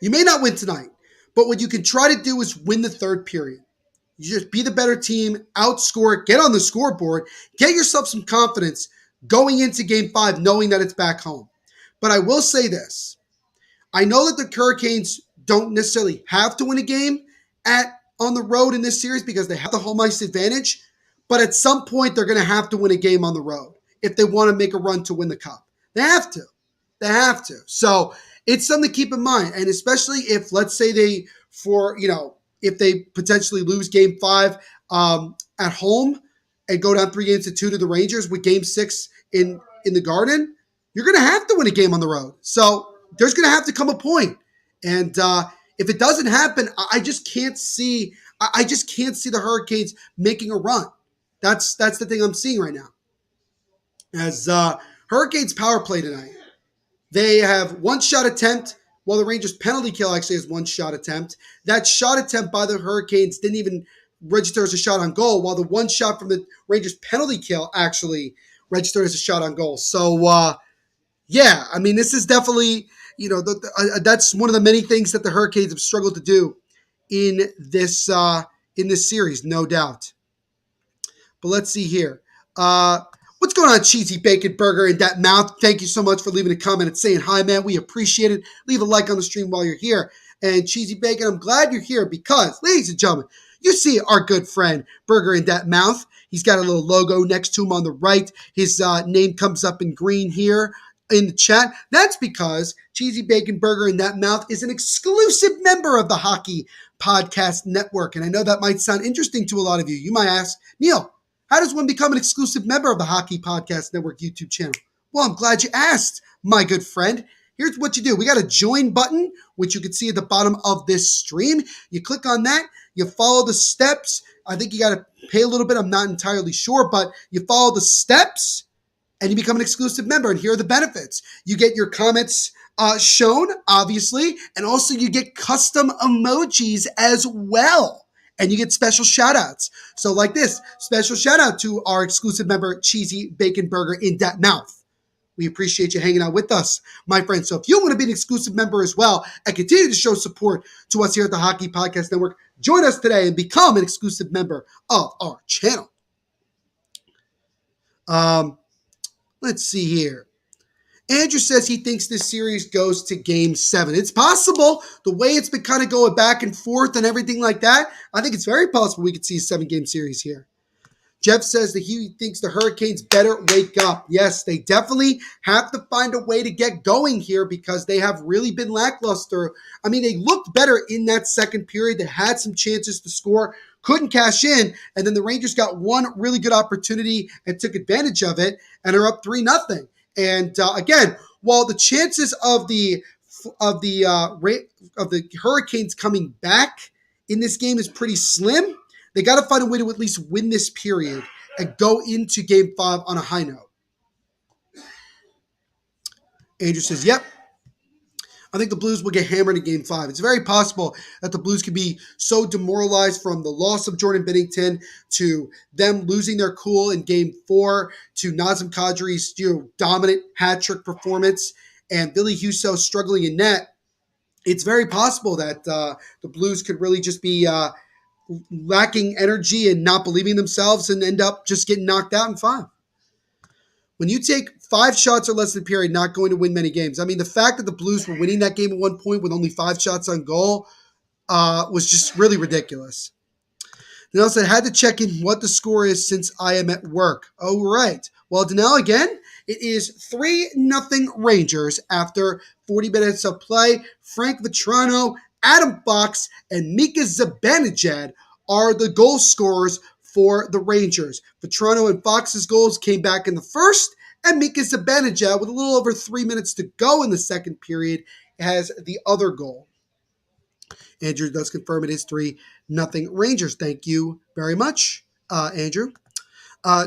You may not win tonight, but what you can try to do is win the third period. You just be the better team, outscore it, get on the scoreboard, get yourself some confidence going into Game 5 knowing that it's back home. But I will say this. I know that the Hurricanes don't necessarily have to win a game on the road in this series because they have the home ice advantage, but at some point they're going to have to win a game on the road if they want to make a run to win the cup. They have to. They have to. So it's something to keep in mind, and especially if, let's say if they potentially lose Game 5 at home and go down 3-2 to the Rangers with Game 6 in the Garden, you're going to have to win a game on the road. So there's going to have to come a point. And if it doesn't happen, I just can't see the Hurricanes making a run. That's the thing I'm seeing right now. As Hurricanes power play tonight, they have one shot attempt, while the Rangers penalty kill actually has one shot attempt. That shot attempt by the Hurricanes didn't even register as a shot on goal, while the one shot from the Rangers penalty kill actually registered as a shot on goal. So, yeah, I mean, this is definitely, that's one of the many things that the Hurricanes have struggled to do in this series, no doubt. But let's see here. What's going on, Cheesy Bacon Burger in that mouth? Thank you so much for leaving a comment and saying hi, man. We appreciate it. Leave a like on the stream while you're here. And Cheesy Bacon, I'm glad you're here because, ladies and gentlemen, you see our good friend Burger in that mouth. He's got a little logo next to him on the right. His name comes up in green here in the chat. That's because Cheesy Bacon Burger in that mouth is an exclusive member of the Hockey Podcast Network. And I know that might sound interesting to a lot of you. You might ask, Neil, how does one become an exclusive member of the Hockey Podcast Network YouTube channel? Well, I'm glad you asked, my good friend. Here's what you do. We got a join button, which you can see at the bottom of this stream. You click on that. You follow the steps. I think you got to pay a little bit. I'm not entirely sure, but you follow the steps and you become an exclusive member. And here are the benefits. You get your comments shown, obviously, and also you get custom emojis as well. And you get special shout outs. So like this, special shout out to our exclusive member, Cheesy Bacon Burger in that mouth. We appreciate you hanging out with us, my friends. So if you want to be an exclusive member as well and continue to show support to us here at the Hockey Podcast Network, join us today and become an exclusive member of our channel. Let's see here. Andrew says he thinks this series goes to Game 7. It's possible. The way it's been kind of going back and forth and everything like that, I think it's very possible we could see a 7-game series here. Jeff says that he thinks the Hurricanes better wake up. Yes, they definitely have to find a way to get going here because they have really been lackluster. I mean, they looked better in that second period. They had some chances to score, couldn't cash in, and then the Rangers got one really good opportunity and took advantage of it and are up 3-0. And again, while the chances of the Hurricanes coming back in this game is pretty slim, they got to find a way to at least win this period and go into Game 5 on a high note. Andrew says, yep. I think the Blues will get hammered in Game 5. It's very possible that the Blues could be so demoralized from the loss of Jordan Binnington to them losing their cool in Game 4 to Nazem Kadri's dominant hat-trick performance and Billy Husso struggling in net. It's very possible that the Blues could really just be lacking energy and not believing themselves and end up just getting knocked out in 5. When you take 5 shots or less in a period, not going to win many games. I mean, the fact that the Blues were winning that game at one point with only 5 shots on goal was just really ridiculous. Danelle had to check in what the score is since I am at work. Oh, right. Well, Danelle, again, it is 3-0 Rangers after 40 minutes of play. Frank Vatrano, Adam Fox, and Mika Zibanejad are the goal scorers for the Rangers. Vatrano and Fox's goals came back in the first, and Mika Zibanejad, with a little over 3 minutes to go in the second period, has the other goal. Andrew does confirm it is 3-0 Rangers. Thank you very much, Andrew.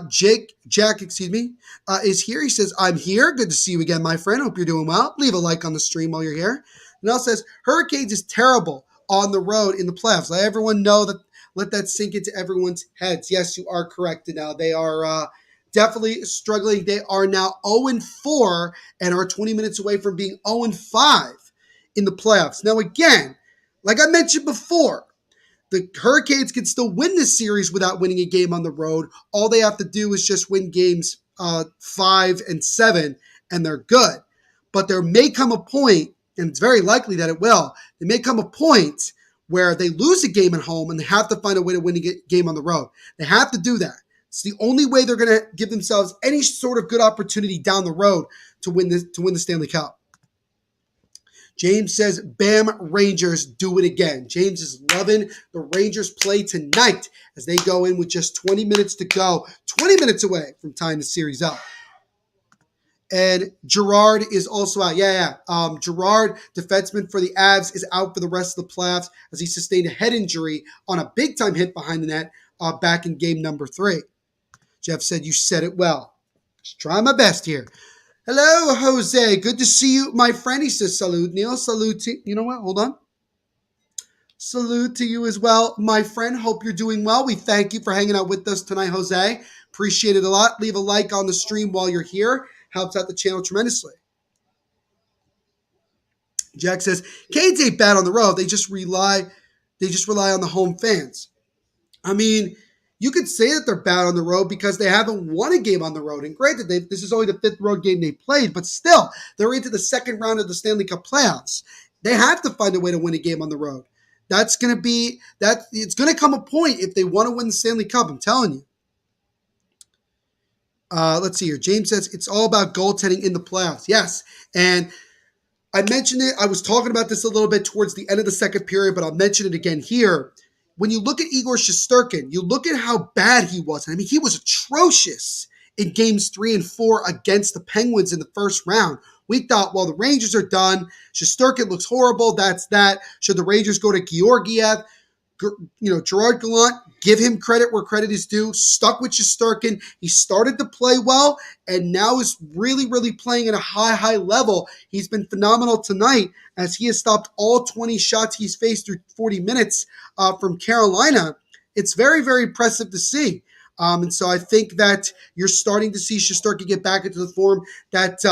Jack, is here. He says, I'm here. Good to see you again, my friend. Hope you're doing well. Leave a like on the stream while you're here. Now says, Hurricanes is terrible on the road in the playoffs. Let everyone know that. Let that sink into everyone's heads. Yes, you are correct now. They are definitely struggling. They are now 0-4 and are 20 minutes away from being 0-5 in the playoffs. Now, again, like I mentioned before, the Hurricanes can still win this series without winning a game on the road. All they have to do is just win games 5 and 7, and they're good. But there may come a point, and it's very likely that it will, there may come a point where they lose a game at home and they have to find a way to win a game on the road. They have to do that. It's the only way they're going to give themselves any sort of good opportunity down the road to win the Stanley Cup. James says, bam, Rangers, do it again. James is loving the Rangers play tonight as they go in with just 20 minutes to go, 20 minutes away from tying the series up. And Gerard is also out. Gerard, defenseman for the Avs, is out for the rest of the playoffs as he sustained a head injury on a big-time hit behind the net back in game number 3. Jeff said, you said it well. Just trying my best here. Hello, Jose. Good to see you, my friend. He says, salute, Neil. Salute to, you know what? Hold on. Salute to you as well, my friend. Hope you're doing well. We thank you for hanging out with us tonight, Jose. Appreciate it a lot. Leave a like on the stream while you're here. Helps out the channel tremendously. Jack says, Canes ain't bad on the road. They just rely on the home fans. I mean, you could say that they're bad on the road because they haven't won a game on the road. And granted, this is only the 5th road game they played, but still, they're into the second round of the Stanley Cup playoffs. They have to find a way to win a game on the road. That's going to be that. It's going to come a point if they want to win the Stanley Cup. I'm telling you. Let's see here. James says it's all about goaltending in the playoffs. Yes, and I mentioned it. I was talking about this a little bit towards the end of the second period, but I'll mention it again here. When you look at Igor Shesterkin, you look at how bad he was. I mean, he was atrocious in games 3 and 4 against the Penguins in the first round. We thought, well, the Rangers are done. Shesterkin looks horrible. That's that. Should the Rangers go to Georgiev? Gerard Gallant, give him credit where credit is due. Stuck with Shesterkin. He started to play well and now is really, really playing at a high level. He's been phenomenal tonight as he has stopped all 20 shots he's faced through 40 minutes from Carolina. It's very, very impressive to see. And so I think that you're starting to see Shesterkin get back into the form that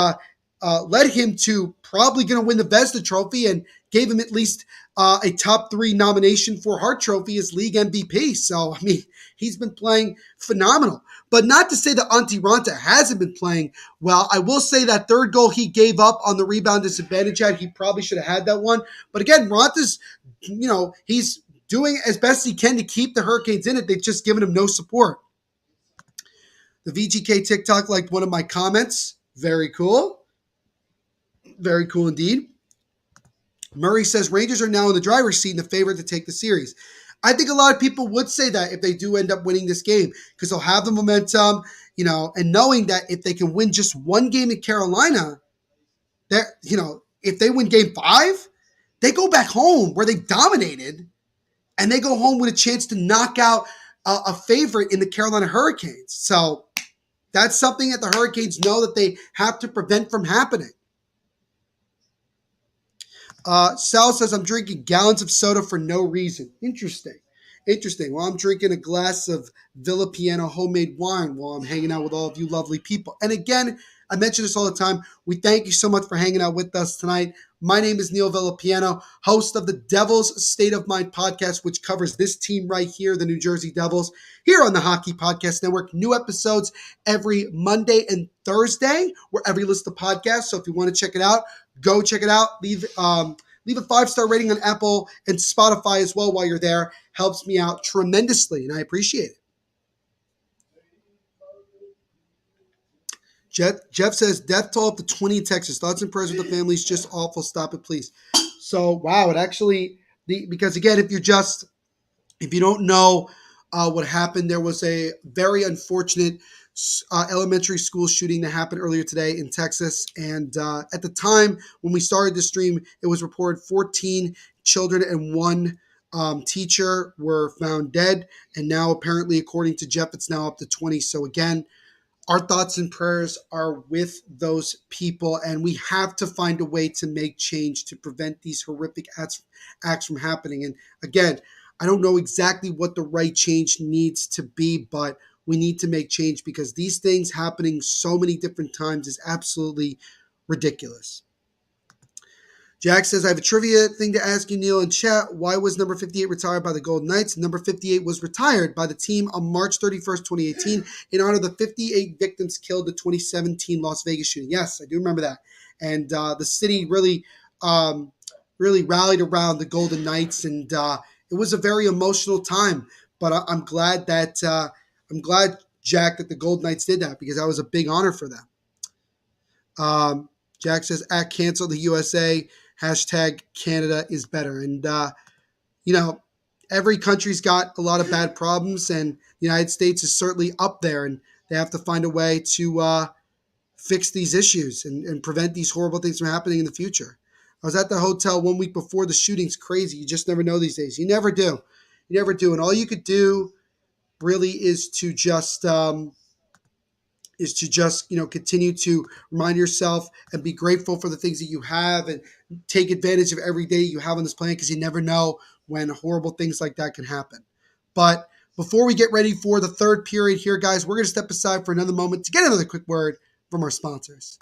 led him to probably going to win the Vezina Trophy and gave him at least a top 3 nomination for Hart Trophy as league MVP. So, I mean, he's been playing phenomenal. But not to say that Antti Raanta hasn't been playing well. I will say that third goal he gave up on the rebound disadvantage he probably should have had that one. But again, Ranta's, he's doing as best he can to keep the Hurricanes in it. They've just given him no support. The VGK TikTok liked one of my comments. Very cool. Very cool indeed. Murray says Rangers are now in the driver's seat and the favorite to take the series. I think a lot of people would say that if they do end up winning this game because they'll have the momentum, and knowing that if they can win just one game in Carolina, if they win game 5, they go back home where they dominated and they go home with a chance to knock out a favorite in the Carolina Hurricanes. So that's something that the Hurricanes know that they have to prevent from happening. Sal says, I'm drinking gallons of soda for no reason. Interesting. Well, I'm drinking a glass of Villa Piano homemade wine while I'm hanging out with all of you lovely people. And again, I mention this all the time. We thank you so much for hanging out with us tonight. My name is Neil Villapiano, host of the Devils State of Mind podcast, which covers this team right here, the New Jersey Devils, here on the Hockey Podcast Network. New episodes every Monday and Thursday, wherever you listen to podcasts. So if you want to check it out, go check it out. Leave a 5-star rating on Apple and Spotify as well while you're there. Helps me out tremendously, and I appreciate it. Jeff says, death toll up to 20 in Texas. Thoughts and prayers with the families. Just awful. Stop it, please. So, wow, it actually, because again, if you don't know what happened, there was a very unfortunate elementary school shooting that happened earlier today in Texas. And at the time when we started the stream, it was reported 14 children and 1 teacher were found dead. And now apparently, according to Jeff, it's now up to 20. So again, our thoughts and prayers are with those people, and we have to find a way to make change to prevent these horrific acts from happening. And again, I don't know exactly what the right change needs to be, but we need to make change because these things happening so many different times is absolutely ridiculous. Jack says, I have a trivia thing to ask you, Neil, in chat. Why was number 58 retired by the Golden Knights? Number 58 was retired by the team on March 31st, 2018 in honor of the 58 victims killed in the 2017 Las Vegas shooting. Yes, I do remember that. And the city really rallied around the Golden Knights, and it was a very emotional time. But I'm glad that Jack, that the Golden Knights did that because that was a big honor for them. Jack says, cancel the USA. Hashtag Canada is better. And, every country's got a lot of bad problems, and the United States is certainly up there, and they have to find a way to fix these issues and prevent these horrible things from happening in the future. I was at the hotel 1 week before the shooting's crazy. You just never know these days. You never do. And all you could do really is to just continue to remind yourself and be grateful for the things that you have and take advantage of every day you have on this planet because you never know when horrible things like that can happen. But before we get ready for the third period here, guys, we're going to step aside for another moment to get another quick word from our sponsors.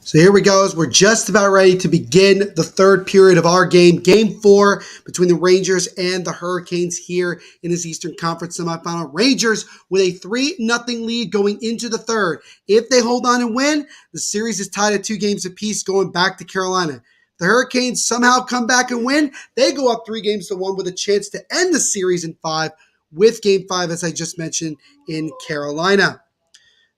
So here we go. We're just about ready to begin the third period of our game. Game 4 between the Rangers and the Hurricanes here in this Eastern Conference semifinal. Rangers with a 3-0 lead going into the third. If they hold on and win, the series is tied at 2 games apiece going back to Carolina. The Hurricanes somehow come back and win. They go up 3-1 with a chance to end the series in 5 with Game 5, as I just mentioned, in Carolina.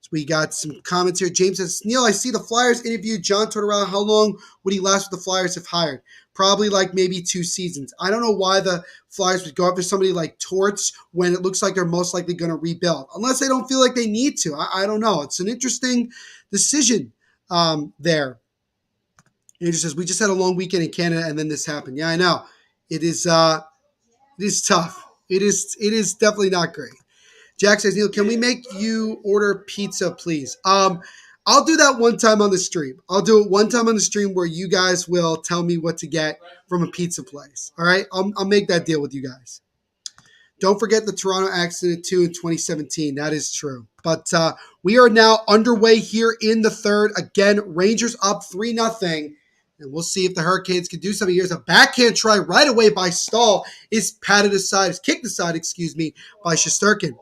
So we got some comments here. James says, Neil, I see the Flyers interviewed John Tortorella. How long would he last with the Flyers if hired? Probably like maybe 2 seasons. I don't know why the Flyers would go after somebody like Torts when it looks like they're most likely going to rebuild, unless they don't feel like they need to. I don't know. It's an interesting decision there. And he says, we just had a long weekend in Canada and then this happened. Yeah, I know. It is tough. It is definitely not great. Jack says, Neil, can we make you order pizza, please? I'll do that one time on the stream. I'll do it one time on the stream where you guys will tell me what to get from a pizza place. All right? I'll make that deal with you guys. Don't forget the Toronto accident, too, in 2017. That is true. But we are now underway here in the third. Again, Rangers up 3-0. And we'll see if the Hurricanes can do something. Here's a backhand try right away by Stahl. Is kicked aside, by Shesterkin.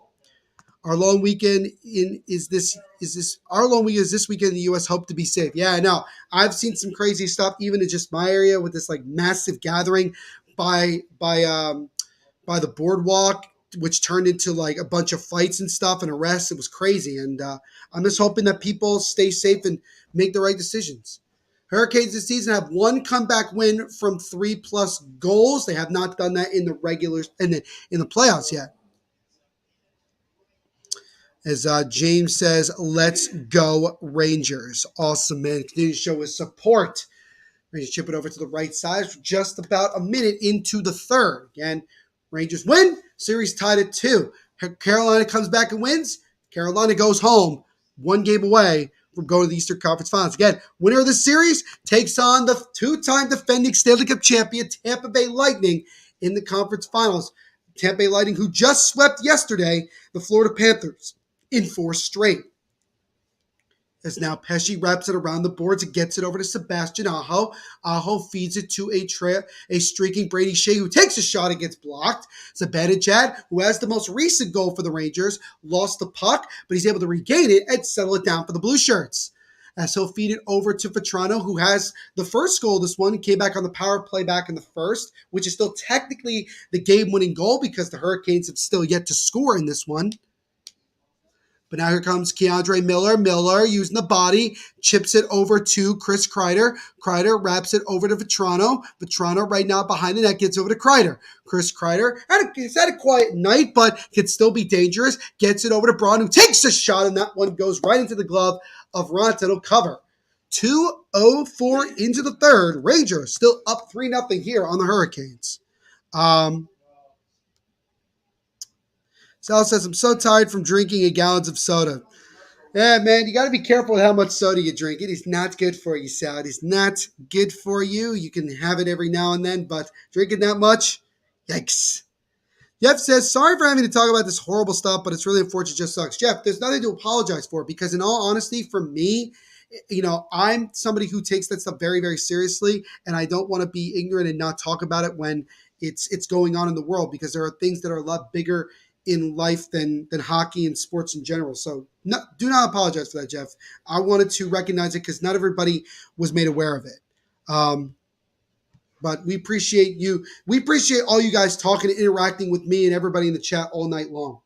Our long weekend is this weekend in the U.S. Hope to be safe. Yeah, I know. I've seen some crazy stuff even in just my area with this like massive gathering by the boardwalk, which turned into like a bunch of fights and stuff and arrests. It was crazy, and I'm just hoping that people stay safe and make the right decisions. Hurricanes this season have 1 comeback win from 3+ goals. They have not done that in the regulars and in the playoffs yet. As James says, let's go Rangers. Awesome, man. Continue to show his support. Rangers chip it over to the right side. Just about a minute into the third. Again, Rangers win. Series tied at 2. Carolina comes back and wins. Carolina goes home. 1 game away from going to the Eastern Conference Finals. Again, winner of the series takes on the 2-time defending Stanley Cup champion Tampa Bay Lightning in the conference finals. Tampa Bay Lightning, who just swept yesterday the Florida Panthers in 4 straight. As now Pesce wraps it around the boards and gets it over to Sebastian Aho. Aho feeds it to a streaking Brady Shea, who takes a shot and gets blocked. Zibanejad, who has the most recent goal for the Rangers, lost the puck, but he's able to regain it and settle it down for the Blue Shirts. As he'll feed it over to Vetrano, who has the first goal of this one, came back on the power play back in the first, which is still technically the game-winning goal because the Hurricanes have still yet to score in this one. But now here comes Keandre Miller. Miller, using the body, chips it over to Chris Kreider. Kreider wraps it over to Vetrano. Vetrano right now behind the net gets over to Kreider. Chris Kreider has had a quiet night, but can still be dangerous. Gets it over to Braun, who takes a shot, and that one goes right into the glove of Ronta. It'll cover. 2:04 into the third. Rangers still up 3-0 here on the Hurricanes. Sal says, I'm so tired from drinking a gallons of soda. Yeah, man, you got to be careful with how much soda you drink. It is not good for you, Sal. It is not good for you. You can have it every now and then, but drinking that much, yikes. Jeff says, sorry for having to talk about this horrible stuff, but it's really unfortunate. It just sucks. Jeff, there's nothing to apologize for because in all honesty, for me, I'm somebody who takes that stuff very, very seriously, and I don't want to be ignorant and not talk about it when it's going on in the world because there are things that are a lot bigger in life than hockey and sports in general. So do not apologize for that, Jeff. I wanted to recognize it because not everybody was made aware of it. But we appreciate you. We appreciate all you guys talking and interacting with me and everybody in the chat all night long.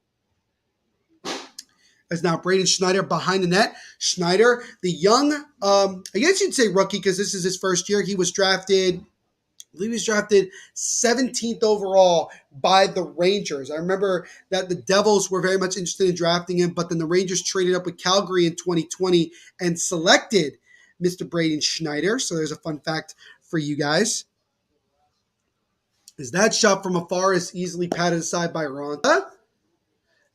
As now Braden Schneider behind the net. Schneider, the young, I guess you'd say rookie because this is his first year. He was drafted 17th overall by the Rangers. I remember that the Devils were very much interested in drafting him, but then the Rangers traded up with Calgary in 2020 and selected Mr. Braden Schneider. So there's a fun fact for you guys. As that shot from afar is easily patted aside by Ronta.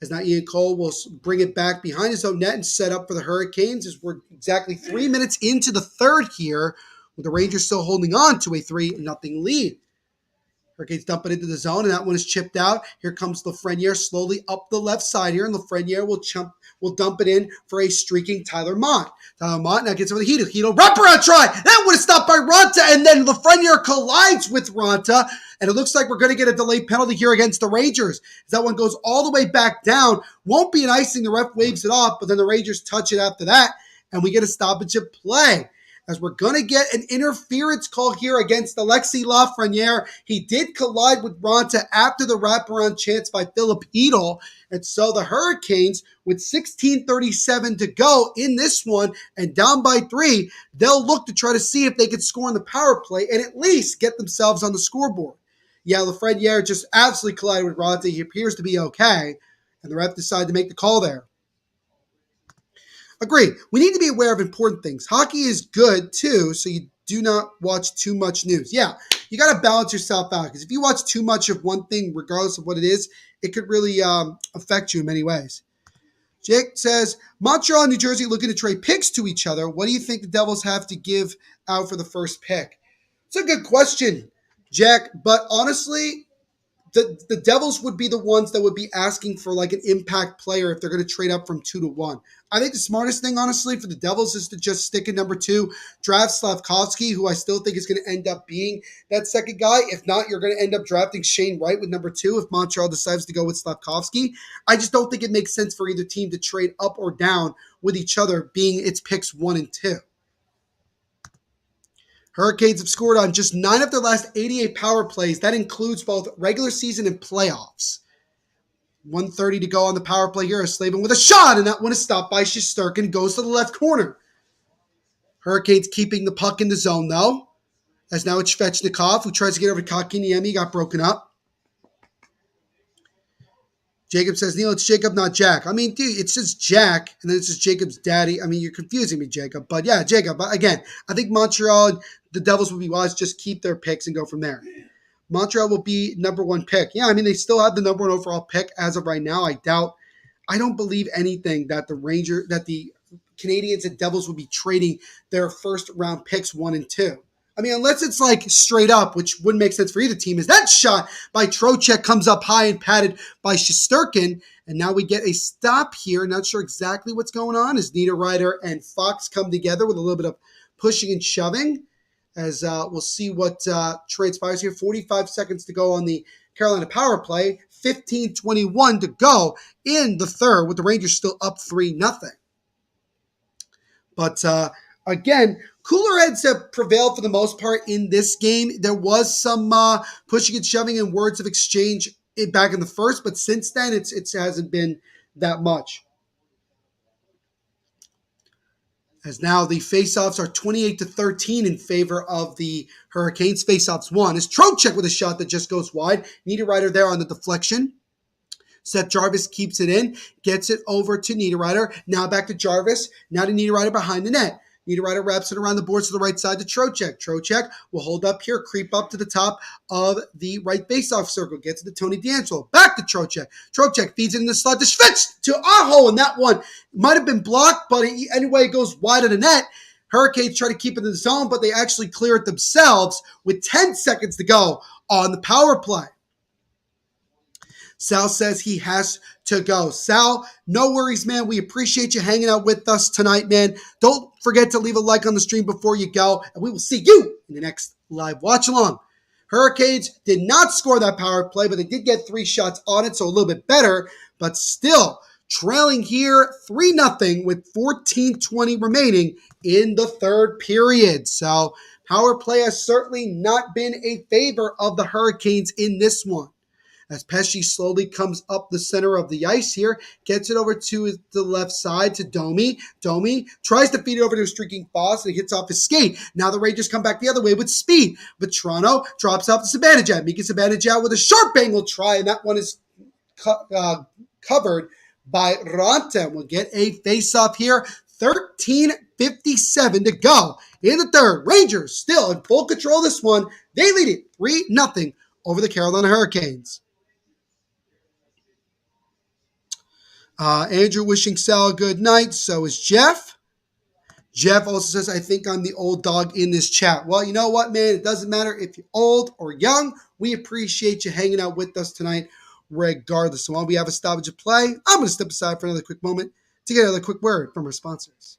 As now Ian Cole will bring it back behind his own net and set up for the Hurricanes as we're exactly 3 minutes into the third here, with the Rangers still holding on to a 3-0 lead. Hurricanes dump it into the zone, and that one is chipped out. Here comes Lafreniere slowly up the left side here, and Lafreniere will dump it in for a streaking Tyler Mott. Tyler Mott now gets over the Hedo. Hedo wraparound try. That one is stopped by Ronta, and then Lafreniere collides with Ronta, and it looks like we're going to get a delayed penalty here against the Rangers. That one goes all the way back down. Won't be an icing. The ref waves it off, but then the Rangers touch it after that, and we get a stoppage of play. As we're going to get an interference call here against Alexis Lafreniere. He did collide with Ronta after the wraparound chance by Philip Hedl. And so the Hurricanes, with 16:37 to go in this one and down by 3, they'll look to try to see if they can score on the power play and at least get themselves on the scoreboard. Yeah, Lafreniere just absolutely collided with Ronta. He appears to be okay. And the ref decided to make the call there. Agree. We need to be aware of important things. Hockey is good, too, so you do not watch too much news. Yeah, you got to balance yourself out, because if you watch too much of one thing, regardless of what it is, it could really affect you in many ways. Jake says, Montreal and New Jersey looking to trade picks to each other. What do you think the Devils have to give out for the first pick? It's a good question, Jack, but honestly, the Devils would be the ones that would be asking for like an impact player if they're going to trade up from 2 to 1. I think the smartest thing, honestly, for the Devils is to just stick at number 2, draft Slavkovsky, who I still think is going to end up being that second guy. If not, you're going to end up drafting Shane Wright with number 2 if Montreal decides to go with Slavkovsky. I just don't think it makes sense for either team to trade up or down with each other, being its picks 1 and 2. Hurricanes have scored on just 9 of their last 88 power plays. That includes both regular season and playoffs. 1:30 to go on the power play here. Slavin with a shot, and that one is stopped by Shesterkin. Goes to the left corner. Hurricanes keeping the puck in the zone, though. As now it's Svechnikov, who tries to get over to Kakiniemi. Got broken up. Jacob says, Neil, it's Jacob, not Jack. I mean, dude, it's just Jack, and then it's just Jacob's daddy. I mean, you're confusing me, Jacob. But yeah, Jacob. But again, I think Montreal, the Devils will be wise. Just keep their picks and go from there. Montreal will be number 1 pick. Yeah, I mean, they still have the number 1 overall pick as of right now. I don't believe anything that the Canadians and Devils will be trading their first round picks 1 and 2. I mean, unless it's like straight up, which wouldn't make sense for either team, is that shot by Trocheck comes up high and padded by Shesterkin. And now we get a stop here. Not sure exactly what's going on as Niederreiter and Fox come together with a little bit of pushing and shoving. As we'll see what transpires here. 45 seconds to go on the Carolina power play. 15:21 to go in the third with the Rangers still up 3-0. But again, cooler heads have prevailed for the most part in this game. There was some pushing and shoving and words of exchange back in the first, but since then it hasn't been that much. As now the faceoffs are 28-13 in favor of the Hurricanes. Faceoffs 1 is Trocheck with a shot that just goes wide. Niederreiter there on the deflection. Seth Jarvis keeps it in, gets it over to Niederreiter. Now back to Jarvis. Now to Niederreiter behind the net. Niederreiter wraps it around the boards to the right side to Trocheck. Trocheck will hold up here, creep up to the top of the right faceoff circle. Gets it to Tony DeAngelo. Back to Trocheck. Trocheck feeds it in the slot to Schwitz to Aho, and that one might have been blocked, but anyway, it goes wide of the net. Hurricanes try to keep it in the zone, but they actually clear it themselves with 10 seconds to go on the power play. Sal says he has to go. Sal, no worries, man. We appreciate you hanging out with us tonight, man. Don't forget to leave a like on the stream before you go, and we will see you in the next live watch along. Hurricanes did not score that power play, but they did get 3 shots on it, so a little bit better, but still trailing here 3-0 with 14:20 remaining in the third period. So power play has certainly not been a favor of the Hurricanes in this one. As Pesce slowly comes up the center of the ice here, gets it over to the left side to Domi. Domi tries to feed it over to a streaking Foss, and he hits off his skate. Now the Rangers come back the other way with speed. Vetrano drops off to Zibanejad. Mika Zibanejad with a sharp angle try, and that one is covered by Ronta. We'll get a face-off here. 13:57 to go in the third. Rangers still in full control of this one. They lead it 3-0 over the Carolina Hurricanes. Andrew wishing Sal a good night. So is Jeff. Jeff also says, I think I'm the old dog in this chat. Well, you know what, man? It doesn't matter if you're old or young. We appreciate you hanging out with us tonight regardless. So while we have a stoppage of play, I'm going to step aside for another quick moment to get another quick word from our sponsors.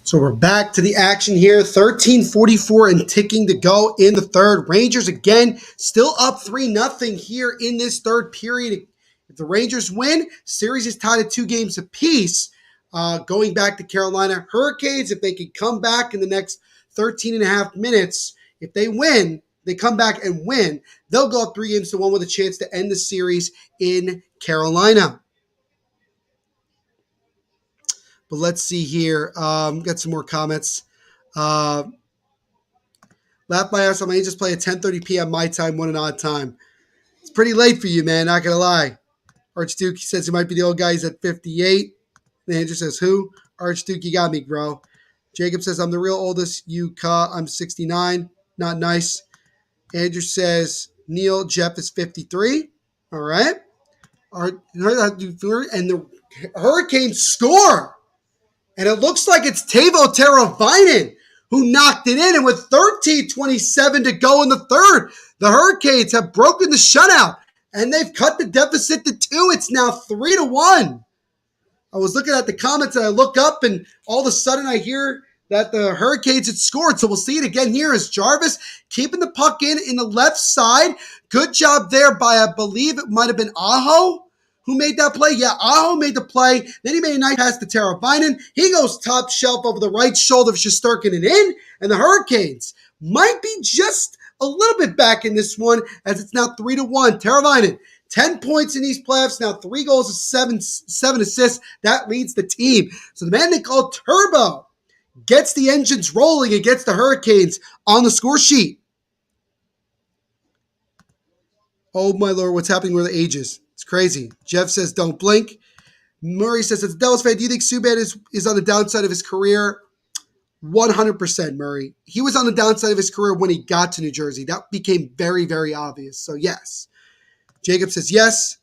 So we're back to the action here. 13:44 and ticking to go in the third. Rangers again still up 3-0 here in this third period. If the Rangers win, series is tied at 2 games apiece. Going back to Carolina Hurricanes, if they can come back in the next 13 and a half minutes, if they win, they come back and win, they'll go up 3-1 with a chance to end the series in Carolina. But let's see here. Got some more comments. Laugh my ass off. I just play at 10:30 p.m. my time, one an odd time. It's pretty late for you, man. Not going to lie. Archduke says he might be the old guy. He's at 58. Andrew says, who? Archduke, you got me, bro. Jacob says, I'm the real oldest. I'm 69. Not nice. Andrew says, Neil, Jeff is 53. All right. And the Hurricanes score. And it looks like it's Teuvo Teravainen who knocked it in. And with 13:27 to go in the third, the Hurricanes have broken the shutout. And they've cut the deficit to 2. It's now 3-1. I was looking at the comments and I look up and all of a sudden I hear that the Hurricanes had scored. So we'll see it again here as Jarvis keeping the puck in the left side. Good job there by, I believe it might have been Aho. Who made that play? Yeah, Aho made the play. Then he made a nice pass to Teravainen. He goes top shelf over the right shoulder of Shesterkin and in. And the Hurricanes might be just a little bit back in this one as it's now 3-1. Teravainen, 10 points in these playoffs. Now 3 goals and 7 assists. That leads the team. So the man they call Turbo gets the engines rolling and gets the Hurricanes on the score sheet. Oh my Lord, what's happening with the ages? It's crazy. Jeff says, don't blink. Murray says, as a Devils fan, do you think Subban is on the downside of his career? 100%, Murray. He was on the downside of his career when he got to New Jersey. That became very, very obvious. So, yes. Jacob says, yes.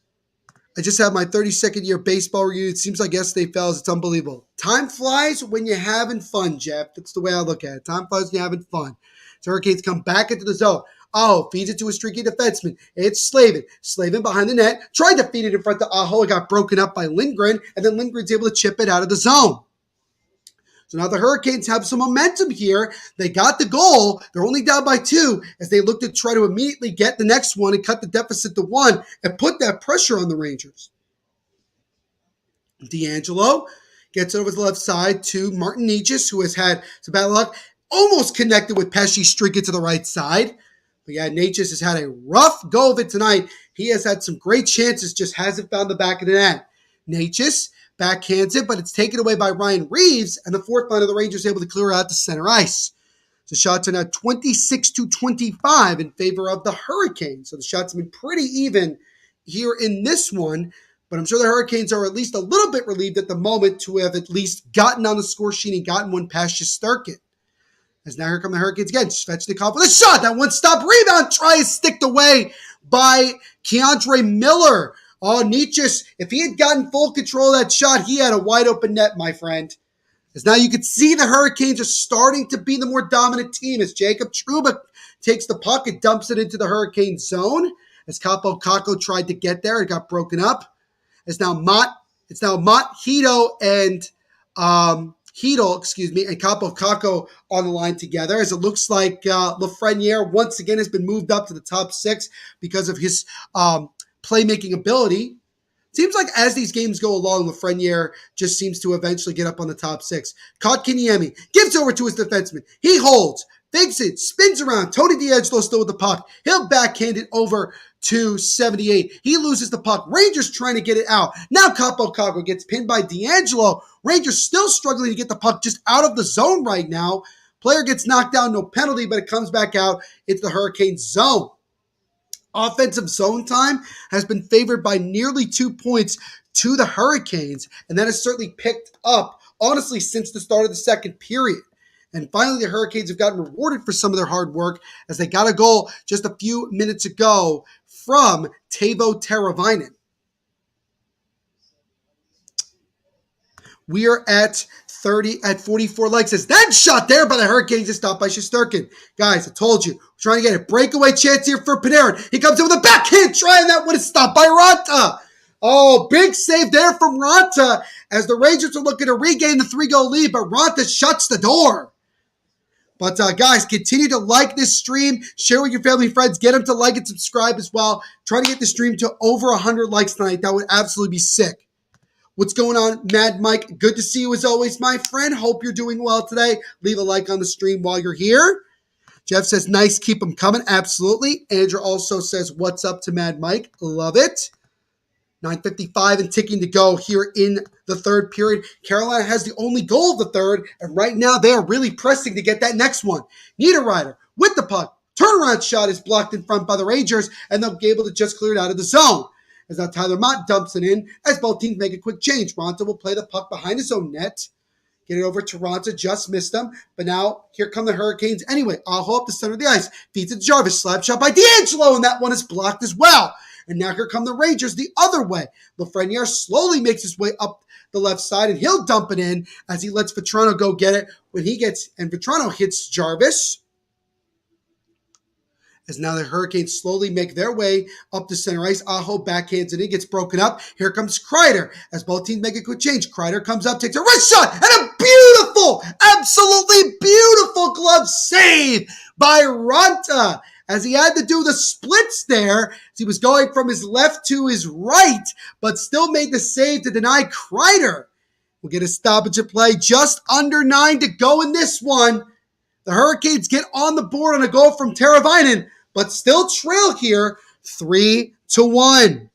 I just had my 32nd year baseball reunion. It seems like yesterday, fellas. It's unbelievable. Time flies when you're having fun, Jeff. That's the way I look at it. Time flies when you're having fun. So Hurricanes come back into the zone. Aho feeds it to a streaky defenseman. It's Slavin. Slavin behind the net. Tried to feed it in front of Aho. It got broken up by Lindgren. And then Lindgren's able to chip it out of the zone. So now the Hurricanes have some momentum here. They got the goal. They're only down by 2 as they look to try to immediately get the next one and cut the deficit to 1 and put that pressure on the Rangers. D'Angelo gets over the left side to Martin Necas, who has had some bad luck. Almost connected with Pesce, streaking to the right side. But yeah, Natchez has had a rough go of it tonight. He has had some great chances, just hasn't found the back of the net. Natchez backhands it, but it's taken away by Ryan Reeves, and the fourth line of the Rangers able to clear out to center ice. The shots are now 26-25 in favor of the Hurricanes. So the shots have been pretty even here in this one, but I'm sure the Hurricanes are at least a little bit relieved at the moment to have at least gotten on the score sheet and gotten one past Shesterkin. As now here come the Hurricanes again. Svechnikov with a shot. That one stop rebound try is sticked away by Keandre Miller. Oh, Natchez, if he had gotten full control of that shot, he had a wide open net, my friend. As now you can see the Hurricanes are starting to be the more dominant team as Jacob Trouba takes the puck and dumps it into the Hurricane zone. As Kaapo Kakko tried to get there, it got broken up. It's now Mott, Hedo, and and Kaapo Kakko on the line together. As it looks like Lafreniere once again has been moved up to the top six because of his playmaking ability. Seems like as these games go along, Lafreniere just seems to eventually get up on the top six. Kotkaniemi gives over to his defenseman. He holds, fakes it, spins around. Tony DeAngelo still with the puck. He'll backhand it over to 78. He loses the puck. Rangers trying to get it out. Now Kaapo Kakko gets pinned by DeAngelo. Rangers still struggling to get the puck just out of the zone right now. Player gets knocked down, no penalty, but it comes back out into the Hurricane zone. Offensive zone time has been favored by nearly 2 points to the Hurricanes, and that has certainly picked up, honestly, since the start of the second period. And finally, the Hurricanes have gotten rewarded for some of their hard work as they got a goal just a few minutes ago from Teuvo Teravainen. We are at 44 likes. As that shot there by the Hurricanes is stopped by Shesterkin. Guys, I told you, we're trying to get a breakaway chance here for Panarin. He comes in with a backhand try, and that one is stopped by Raanta. Oh, big save there from Raanta as the Rangers are looking to regain the 3-goal lead, but Raanta shuts the door. But guys, continue to like this stream. Share with your family and friends. Get them to like and subscribe as well. Try to get the stream to over 100 likes tonight. That would absolutely be sick. What's going on, Mad Mike? Good to see you as always, my friend. Hope you're doing well today. Leave a like on the stream while you're here. Jeff says, nice, keep them coming. Absolutely. Andrew also says, what's up to Mad Mike? Love it. 9:55 and ticking to go here in the third period. Carolina has the only goal of the third, and right now they are really pressing to get that next one. Niederreiter with the puck. Turnaround shot is blocked in front by the Rangers, and they'll be able to just clear it out of the zone. As now Tyler Mott dumps it in as both teams make a quick change. Raanta will play the puck behind his own net. Get it over to Raanta, just missed him. But now here come the Hurricanes anyway. Aho up the center of the ice. Feeds it to Jarvis. Slap shot by DeAngelo, and that one is blocked as well. And now here come the Rangers the other way. Lafreniere slowly makes his way up the left side, and he'll dump it in as he lets Vetrano go get it. And Vetrano hits Jarvis. As now the Hurricanes slowly make their way up the center ice. Aho backhands it in, gets broken up. Here comes Kreider as both teams make a quick change. Kreider comes up, takes a wrist shot, and a beautiful, absolutely beautiful glove save by Raanta. As he had to do the splits there, as he was going from his left to his right, but still made the save to deny Kreider. We'll get a stoppage of play, just under 9 to go in this one. The Hurricanes get on the board on a goal from Teravainen, but still trail here 3-1.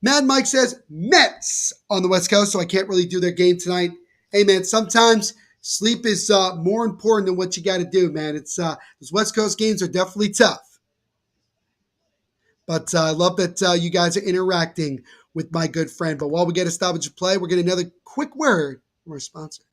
Mad Mike says, Mets on the West Coast, so I can't really do their game tonight. Hey, man, sometimes sleep is more important than what you got to do, man. It's those West Coast games are definitely tough. But I love that you guys are interacting with my good friend. But while we get a stoppage of play, we're getting another quick word from our sponsors.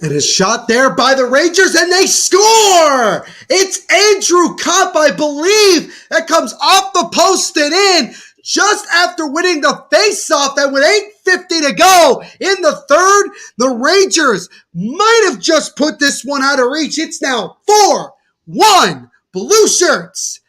And a shot there by the Rangers, and they score! It's Andrew Copp, I believe, that comes off the post and in just after winning the faceoff. And with 8:50 to go in the third, the Rangers might have just put this one out of reach. It's now 4-1 Blue Shirts.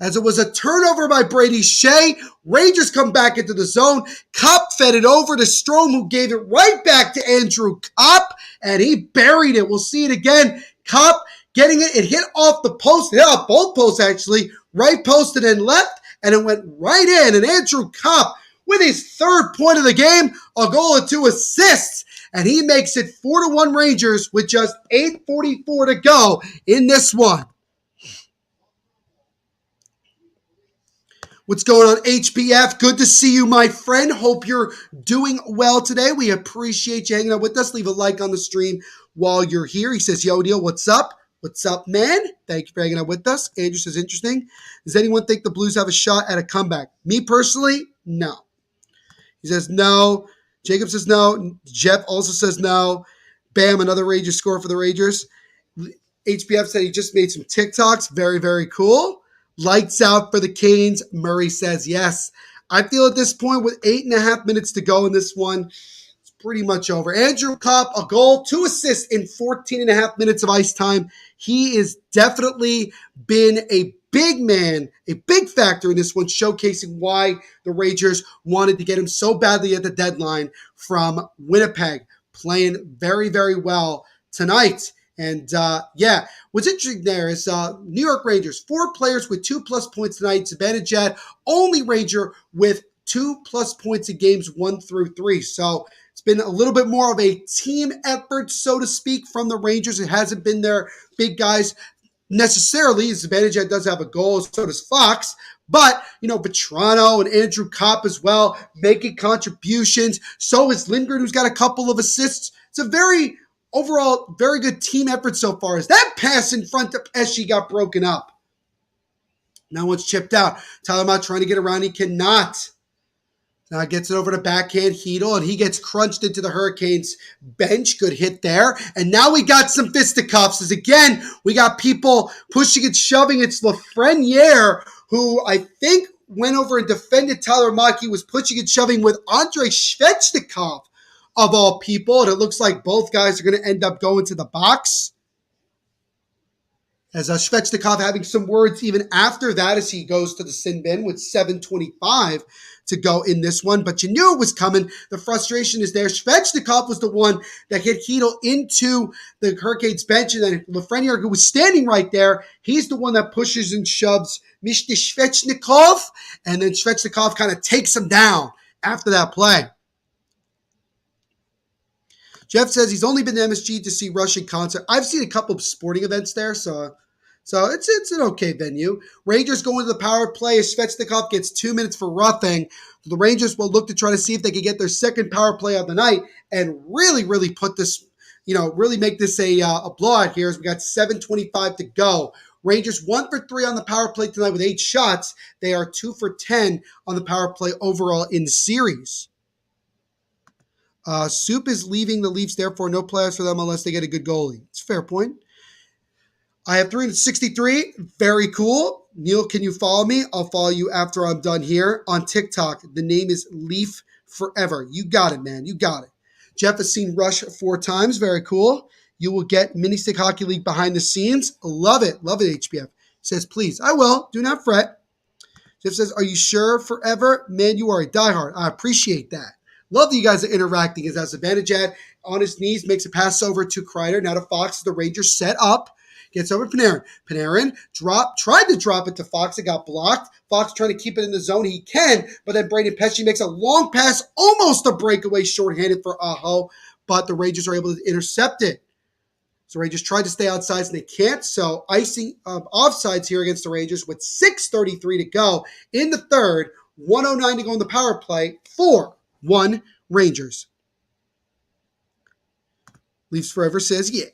As it was a turnover by Brady Shea, Rangers come back into the zone. Copp fed it over to Strome, who gave it right back to Andrew Copp, and he buried it. We'll see it again. Copp getting it. It hit off the post. It hit off both posts, actually. Right post and then left, and it went right in. And Andrew Copp, with his third point of the game, a goal and 2 assists. And he makes it 4-1 Rangers with just 8:44 to go in this one. What's going on, HBF? Good to see you, my friend. Hope you're doing well today. We appreciate you hanging out with us. Leave a like on the stream while you're here. He says, yo, Neil, what's up? What's up, man? Thank you for hanging out with us. Andrew says, interesting. Does anyone think the Blues have a shot at a comeback? Me personally, no. He says, no. Jacob says, no. Jeff also says, no. Bam, another Rangers score for the Rangers. HBF said he just made some TikToks. Very, very cool. Lights out for the Canes. Murray says yes. I feel at this point with 8.5 minutes to go in this one, it's pretty much over. Andrew Copp, a goal, 2 assists in 14.5 minutes of ice time. He is definitely been a big man, a big factor in this one, showcasing why the Rangers wanted to get him so badly at the deadline from Winnipeg. Playing very, very well tonight. And what's interesting there is New York Rangers, 4 players with 2+ points tonight. Zibanejad, only Ranger with 2+ points in games 1 through 3. So it's been a little bit more of a team effort, so to speak, from the Rangers. It hasn't been their big guys necessarily. Zibanejad does have a goal, so does Fox. But, Vetrano and Andrew Copp as well, making contributions. So is Lindgren, who's got a couple of assists. It's a overall, very good team effort so far. As that pass in front of Eschi got broken up. Now it's chipped out. Tyler Mott trying to get around. He cannot. Now gets it over to backhand Hedel, and he gets crunched into the Hurricanes bench. Good hit there. And now we got some fisticuffs. As again, we got people pushing and shoving. It's Lafreniere, who I think went over and defended Tyler Mott. He was pushing and shoving with Andrei Svechnikov, of all people, and it looks like both guys are going to end up going to the box. As Svechnikov having some words even after that as he goes to the sin bin with 7:25 to go in this one. But you knew it was coming. The frustration is there. Svechnikov was the one that hit Hedel into the Hurricanes bench, and then Lafreniere, who was standing right there, he's the one that pushes and shoves Mishka Svechnikov, and then Svechnikov kind of takes him down after that play. Jeff says he's only been to MSG to see Russian concert. I've seen a couple of sporting events there, so it's an okay venue. Rangers go into the power play as Svechnikov gets 2 minutes for roughing. The Rangers will look to try to see if they can get their second power play of the night and really, really put this, really make this a blowout here as we got 7:25 to go. Rangers 1 for 3 on the power play tonight with 8 shots. They are 2 for 10 on the power play overall in the series. Soup is leaving the Leafs, therefore no playoffs for them unless they get a good goalie. It's a fair point. I have 363. Very cool. Neil, can you follow me? I'll follow you after I'm done here. On TikTok, the name is Leaf Forever. You got it, man. You got it. Jeff has seen Rush 4 times. Very cool. You will get Mini Stick Hockey League behind the scenes. Love it. Love it, HBF. Says, please. I will. Do not fret. Jeff says, are you sure forever? Man, you are a diehard. I appreciate that. Love that you guys are interacting as Zibanejad on his knees makes a pass over to Kreider. Now to Fox. The Rangers set up. Gets over to Panarin. Panarin tried to drop it to Fox. It got blocked. Fox trying to keep it in the zone. He can, but then Brayden Pesce makes a long pass, almost a breakaway shorthanded for Aho, but the Rangers are able to intercept it. So Rangers tried to stay outside and they can't. So icing offsides here against the Rangers with 6:33 to go in the third. 1:09 to go in the power play. 4-1 Rangers. Leafs Forever says, yeah.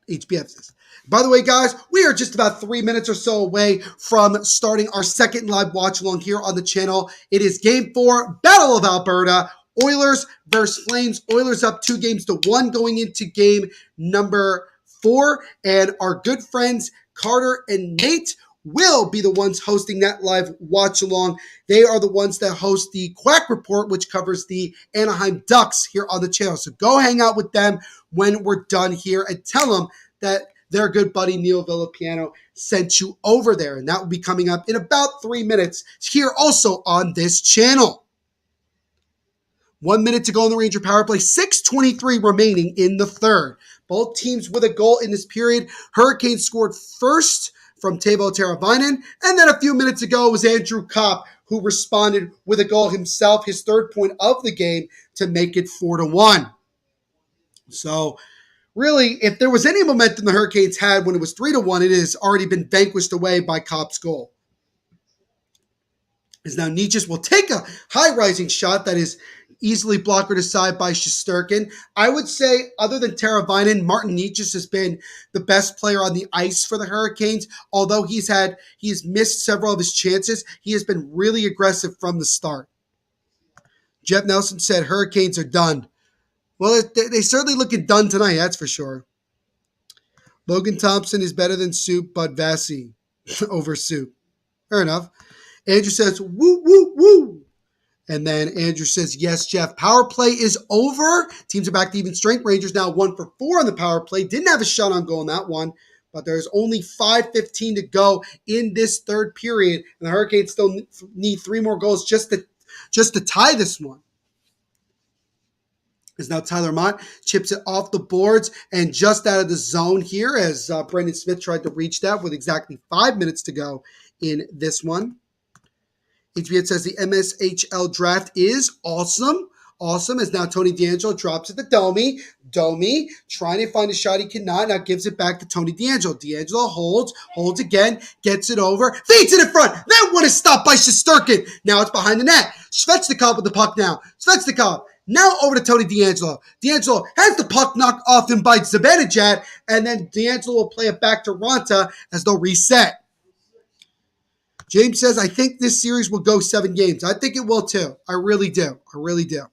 HBF says. By the way, guys, we are just about 3 minutes or so away from starting our second live watch along here on the channel. It is Game 4, Battle of Alberta. Oilers versus Flames. Oilers up 2-1 going into game number 4. And our good friends Carter and Nate will be the ones hosting that live watch along. They are the ones that host the Quack Report, which covers the Anaheim Ducks here on the channel. So go hang out with them when we're done here and tell them that their good buddy Neil Villapiano sent you over there. And that will be coming up in about 3 minutes here also on this channel. 1 minute to go in the Ranger power play, 6:23 remaining in the third. Both teams with a goal in this period. Hurricanes scored first from Teuvo Teravainen, and then a few minutes ago it was Andrew Kopp who responded with a goal himself, his third point of the game to make it 4-1. So really, if there was any momentum the Hurricanes had when it was 3-1, it has already been vanquished away by Kopp's goal. As now Necas will take a high-rising shot that is easily blockered aside by Shesterkin. I would say, other than Teravainen, Martin Necas has been the best player on the ice for the Hurricanes. Although he's missed several of his chances, he has been really aggressive from the start. Jeff Nelson said Hurricanes are done. Well, they certainly looking done tonight, that's for sure. Logan Thompson is better than Soup, but Vasi over Soup. Fair enough. Andrew says, woo, woo, woo. And then Andrew says, yes, Jeff, power play is over. Teams are back to even strength. Rangers now 1 for 4 on the power play. Didn't have a shot on goal in that one, but there's only 5:15 to go in this third period. And the Hurricanes still need 3 more goals just to tie this one. As now Tyler Mott chips it off the boards and just out of the zone here as Brendan Smith tried to reach that with exactly 5 minutes to go in this one. HBN says the MSHL draft is awesome. Awesome as now Tony DeAngelo drops it to Domi. Domi trying to find a shot he cannot. Now gives it back to Tony DeAngelo. DeAngelo holds again, gets it over, feeds it in front. That one is stopped by Shesterkin. Now it's behind the net. Svechnikov with the puck now. Svechnikov now over to Tony DeAngelo. DeAngelo has the puck knocked off him by Zibanejad, and then DeAngelo will play it back to Ranta as they'll reset. James says, I think this series will go 7 games. I think it will too. I really do. I really do.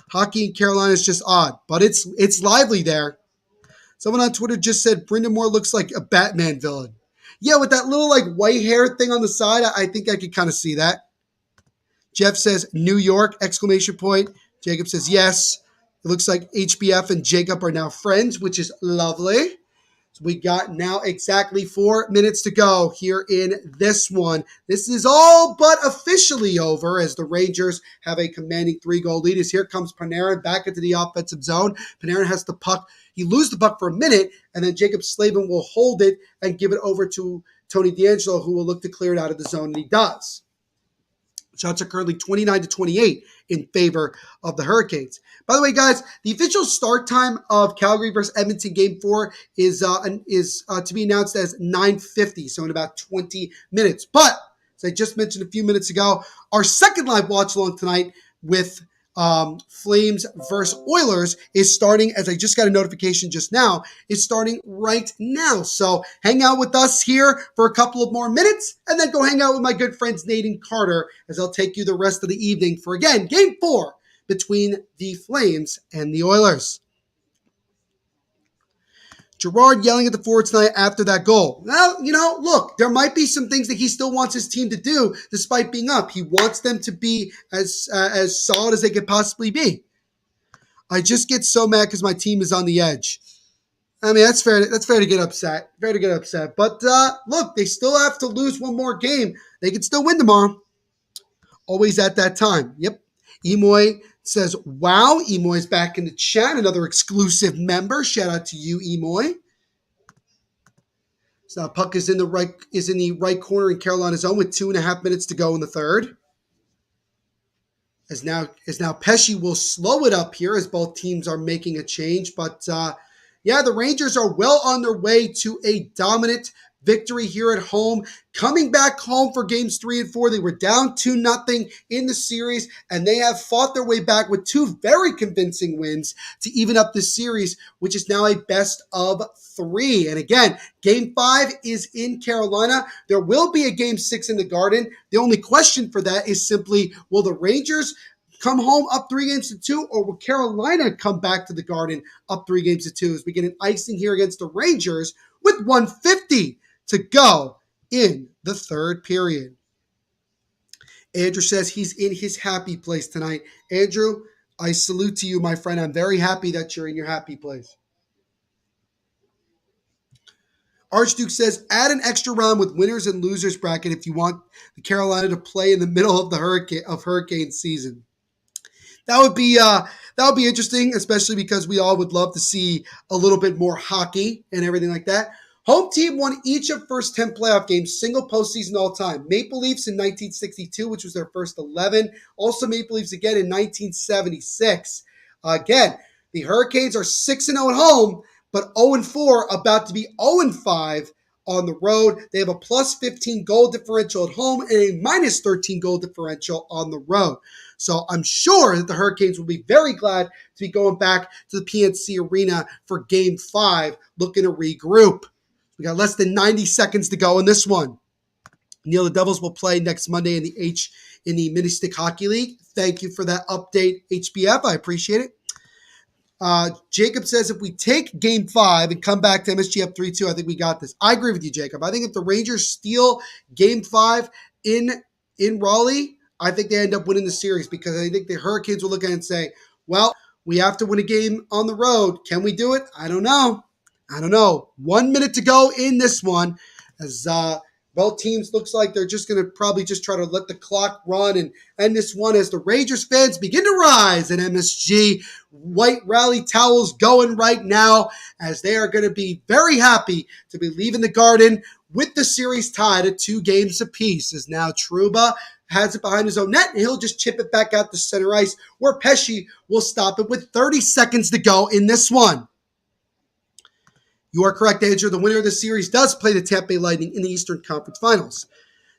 Hockey in Carolina is just odd, but it's lively there. Someone on Twitter just said Brendan Moore looks like a Batman villain. Yeah, with that little like white hair thing on the side, I think I could kind of see that. Jeff says, New York, exclamation point. Jacob says, yes. It looks like HBF and Jacob are now friends, which is lovely. So we got now exactly 4 minutes to go here in this one. This is all but officially over as the Rangers have a commanding 3-goal lead. As here comes Panarin back into the offensive zone. Panarin has the puck. He loses the puck for a minute, and then Jacob Slavin will hold it and give it over to Tony DeAngelo, who will look to clear it out of the zone, and he does. Shots are currently 29-28 in favor of the Hurricanes. By the way, guys, the official start time of Calgary versus Edmonton Game 4 is to be announced as 9:50, so in about 20 minutes. But, as I just mentioned a few minutes ago, our second live watch-along tonight with Flames versus Oilers is starting, as I just got a notification just now, is starting right now. So hang out with us here for a couple of more minutes and then go hang out with my good friends Nate and Carter as I'll take you the rest of the evening for, again, Game 4 between the Flames and the Oilers. Gerard yelling at the forwards tonight after that goal. Well, look, there might be some things that he still wants his team to do despite being up. He wants them to be as solid as they could possibly be. I just get so mad because my team is on the edge. I mean, that's fair. That's fair to get upset. Fair to get upset. But look, they still have to lose one more game. They can still win tomorrow. Always at that time. Yep. EMoy says, wow, EMoy's back in the chat. Another exclusive member. Shout out to you, EMoy. So now puck is in the right corner in Carolina's zone with 2.5 minutes to go in the third. As now Pesci will slow it up here as both teams are making a change. But yeah, the Rangers are well on their way to a dominant victory here at home. Coming back home for games 3 and 4, they were down 2-0 in the series, and they have fought their way back with 2 very convincing wins to even up this series, which is now a best of 3. And again, game 5 is in Carolina. There will be a game 6 in the Garden. The only question for that is simply, will the Rangers come home up 3-2, or will Carolina come back to the Garden up 3-2 as we get an icing here against the Rangers with 1:50 to go in the third period? Andrew says he's in his happy place tonight. Andrew, I salute to you, my friend. I'm very happy that you're in your happy place. Archduke says, add an extra round with winners and losers bracket if you want the Carolina to play in the middle of the hurricane season. That would be interesting, especially because we all would love to see a little bit more hockey and everything like that. Home team won each of first 10 playoff games, single postseason all time. Maple Leafs in 1962, which was their first 11. Also Maple Leafs again in 1976. Again, the Hurricanes are 6-0 at home, but 0-4, about to be 0-5 on the road. They have a plus 15 goal differential at home and a minus 13 goal differential on the road. So I'm sure that the Hurricanes will be very glad to be going back to the PNC Arena for Game 5, looking to regroup. We got less than 90 seconds to go in this one. Neil, the Devils will play next Monday in the Mini Stick Hockey League. Thank you for that update, HBF. I appreciate it. Jacob says if we take Game 5 and come back to MSG up 3-2, I think we got this. I agree with you, Jacob. I think if the Rangers steal Game 5 in Raleigh, I think they end up winning the series, because I think the Hurricanes will look at it and say, well, we have to win a game on the road. Can we do it? I don't know. 1 minute to go in this one, as both teams looks like they're just going to probably just try to let the clock run and end this one as the Rangers fans begin to rise at MSG. White rally towels going right now, as they are going to be very happy to be leaving the Garden with the series tied at 2 games apiece, as now Trouba has it behind his own net, and he'll just chip it back out to center ice, where Pesce will stop it with 30 seconds to go in this one. You are correct, Andrew. The winner of the series does play the Tampa Bay Lightning in the Eastern Conference Finals.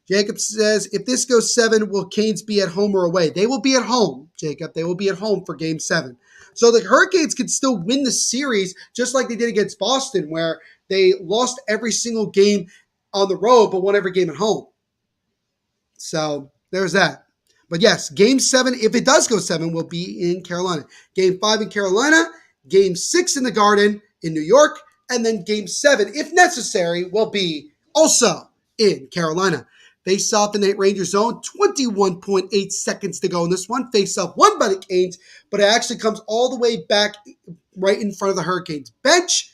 Jacob says, if this goes 7, will Canes be at home or away? They will be at home, Jacob. They will be at home for Game 7. So the Hurricanes can still win the series, just like they did against Boston, where they lost every single game on the road, but won every game at home. So there's that. But yes, Game 7, if it does go 7, will be in Carolina. Game 5 in Carolina, Game 6 in the Garden in New York, and then Game 7, if necessary, will be also in Carolina. Face-off in the Rangers zone, 21.8 seconds to go in this one. Face-off won by the Canes, but it actually comes all the way back right in front of the Hurricanes bench.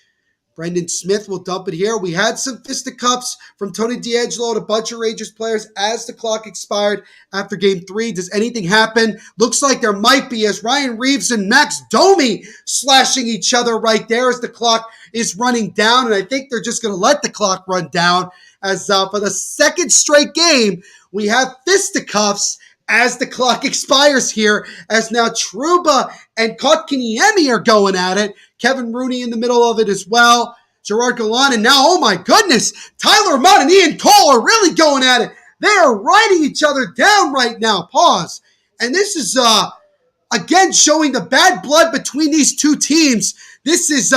Brendan Smith will dump it here. We had some fisticuffs from Tony DeAngelo and a bunch of Rangers players as the clock expired after Game 3. Does anything happen? Looks like there might be, as Ryan Reeves and Max Domi slashing each other right there as the clock is running down. And I think they're just going to let the clock run down, as for the second straight game, we have fisticuffs as the clock expires here, as now Trouba and Kotkaniemi are going at it. Kevin Rooney in the middle of it as well. Gerard Gallant, and now, oh my goodness, Tyler Mott and Ian Cole are really going at it. They are riding each other down right now. Pause. And this is, again, showing the bad blood between these two teams. This is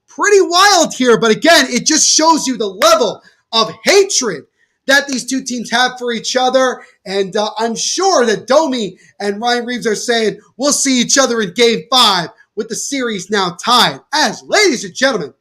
pretty wild here, but again, it just shows you the level of hatred that these two teams have for each other. And I'm sure that Domi and Ryan Reeves are saying, we'll see each other in Game 5 with the series now tied. As, ladies and gentlemen,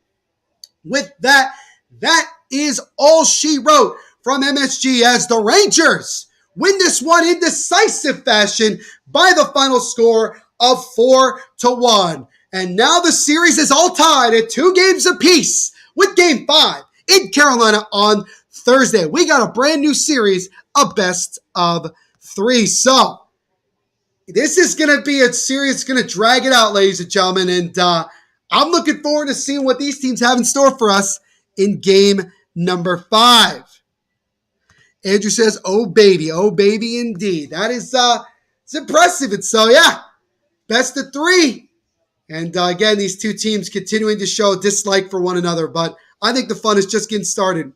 with that, that is all she wrote from MSG, as the Rangers win this one in decisive fashion by the final score of 4-1. And now the series is all tied at 2 games apiece, with Game 5 in Carolina on Thursday. We got a brand new series, a best of 3. So this is going to be a series, going to drag it out, ladies and gentlemen. And I'm looking forward to seeing what these teams have in store for us in game number 5. Andrew says, oh baby indeed. That is it's impressive. And so, yeah, best of 3. And again, these two teams continuing to show dislike for one another. But I think the fun is just getting started.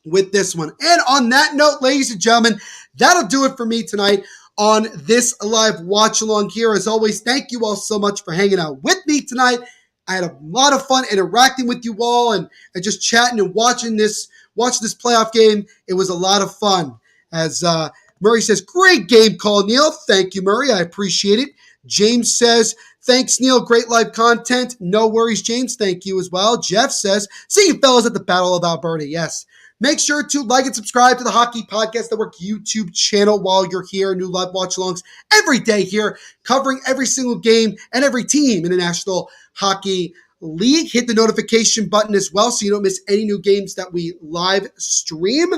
with this one. And on that note, ladies and gentlemen, that'll do it for me tonight on this live watch along here. As always, thank you all so much for hanging out with me tonight. I had a lot of fun interacting with you all and just chatting and watching this playoff game. It was a lot of fun. As Murray says, great game call, Neil. Thank you, Murray. I appreciate it. James says, thanks, Neil. Great live content. No worries, James. Thank you as well. Jeff says, see you fellas at the Battle of Alberta. Yes. Make sure to like and subscribe to the Hockey Podcast Network YouTube channel while you're here. New live watch-alongs every day here, covering every single game and every team in the National Hockey League. Hit the notification button as well so you don't miss any new games that we live stream.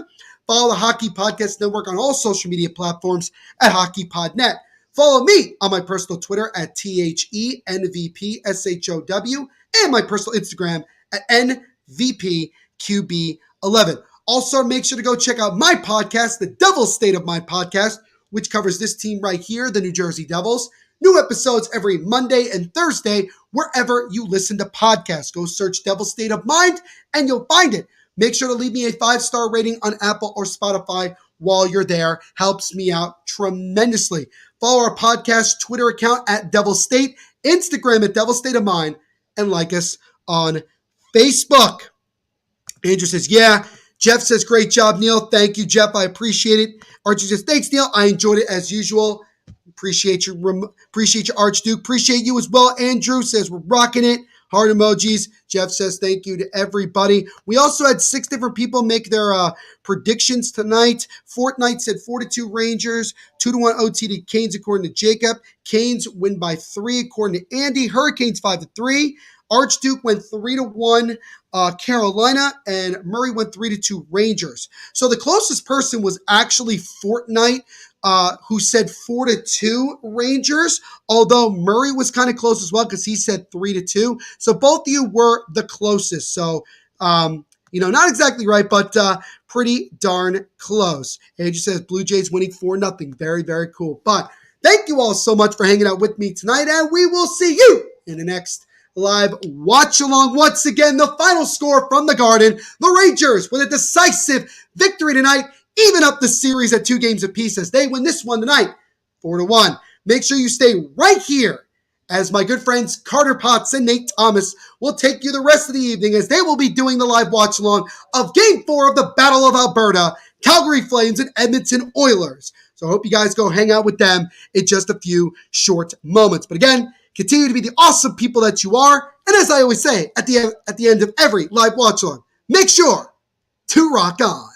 Follow the Hockey Podcast Network on all social media platforms at HockeyPodNet. Follow me on my personal Twitter at THENVPSHOW and my personal Instagram at NVPQB11. Also, make sure to go check out my podcast, The Devil's State of Mind podcast, which covers this team right here, the New Jersey Devils. New episodes every Monday and Thursday, wherever you listen to podcasts. Go search Devil's State of Mind, and you'll find it. Make sure to leave me a 5-star rating on Apple or Spotify while you're there. Helps me out tremendously. Follow our podcast Twitter account at Devil's State, Instagram at Devil's State of Mind, and like us on Facebook. Andrew says, yeah. Jeff says, great job, Neil. Thank you, Jeff. I appreciate it. Archie says, thanks, Neil. I enjoyed it as usual. Appreciate you, Archduke. Appreciate you as well. Andrew says, we're rocking it. Heart emojis. Jeff says, thank you to everybody. We also had 6 different people make their predictions tonight. Fortnite said 4-2 Rangers, 2-1 OT to Canes according to Jacob. Canes win by 3 according to Andy. Hurricanes 5-3. Archduke went 3-1 Carolina, and Murray went 3-2 Rangers. So the closest person was actually Fortnite, who said 4-2 Rangers, although Murray was kind of close as well because he said 3-2. So both of you were the closest. So, not exactly right, but pretty darn close. Andrew says Blue Jays winning 4-0. Very, very cool. But thank you all so much for hanging out with me tonight, and we will see you in the next live watch along. Once again, the final score from the Garden, the Rangers with a decisive victory tonight, even up the series at 2 games apiece as they win this one tonight, 4-1. Make sure you stay right here as my good friends Carter Potts and Nate Thomas will take you the rest of the evening as they will be doing the live watch along of Game 4 of the Battle of Alberta, Calgary Flames and Edmonton Oilers. So I hope you guys go hang out with them in just a few short moments. But again, continue to be the awesome people that you are. And as I always say at the end of every live watch along, make sure to rock on.